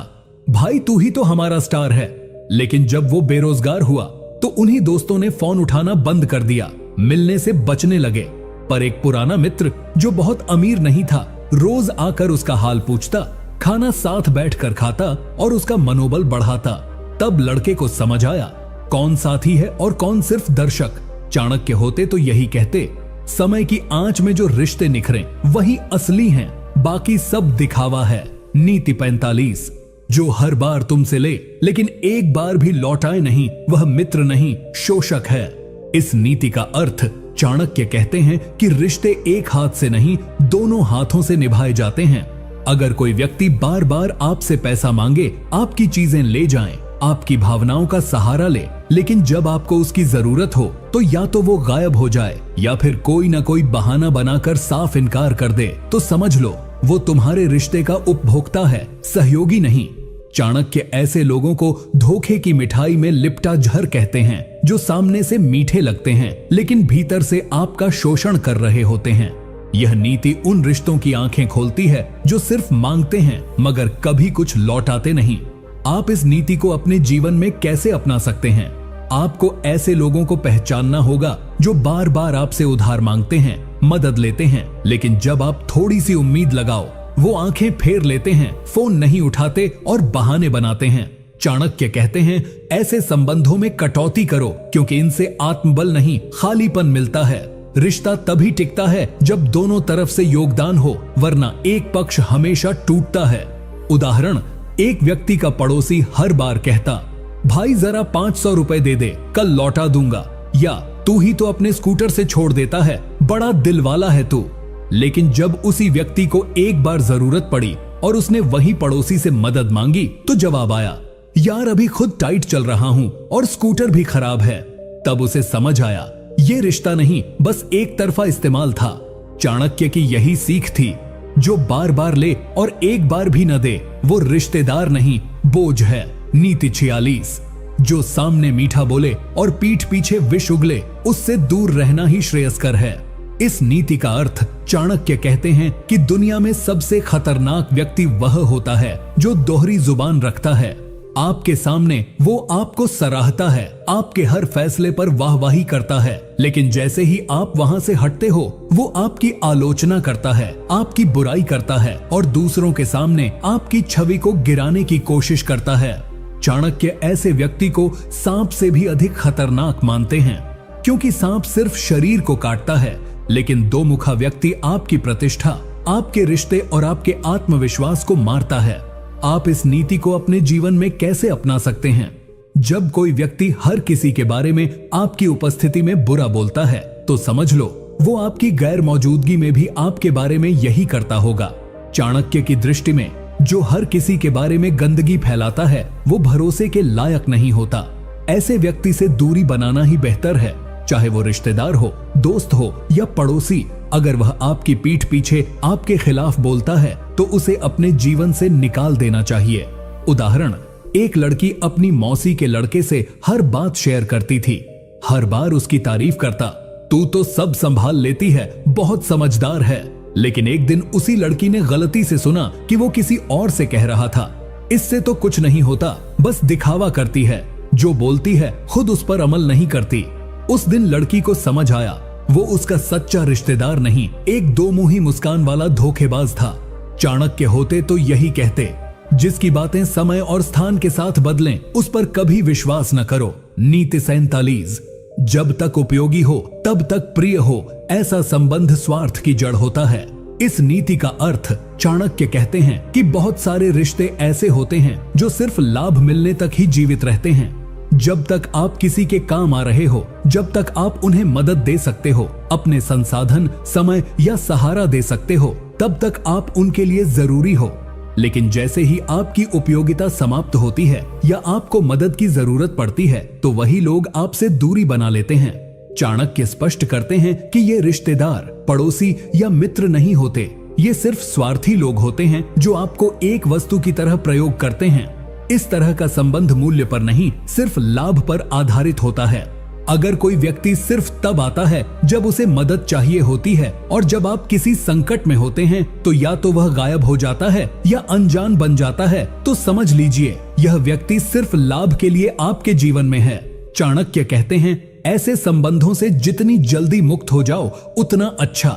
भाई तू ही तो हमारा स्टार है। लेकिन जब वो बेरोजगार हुआ तो उन्हीं दोस्तों ने फोन उठाना बंद कर दिया, मिलने से बचने लगे। पर एक पुराना मित्र जो बहुत अमीर नहीं था, रोज आकर उसका हाल पूछता, खाना साथ बैठकर खाता और उसका मनोबल बढ़ाता। तब लड़के को समझ आया कौन साथी है और कौन सिर्फ दर्शक। चाणक्य होते तो यही कहते, समय की आंच में जो रिश्ते निखरे वही असली हैं, बाकी सब दिखावा है। नीति 45, जो हर बार तुमसे ले लेकिन एक बार भी लौटाए नहीं, वह मित्र नहीं शोषक है। इस नीति का अर्थ चाणक्य कहते हैं कि रिश्ते एक हाथ से नहीं, दोनों हाथों से निभाए जाते हैं। अगर कोई व्यक्ति बार बार आपसे पैसा मांगे, आपकी चीजें ले जाए, आपकी भावनाओं का सहारा ले, लेकिन जब आपको उसकी जरूरत हो तो या तो वो गायब हो जाए या फिर कोई ना कोई बहाना बनाकर साफ इनकार कर दे, तो समझ लो वो तुम्हारे रिश्ते का उपभोक्ता है, सहयोगी नहीं। चाणक्य ऐसे लोगों को धोखे की मिठाई में लिपटा जहर कहते हैं, जो सामने से मीठे लगते हैं लेकिन भीतर से आपका शोषण कर रहे होते हैं। यह नीति उन रिश्तों की आंखें खोलती है जो सिर्फ मांगते हैं मगर कभी कुछ लौटाते नहीं। आप इस नीति को अपने जीवन में कैसे अपना सकते हैं? आपको ऐसे लोगों को पहचानना होगा जो बार बार आपसे उधार मांगते हैं, मदद लेते हैं, लेकिन जब आप थोड़ी सी उम्मीद लगाओ वो आंखें फेर लेते हैं, फोन नहीं उठाते और बहाने बनाते हैं। चाणक्य कहते हैं, ऐसे संबंधों में कटौती करो, क्योंकि इनसे आत्मबल नहीं खालीपन मिलता है। रिश्ता तभी टिकता है जब दोनों तरफ से योगदान हो, वरना एक पक्ष हमेशा टूटता है। उदाहरण, एक व्यक्ति का पड़ोसी हर बार कहता, भाई जरा 500 रुपए दे दे, कल लौटा दूंगा, या तू ही तो अपने स्कूटर से छोड़ देता है, बड़ा दिल वाला है तू। लेकिन जब उसी व्यक्ति को एक बार जरूरत पड़ी और उसने वही पड़ोसी से मदद मांगी तो जवाब आया, यार अभी खुद टाइट चल रहा हूं और स्कूटर भी खराब है। तब उसे समझ आया ये रिश्ता नहीं, बस एक तरफा इस्तेमाल था। चाणक्य की यही सीख थी, जो बार बार ले और एक बार भी न दे वो रिश्तेदार नहीं बोझ है। नीति 46, जो सामने मीठा बोले और पीठ पीछे विष उगले, उससे दूर रहना ही श्रेयस्कर है। इस नीति का अर्थ चाणक्य कहते हैं कि दुनिया में सबसे खतरनाक व्यक्ति वह होता है जो दोहरी जुबान रखता है। आपके सामने वो आपको सराहता है, आपके हर फैसले पर वाहवाही करता है, लेकिन जैसे ही आप वहां से हटते हो वो आपकी आलोचना करता है, आपकी बुराई करता है और दूसरों के सामने आपकी छवि को गिराने की कोशिश करता है। चाणक्य ऐसे व्यक्ति को सांप से भी अधिक खतरनाक मानते हैं, क्योंकि सांप सिर्फ शरीर को काटता है, लेकिन दो मुखा व्यक्ति आपकी प्रतिष्ठा, आपके रिश्ते और आपके आत्मविश्वास को मारता है। आप इस नीति को अपने जीवन में कैसे अपना सकते हैं? जब कोई व्यक्ति हर किसी के बारे में आपकी उपस्थिति में बुरा बोलता है, तो समझ लो वो आपकी गैर मौजूदगी में भी आपके बारे में यही करता होगा। चाणक्य की दृष्टि में जो हर किसी के बारे में गंदगी फैलाता है वो भरोसे के लायक नहीं होता। ऐसे व्यक्ति से दूरी बनाना ही बेहतर है, चाहे वो रिश्तेदार हो, दोस्त हो या पड़ोसी। अगर वह आपकी पीठ पीछे आपके खिलाफ बोलता है तो उसे अपने जीवन से निकाल देना चाहिए। उदाहरण, एक लड़की अपनी मौसी के लड़के से हर बात शेयर करती थी, हर बार उसकी तारीफ करता, तू तो सब संभाल लेती है, बहुत समझदार है। लेकिन एक दिन उसी लड़की ने गलती से सुना कि वो किसी और से कह रहा था। इससे तो कुछ नहीं होता, बस दिखावा करती है, जो बोलती है खुद उस पर अमल नहीं करती। उस दिन लड़की को समझ आया वो उसका सच्चा रिश्तेदार नहीं, एक दो मुंही मुस्कान वाला धोखेबाज था। चाणक्य होते तो यही कहते, जिसकी बातें समय और स्थान के साथ बदलें उस पर कभी विश्वास न करो। नीति 47, जब तक उपयोगी हो तब तक प्रिय हो, ऐसा संबंध स्वार्थ की जड़ होता है। इस नीति का अर्थ चाणक्य कहते हैं कि बहुत सारे रिश्ते ऐसे होते हैं जो सिर्फ लाभ मिलने तक ही जीवित रहते हैं। जब तक आप किसी के काम आ रहे हो, जब तक आप उन्हें मदद दे सकते हो, अपने संसाधन, समय या सहारा दे सकते हो, तब तक आप उनके लिए जरूरी हो। लेकिन जैसे ही आपकी उपयोगिता समाप्त होती है या आपको मदद की जरूरत पड़ती है तो वही लोग आपसे दूरी बना लेते हैं। चाणक्य स्पष्ट करते हैं कि ये रिश्तेदार, पड़ोसी या मित्र नहीं होते, ये सिर्फ स्वार्थी लोग होते हैं जो आपको एक वस्तु की तरह प्रयोग करते हैं। इस तरह का संबंध मूल्य पर नहीं, सिर्फ लाभ पर आधारित होता है। अगर कोई व्यक्ति सिर्फ तब आता है जब उसे मदद चाहिए होती है और जब आप किसी संकट में होते हैं तो या तो वह गायब हो जाता है या अनजान बन जाता है, तो समझ लीजिए यह व्यक्ति सिर्फ लाभ के लिए आपके जीवन में है। चाणक्य कहते हैं, ऐसे संबंधों से जितनी जल्दी मुक्त हो जाओ उतना अच्छा।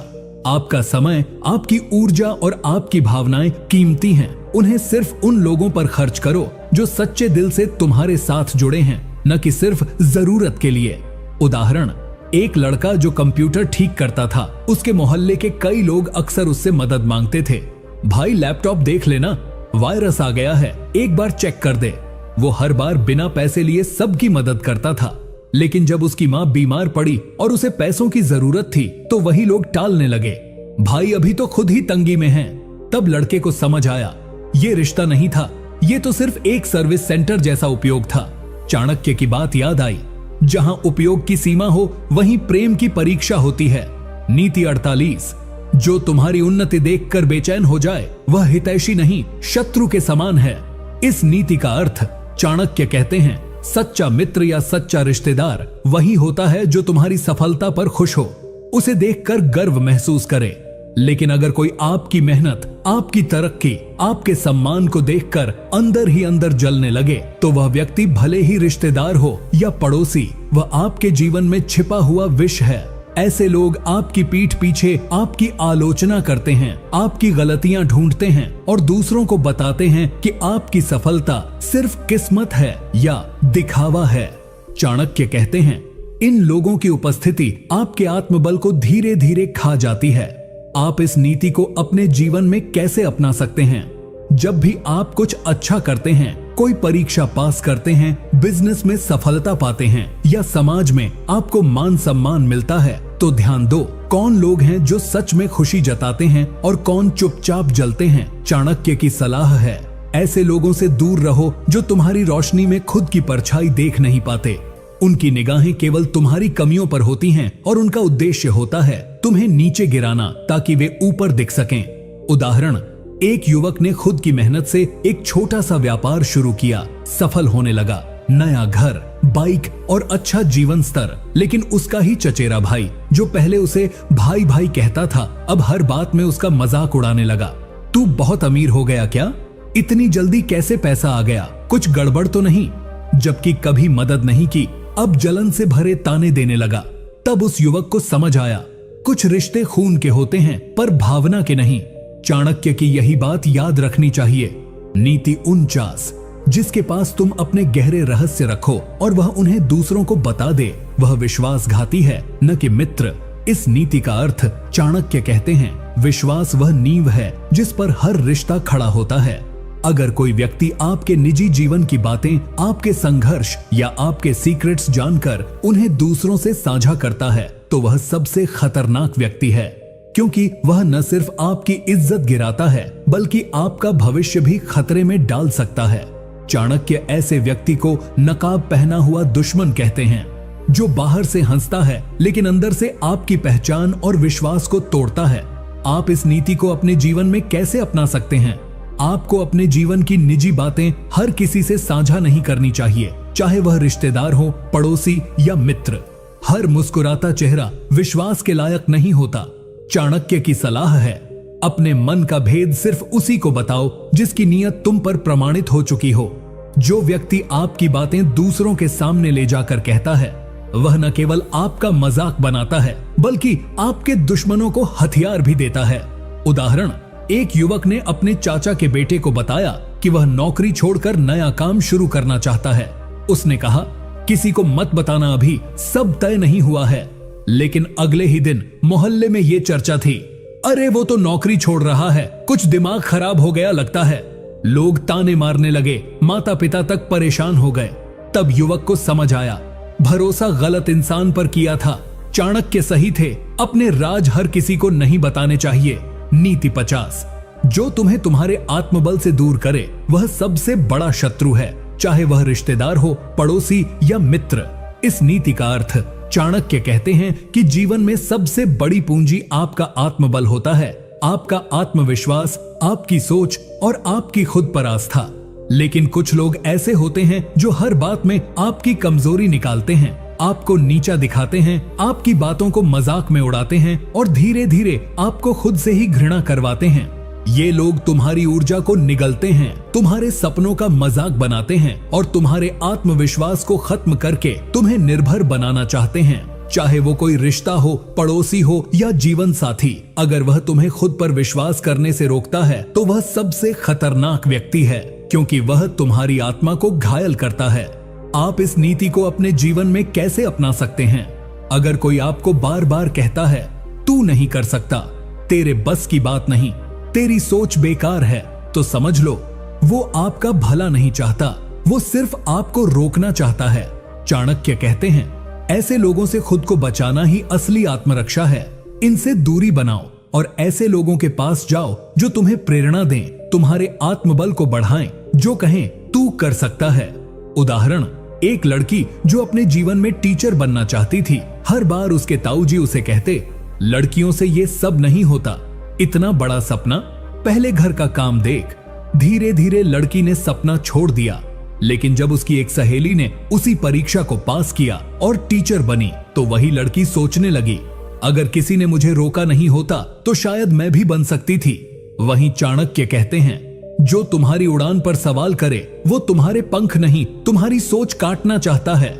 आपका समय, आपकी ऊर्जा और आपकी भावनाएं कीमती हैं। उन्हें सिर्फ उन लोगों पर खर्च करो जो सच्चे दिल से तुम्हारे साथ जुड़े हैं, न कि सिर्फ जरूरत के लिए। उदाहरण, एक लड़का जो कंप्यूटर ठीक करता था, उसके मोहल्ले के कई लोग अक्सर उससे मदद मांगते थे। भाई लैपटॉप देख लेना, वायरस आ गया है, एक बार चेक कर दे। वो हर बार बिना पैसे लिए सबकी मदद करता था। लेकिन जब उसकी माँ बीमार पड़ी और उसे पैसों की जरूरत थी तो वही लोग टालने लगे। भाई अभी तो खुद ही तंगी में हैं। तब लड़के को समझ आया, ये रिश्ता नहीं था, ये तो सिर्फ एक सर्विस सेंटर जैसा उपयोग था। चाणक्य की बात याद आई, जहां उपयोग की सीमा हो वहीं प्रेम की परीक्षा होती है। नीति 48, जो तुम्हारी उन्नति देखकर बेचैन हो जाए वह हितैषी नहीं, शत्रु के समान है। इस नीति का अर्थ चाणक्य कहते हैं, सच्चा मित्र या सच्चा रिश्तेदार वही होता है जो तुम्हारी सफलता पर खुश हो, उसे देखकर गर्व महसूस करे। लेकिन अगर कोई आपकी मेहनत, आपकी तरक्की, आपके सम्मान को देखकर अंदर ही अंदर जलने लगे तो वह व्यक्ति भले ही रिश्तेदार हो या पड़ोसी, वह आपके जीवन में छिपा हुआ विष है। ऐसे लोग आपकी पीठ पीछे आपकी आलोचना करते हैं, आपकी गलतियां ढूंढते हैं और दूसरों को बताते हैं कि आपकी सफलता सिर्फ किस्मत है या दिखावा है। चाणक्य कहते हैं, इन लोगों की उपस्थिति आपके आत्मबल को धीरे धीरे खा जाती है। आप इस नीति को अपने जीवन में कैसे अपना सकते हैं? जब भी आप कुछ अच्छा करते हैं, कोई परीक्षा पास करते हैं, बिजनेस में सफलता पाते हैं या समाज में आपको मान सम्मान मिलता है, तो ध्यान दो कौन लोग हैं जो सच में खुशी जताते हैं और कौन चुपचाप जलते हैं। चाणक्य की सलाह है, ऐसे लोगों से दूर रहो जो तुम्हारी रोशनी में खुद की परछाई देख नहीं पाते। उनकी निगाहें केवल तुम्हारी कमियों पर होती हैं और उनका उद्देश्य होता है तुम्हें नीचे गिराना ताकि वे ऊपर दिख सकें। उदाहरण, एक युवक ने खुद की मेहनत से एक छोटा सा व्यापार शुरू किया, सफल होने लगा, नया घर, बाइक और अच्छा जीवन स्तर। लेकिन उसका ही चचेरा भाई जो पहले उसे भाई भाई कहता था, अब हर बात में उसका मजाक उड़ाने लगा। तू बहुत अमीर हो गया क्या? इतनी जल्दी कैसे पैसा आ गया? कुछ गड़बड़ तो नहीं? जबकि कभी मदद नहीं की, अब जलन से भरे ताने देने लगा। तब उस युवक को समझ आया, कुछ रिश्ते खून के होते हैं पर भावना के नहीं। चाणक्य की यही बात याद रखनी चाहिए। नीति 49, जिसके पास तुम अपने गहरे रहस्य रखो और वह उन्हें दूसरों को बता दे, वह विश्वासघाती है न कि मित्र। इस नीति का अर्थ चाणक्य कहते हैं, विश्वास वह नींव है जिस पर हर रिश्ता खड़ा होता है। अगर कोई व्यक्ति आपके निजी जीवन की बातें, आपके संघर्ष या आपके सीक्रेट्स जानकर उन्हें दूसरों से साझा करता है तो वह सबसे खतरनाक व्यक्ति है, क्योंकि वह न सिर्फ आपकी इज्जत गिराता है बल्कि आपका भविष्य भी खतरे में डाल सकता है। चाणक्य ऐसे व्यक्ति को नकाब पहना हुआ दुश्मन कहते हैं, जो बाहर से हंसता है लेकिन अंदर से आपकी पहचान और विश्वास को तोड़ता है। आप इस नीति को अपने जीवन में कैसे अपना सकते हैं? आपको अपने जीवन की निजी बातें हर किसी से साझा नहीं करनी चाहिए, चाहे वह रिश्तेदार हो, पड़ोसी या मित्र। हर मुस्कुराता चेहरा विश्वास के लायक नहीं होता। चाणक्य की सलाह है, अपने मन का भेद सिर्फ उसी को बताओ जिसकी नीयत तुम पर प्रमाणित हो चुकी हो। जो व्यक्ति आपकी बातें दूसरों के सामने ले जाकर कहता है, वह न केवल आपका मजाक बनाता है बल्कि आपके दुश्मनों को हथियार भी देता है। उदाहरण, एक युवक ने अपने चाचा के बेटे को बताया कि वह नौकरी छोड़कर नया काम शुरू करना चाहता है। उसने कहा, किसी को मत बताना, अभी सब तय नहीं हुआ है। लेकिन अगले ही दिन मोहल्ले में ये चर्चा थी, अरे वो तो नौकरी छोड़ रहा है, कुछ दिमाग खराब हो गया लगता है। लोग ताने मारने लगे, माता पिता तक परेशान हो गए। तब युवक को समझ आया, भरोसा गलत इंसान पर किया था। चाणक्य सही थे, अपने राज हर किसी को नहीं बताने चाहिए। नीति 50, जो तुम्हें तुम्हारे आत्मबल से दूर करे वह सबसे बड़ा शत्रु है, चाहे वह रिश्तेदार हो, पड़ोसी या मित्र। इस नीति का अर्थ, चाणक्य कहते हैं कि जीवन में सबसे बड़ी पूंजी आपका आत्मबल होता है, आपका आत्मविश्वास, आपकी सोच और आपकी खुद पर आस्था। लेकिन कुछ लोग ऐसे होते हैं जो हर बात में आपकी कमजोरी निकालते हैं, आपको नीचा दिखाते हैं, आपकी बातों को मजाक में उड़ाते हैं और धीरे धीरे आपको खुद से ही घृणा करवाते हैं। ये लोग तुम्हारी ऊर्जा को निगलते हैं, तुम्हारे सपनों का मजाक बनाते हैं और तुम्हारे आत्मविश्वास को खत्म करके तुम्हें निर्भर बनाना चाहते हैं। चाहे वो कोई रिश्ता हो, पड़ोसी हो या जीवन साथी, अगर वह तुम्हें खुद पर विश्वास करने से रोकता है तो वह सबसे खतरनाक व्यक्ति है, क्योंकि वह तुम्हारी आत्मा को घायल करता है। आप इस नीति को अपने जीवन में कैसे अपना सकते हैं? अगर कोई आपको बार बार कहता है, तू नहीं कर सकता, तेरे बस की बात नहीं, तेरी सोच बेकार है, तो समझ लो वो आपका भला नहीं चाहता, वो सिर्फ आपको रोकना चाहता है। चाणक्य कहते हैं, ऐसे लोगों से खुद को बचाना ही असली आत्मरक्षा है। इनसे दूरी बनाओ और ऐसे लोगों के पास जाओ जो तुम्हें प्रेरणा दें, तुम्हारे आत्मबल को बढ़ाएं, जो कहें तू कर सकता है। उदाहरण, एक लड़की जो अपने जीवन में टीचर बनना चाहती थी, हर बार उसके ताऊजी उसे कहते, लड़कियों से ये सब नहीं होता, इतना बड़ा सपना, पहले घर का काम देख। धीरे धीरे लड़की ने सपना छोड़ दिया, लेकिन जब उसकी एक सहेली ने उसी परीक्षा को पास किया और टीचर बनी, तो वही लड़की सोचने लगी, अगर किसी ने मुझे रोका नहीं होता तो शायद मैं भी बन सकती थी। वहीं चाणक्य कहते हैं, जो तुम्हारी उड़ान पर सवाल करे वो तुम्हारे पंख नहीं, तुम्हारी सोच काटना चाहता है।